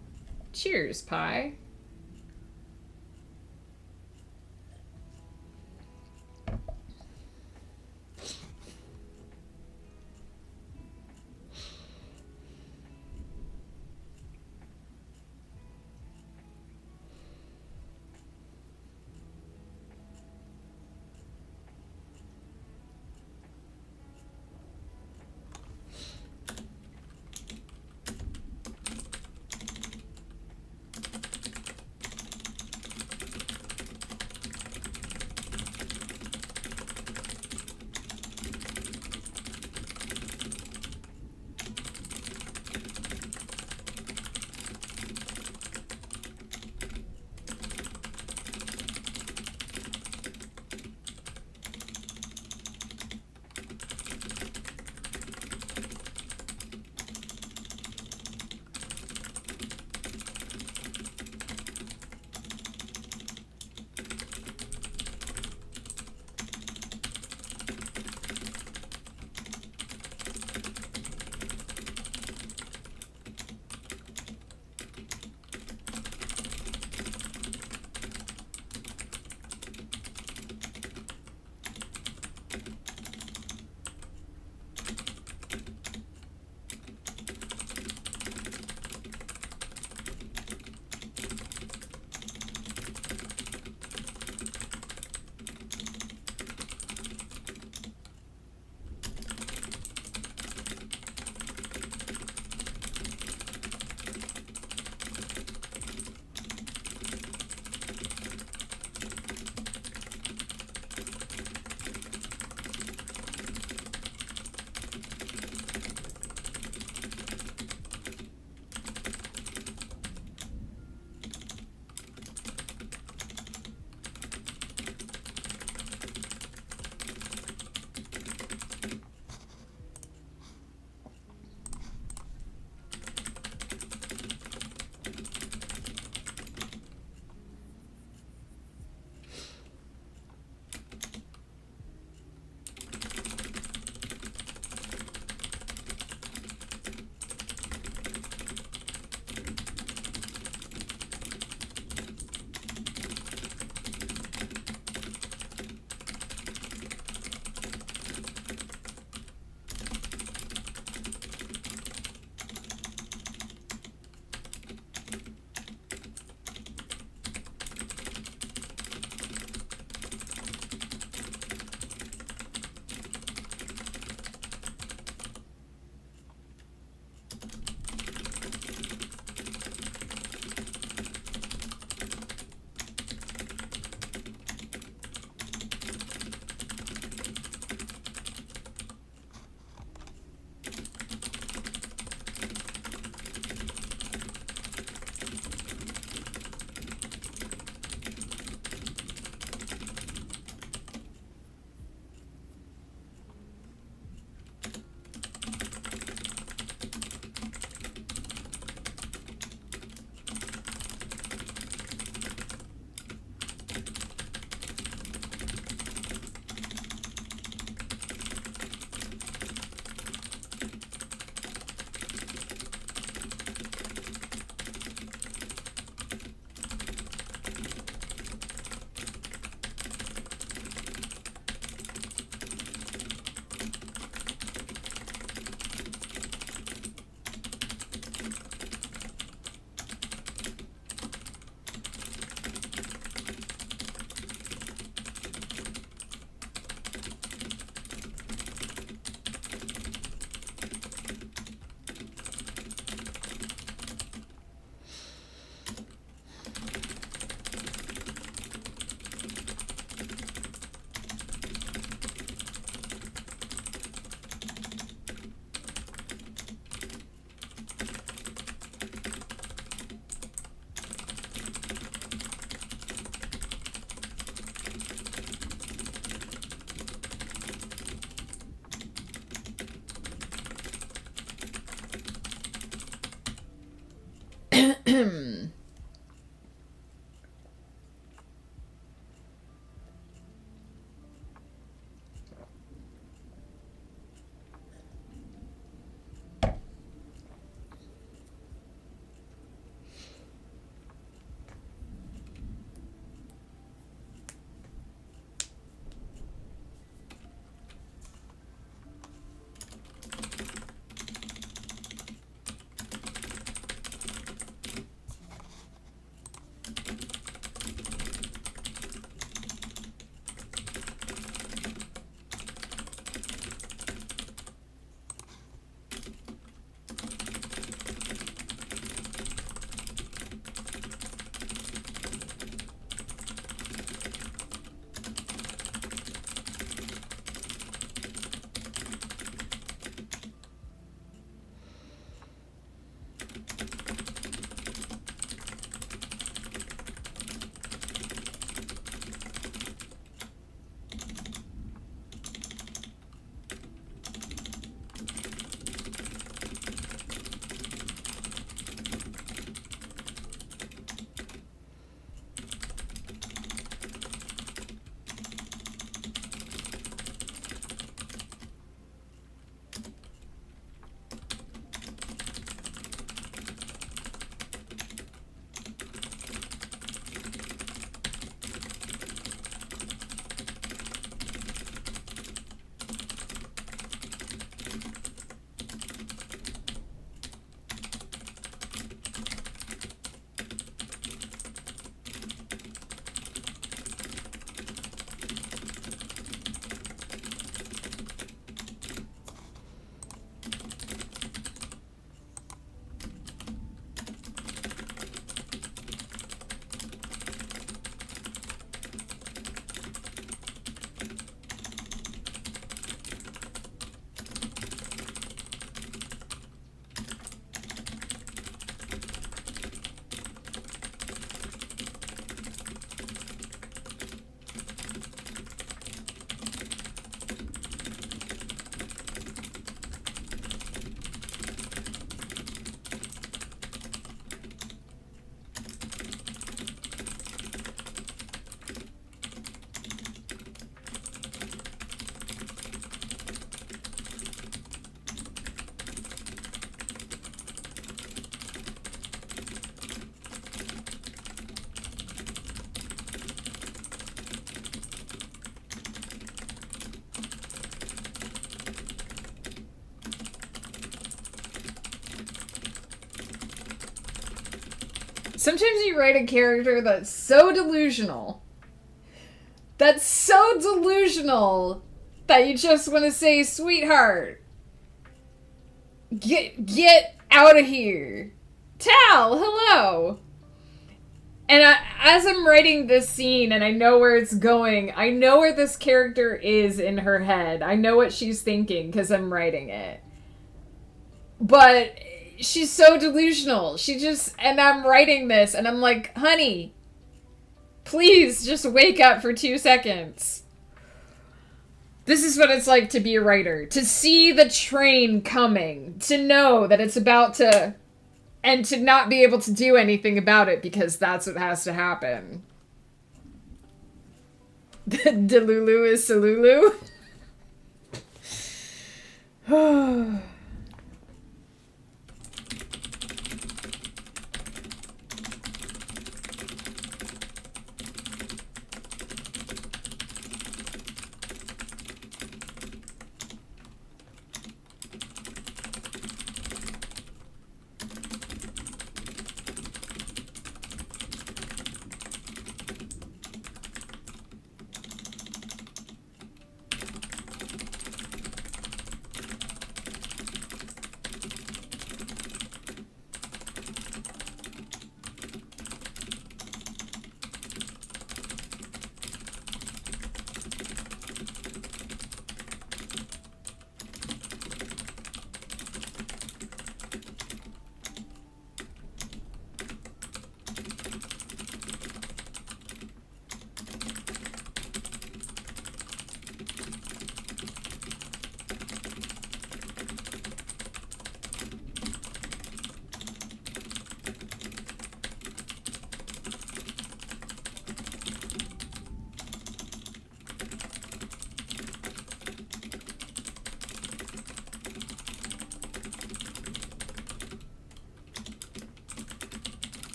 Cheers, Pie. Sometimes you write a character that's so delusional. That's so delusional that you just want to say, sweetheart, get out of here. Tal, hello. And as I'm writing this scene and I know where it's going, I know where this character is in her head. I know what she's thinking because I'm writing it. But she's so delusional. And I'm writing this and I'm like, honey, please just wake up for 2 seconds. This is what it's like to be a writer. To see the train coming. To know that it's about to... And to not be able to do anything about it because that's what has to happen. Delulu is Salulu.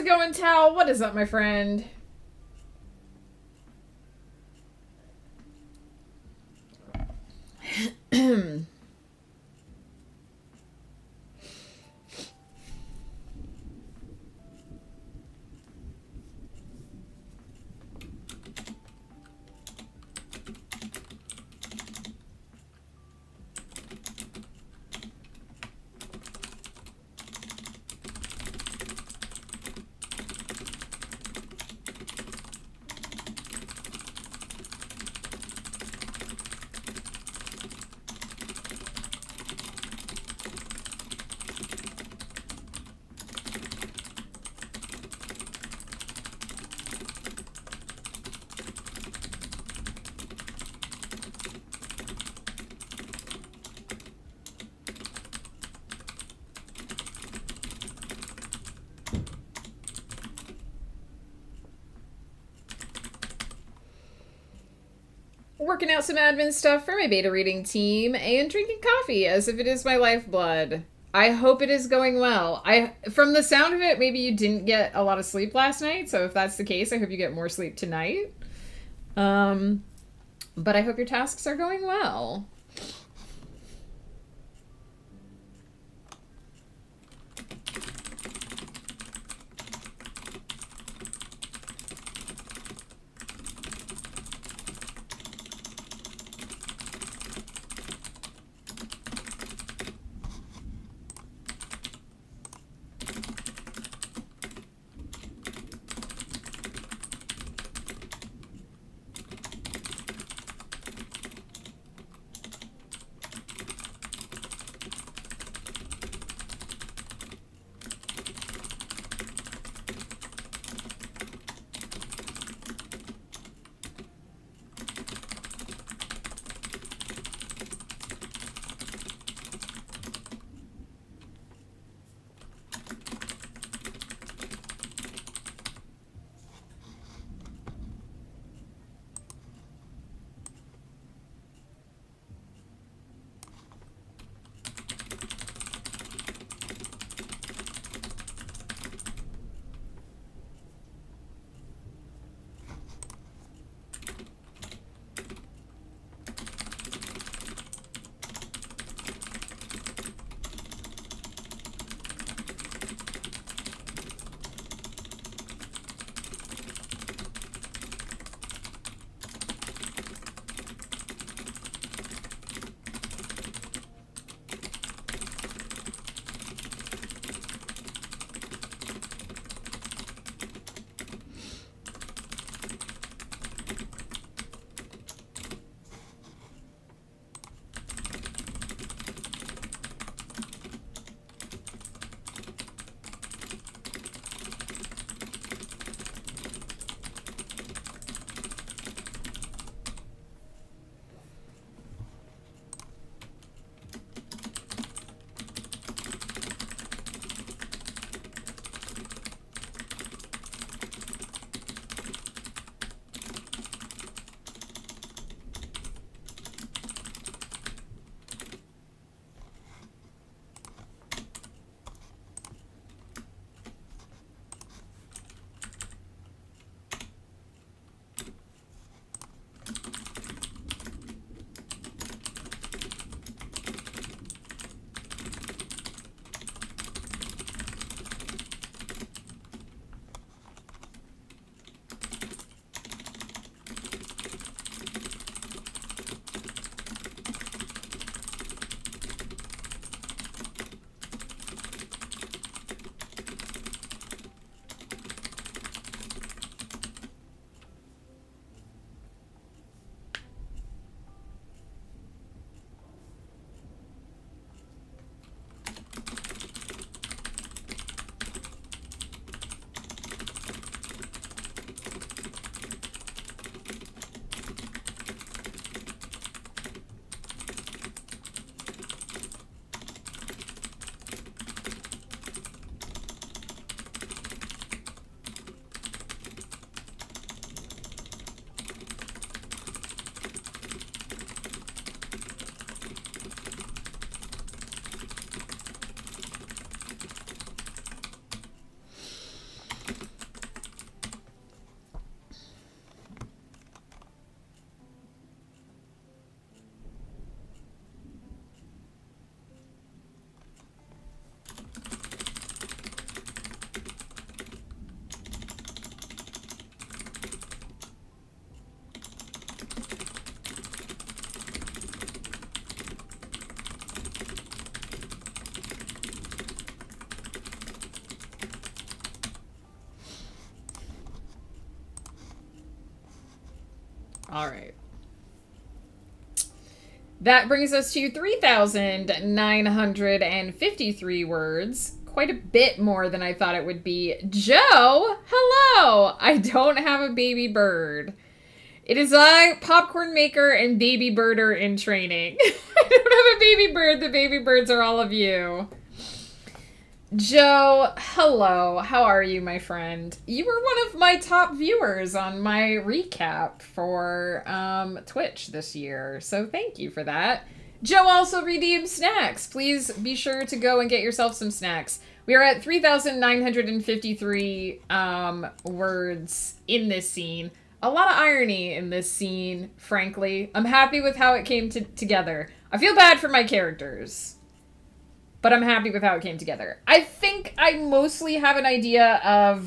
it going, Tal? What is up, my friend? Working out some admin stuff for my beta reading team and drinking coffee as if it is my lifeblood. I hope it is going well. From the sound of it, maybe you didn't get a lot of sleep last night, so if that's the case, I hope you get more sleep tonight. But I hope your tasks are going well. All right. That brings us to 3,953 words. Quite a bit more than I thought it would be. Joe, hello! I don't have a baby bird. It is I, popcorn maker and baby birder in training. I don't have a baby bird. The baby birds are all of you. Joe, hello. How are you, my friend? You were one of my top viewers on my recap for Twitch this year, so thank you for that. Joe also redeemed snacks. Please be sure to go and get yourself some snacks. We are at 3,953 words in this scene. A lot of irony in this scene, frankly. I'm happy with how it came together. I feel bad for my characters, but I'm happy with how it came together. I think I mostly have an idea of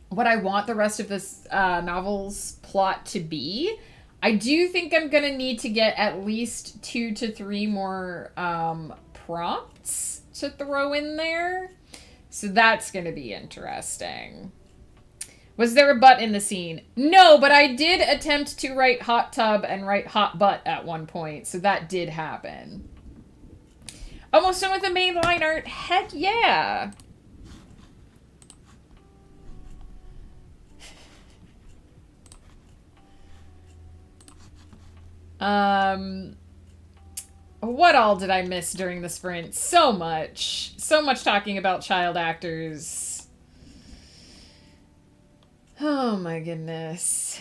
what I want the rest of this novel's plot to be. I do think I'm going to need to get at least 2 to 3 more prompts to throw in there. So that's going to be interesting. Was there a butt in the scene? No, but I did attempt to write hot tub and write hot butt at one point, so that did happen. Almost done with the main line art. Heck yeah! What all did I miss during the sprint? So much. So much talking about child actors. Oh my goodness.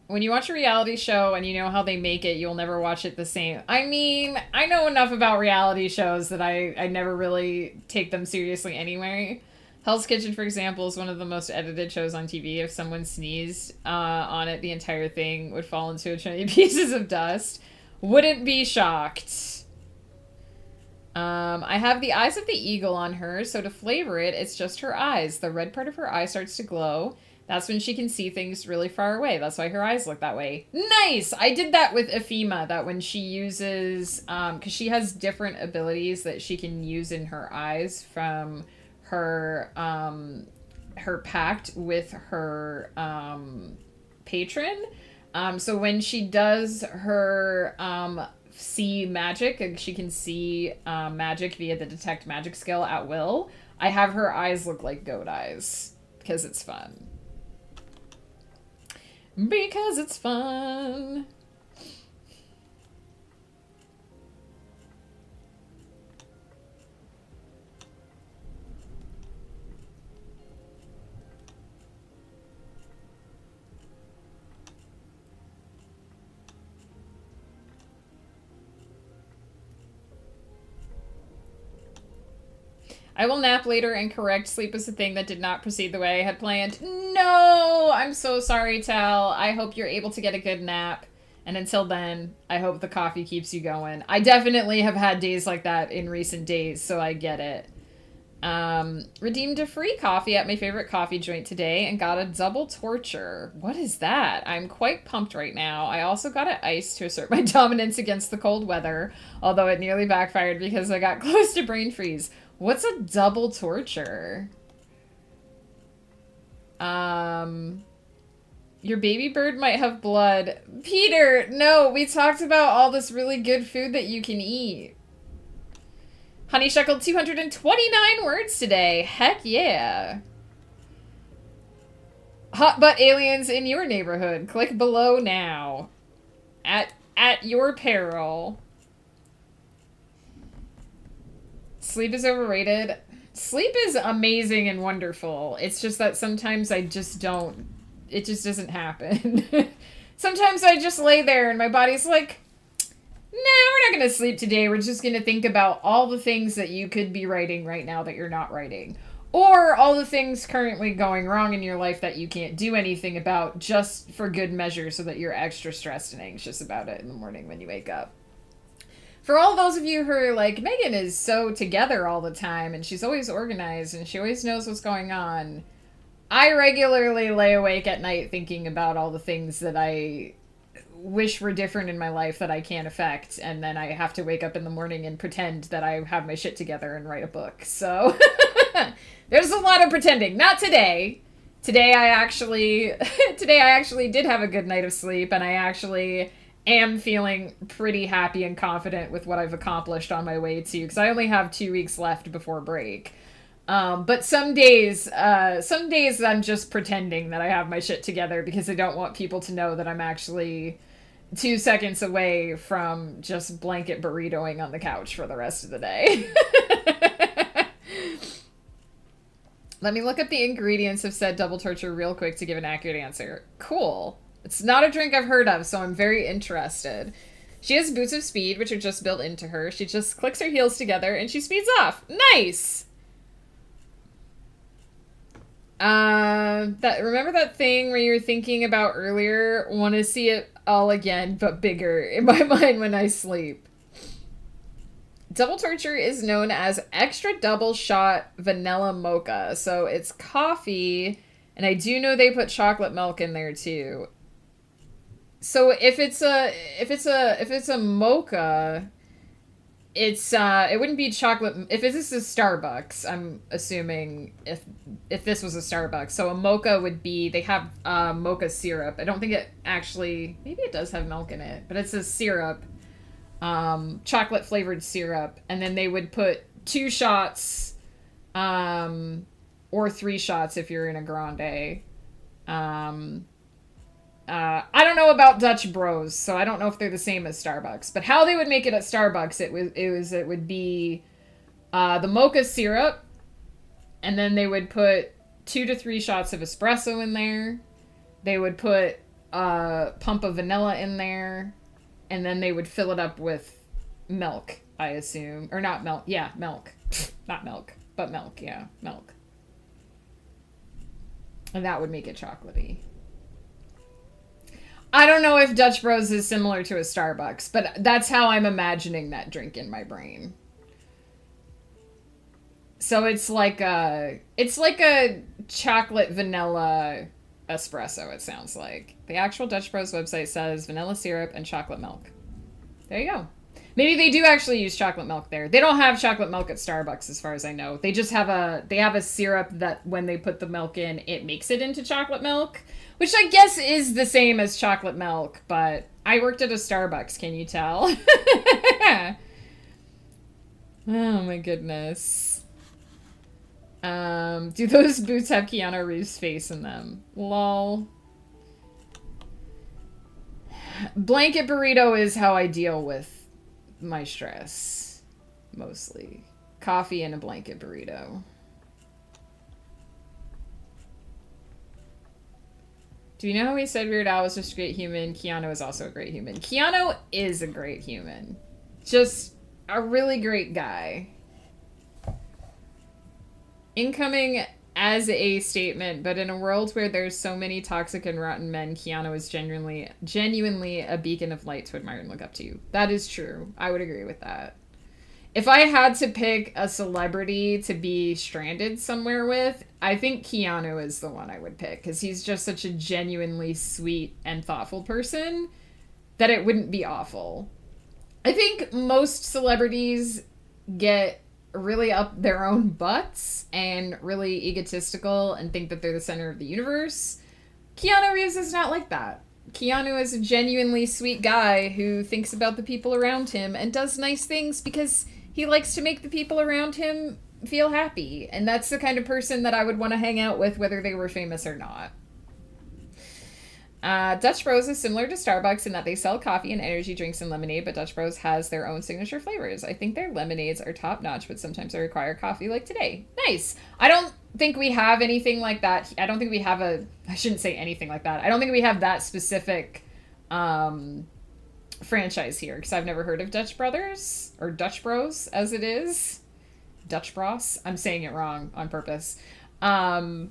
When you watch a reality show and you know how they make it, you'll never watch it the same. I mean, I know enough about reality shows that I never really take them seriously anyway. Hell's Kitchen, for example, is one of the most edited shows on TV. If someone sneezed on it, the entire thing would fall into a trillion pieces of dust. Wouldn't be shocked. I have the eyes of the eagle on her, so to flavor it, it's just her eyes. The red part of her eye starts to glow. That's when she can see things really far away. That's why her eyes look that way. Nice! I did that with Ephema, that when she uses, because she has different abilities that she can use in her eyes from her, her pact with her, patron. So when she does her, see magic, she can see magic via the detect magic skill at will. I have her eyes look like goat eyes because it's fun. Because it's fun. I will nap later and correct. Sleep was the thing that did not proceed the way I had planned. No! I'm so sorry, Tal. I hope you're able to get a good nap. And until then, I hope the coffee keeps you going. I definitely have had days like that in recent days, so I get it. Redeemed a free coffee at my favorite coffee joint today and got a double torture. What is that? I'm quite pumped right now. I also got an ice to assert my dominance against the cold weather, although it nearly backfired because I got close to brain freeze. What's a double torture? Your baby bird might have blood. Peter, no, we talked about all this really good food that you can eat. Honey Shekel 229 words today. Heck yeah. Hot butt aliens in your neighborhood. Click below now. At your peril. Sleep is overrated. Sleep is amazing and wonderful. It's just that sometimes I just don't. It just doesn't happen. Sometimes I just lay there and my body's like, nah, we're not going to sleep today. We're just going to think about all the things that you could be writing right now that you're not writing. Or all the things currently going wrong in your life that you can't do anything about just for good measure so that you're extra stressed and anxious about it in the morning when you wake up. For all those of you who are like, Megan is so together all the time and she's always organized and she always knows what's going on, I regularly lay awake at night thinking about all the things that I wish were different in my life that I can't affect, and then I have to wake up in the morning and pretend that I have my shit together and write a book. So there's a lot of pretending. Not today. Today I actually today I actually did have a good night of sleep, and I actually am feeling pretty happy and confident with what I've accomplished on my way to, because I only have 2 weeks left before break. But some days I'm just pretending that I have my shit together because I don't want people to know that I'm actually 2 seconds away from just blanket burritoing on the couch for the rest of the day. Let me look up the ingredients of said double torture real quick to give an accurate answer. Cool. It's not a drink I've heard of, so I'm very interested. She has boots of speed, which are just built into her. She just clicks her heels together and she speeds off. Nice! Remember that thing where you were thinking about earlier? Want to see it all again, but bigger in my mind when I sleep. Double torture is known as extra double shot vanilla mocha. So it's coffee, and I do know they put chocolate milk in there too. So if it's a mocha, it wouldn't be chocolate. If this is Starbucks, I'm assuming if this was a Starbucks, so a mocha would be, they have mocha syrup. I don't think it actually, maybe it does have milk in it, but it's a syrup, chocolate flavored syrup, and then they would put 2 shots, or 3 shots if you're in a grande. I don't know about Dutch Bros, so I don't know if they're the same as Starbucks. But how they would make it at Starbucks, it would be the mocha syrup, and then they would put 2 to 3 shots of espresso in there. They would put a pump of vanilla in there, and then they would fill it up with milk, I assume. Or not milk. Yeah, milk. Not milk, but milk. Yeah, milk. And that would make it chocolatey. I don't know if Dutch Bros is similar to a Starbucks, but that's how I'm imagining that drink in my brain. So it's like a chocolate vanilla espresso, it sounds like. The actual Dutch Bros website says vanilla syrup and chocolate milk. There you go. Maybe they do actually use chocolate milk there. They don't have chocolate milk at Starbucks as far as I know. They just have a syrup that when they put the milk in, it makes it into chocolate milk, which I guess is the same as chocolate milk, but I worked at a Starbucks, can you tell? Oh my goodness. Do those boots have Keanu Reeves' face in them? Lol. Blanket burrito is how I deal with my stress, mostly. Coffee and a blanket burrito. Do you know how he said Weird Al was just a great human? Keanu is also a great human. Keanu is a great human. Just a really great guy. Incoming as a statement, but in a world where there's so many toxic and rotten men, Keanu is genuinely a beacon of light to admire and look up to. That is true. I would agree with that. If I had to pick a celebrity to be stranded somewhere with, I think Keanu is the one I would pick, because he's just such a genuinely sweet and thoughtful person that it wouldn't be awful. I think most celebrities get really up their own butts and really egotistical and think that they're the center of the universe. Keanu Reeves is not like that. Keanu is a genuinely sweet guy who thinks about the people around him and does nice things because he likes to make the people around him feel happy. And that's the kind of person that I would want to hang out with, whether they were famous or not. Dutch Bros is similar to Starbucks in that they sell coffee and energy drinks and lemonade, but Dutch Bros has their own signature flavors. I think their lemonades are top notch, but sometimes they require coffee like today. Nice. I don't think we have anything like that. I don't think we have I shouldn't say anything like that. I don't think we have that specific franchise here, because I've never heard of Dutch Brothers, or Dutch Bros as it is. Dutch Bros. I'm saying it wrong on purpose. Yeah,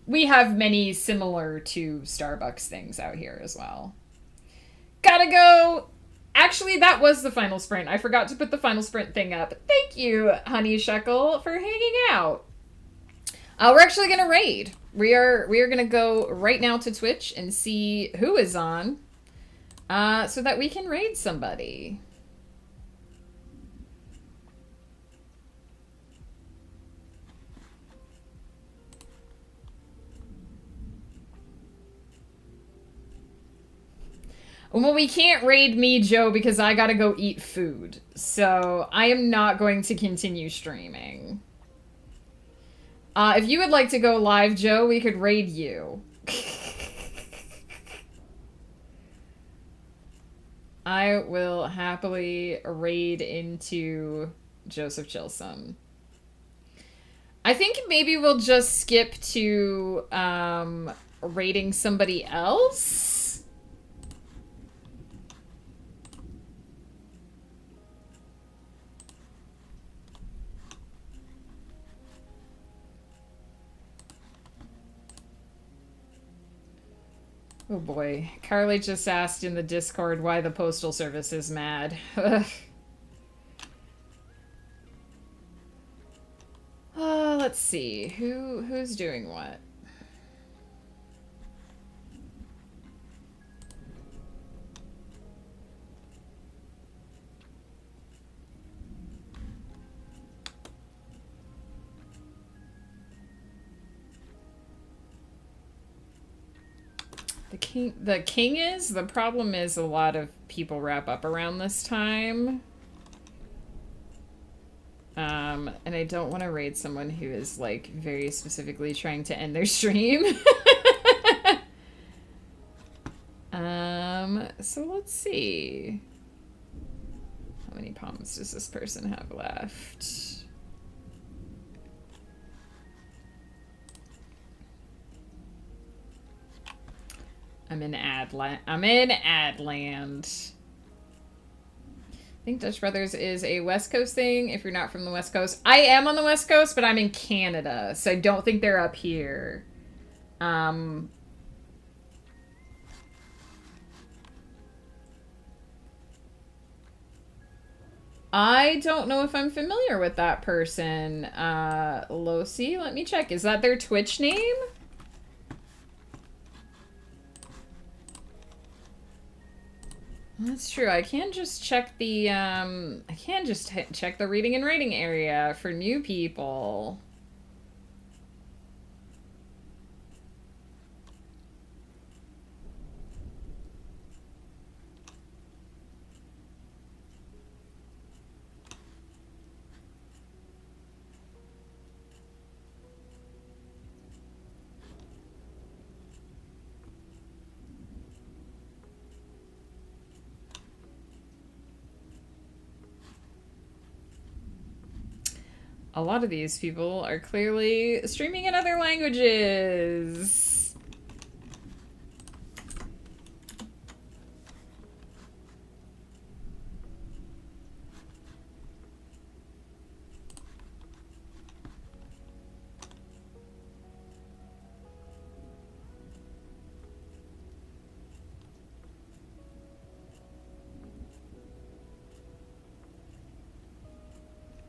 we have many similar to Starbucks things out here as well. Gotta go. Actually, that was the final sprint. I forgot to put the final sprint thing up. Thank you, Honey Shekel, for hanging out. We're actually gonna raid. We are gonna go right now to Twitch and see who is on, so that we can raid somebody. Well, we can't raid me, Joe, because I gotta go eat food. So I am not going to continue streaming. If you would like to go live, Joe, we could raid you. I will happily raid into Joseph Chilson. I think maybe we'll just skip to raiding somebody else. Oh boy. Carly just asked in the Discord why the Postal Service is mad. Let's see. Who's doing what? The king is? The problem is a lot of people wrap up around this time. And I don't want to raid someone who is, like, very specifically trying to end their stream. So let's see. How many palms does this person have left? I'm in Adland. I think Dutch Brothers is a West Coast thing if you're not from the West Coast. I am on the West Coast, but I'm in Canada, so I don't think they're up here. I don't know if I'm familiar with that person. Lofi, let me check. Is that their Twitch name? That's true. I can just check the, check the reading and writing area for new people. A lot of these people are clearly streaming in other languages.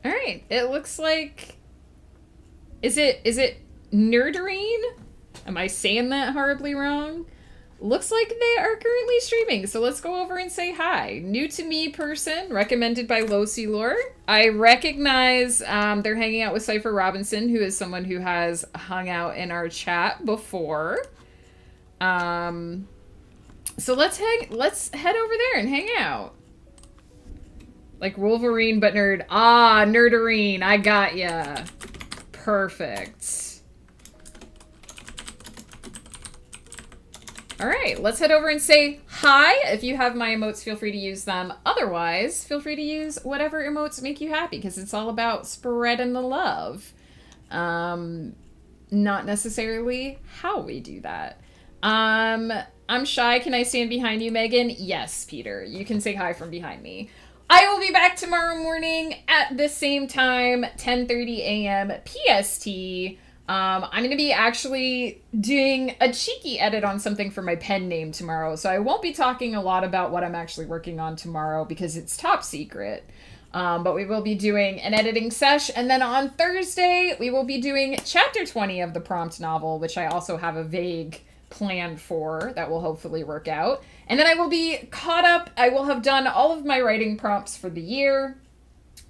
Alright, it looks like... Is it Nerdarine? Am I saying that horribly wrong? Looks like they are currently streaming, so let's go over and say hi. New to me person, recommended by Lofi Lore. I recognize they're hanging out with Cypher Robinson, who is someone who has hung out in our chat before. So let's head over there and hang out. Like Wolverine, but nerd. Ah, Nerdarine. I got ya. Perfect. All right, let's head over and say hi. If you have my emotes, feel free to use them. Otherwise, feel free to use whatever emotes make you happy, because it's all about spreading the love. Not necessarily how we do that. I'm shy. Can I stand behind you, Megan? Yes, Peter. You can say hi from behind me. I will be back tomorrow morning at the same time, 10:30 a.m. PST. I'm going to be actually doing a cheeky edit on something for my pen name tomorrow, so I won't be talking a lot about what I'm actually working on tomorrow because it's top secret. But we will be doing an editing sesh, and then on Thursday, we will be doing chapter 20 of the prompt novel, which I also have a vague plan for that will hopefully work out. And then I will be caught up. I will have done all of my writing prompts for the year.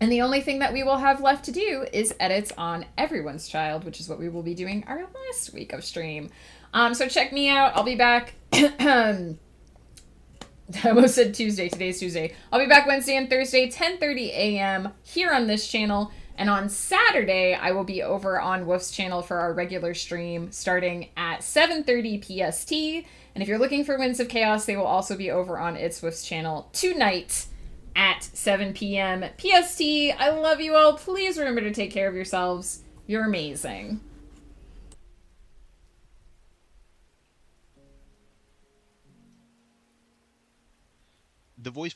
And the only thing that we will have left to do is edits on Everyone's Child, which is what we will be doing our last week of stream. So check me out. I'll be back I almost said Tuesday. Today's Tuesday. I'll be back Wednesday and Thursday, 10:30 a.m. here on this channel. And on Saturday, I will be over on Wolf's channel for our regular stream starting at 7:30 PST. And if you're looking for Winds of Chaos, they will also be over on It's Wolf's channel tonight at 7 p.m. PST. I love you all. Please remember to take care of yourselves. You're amazing. The voice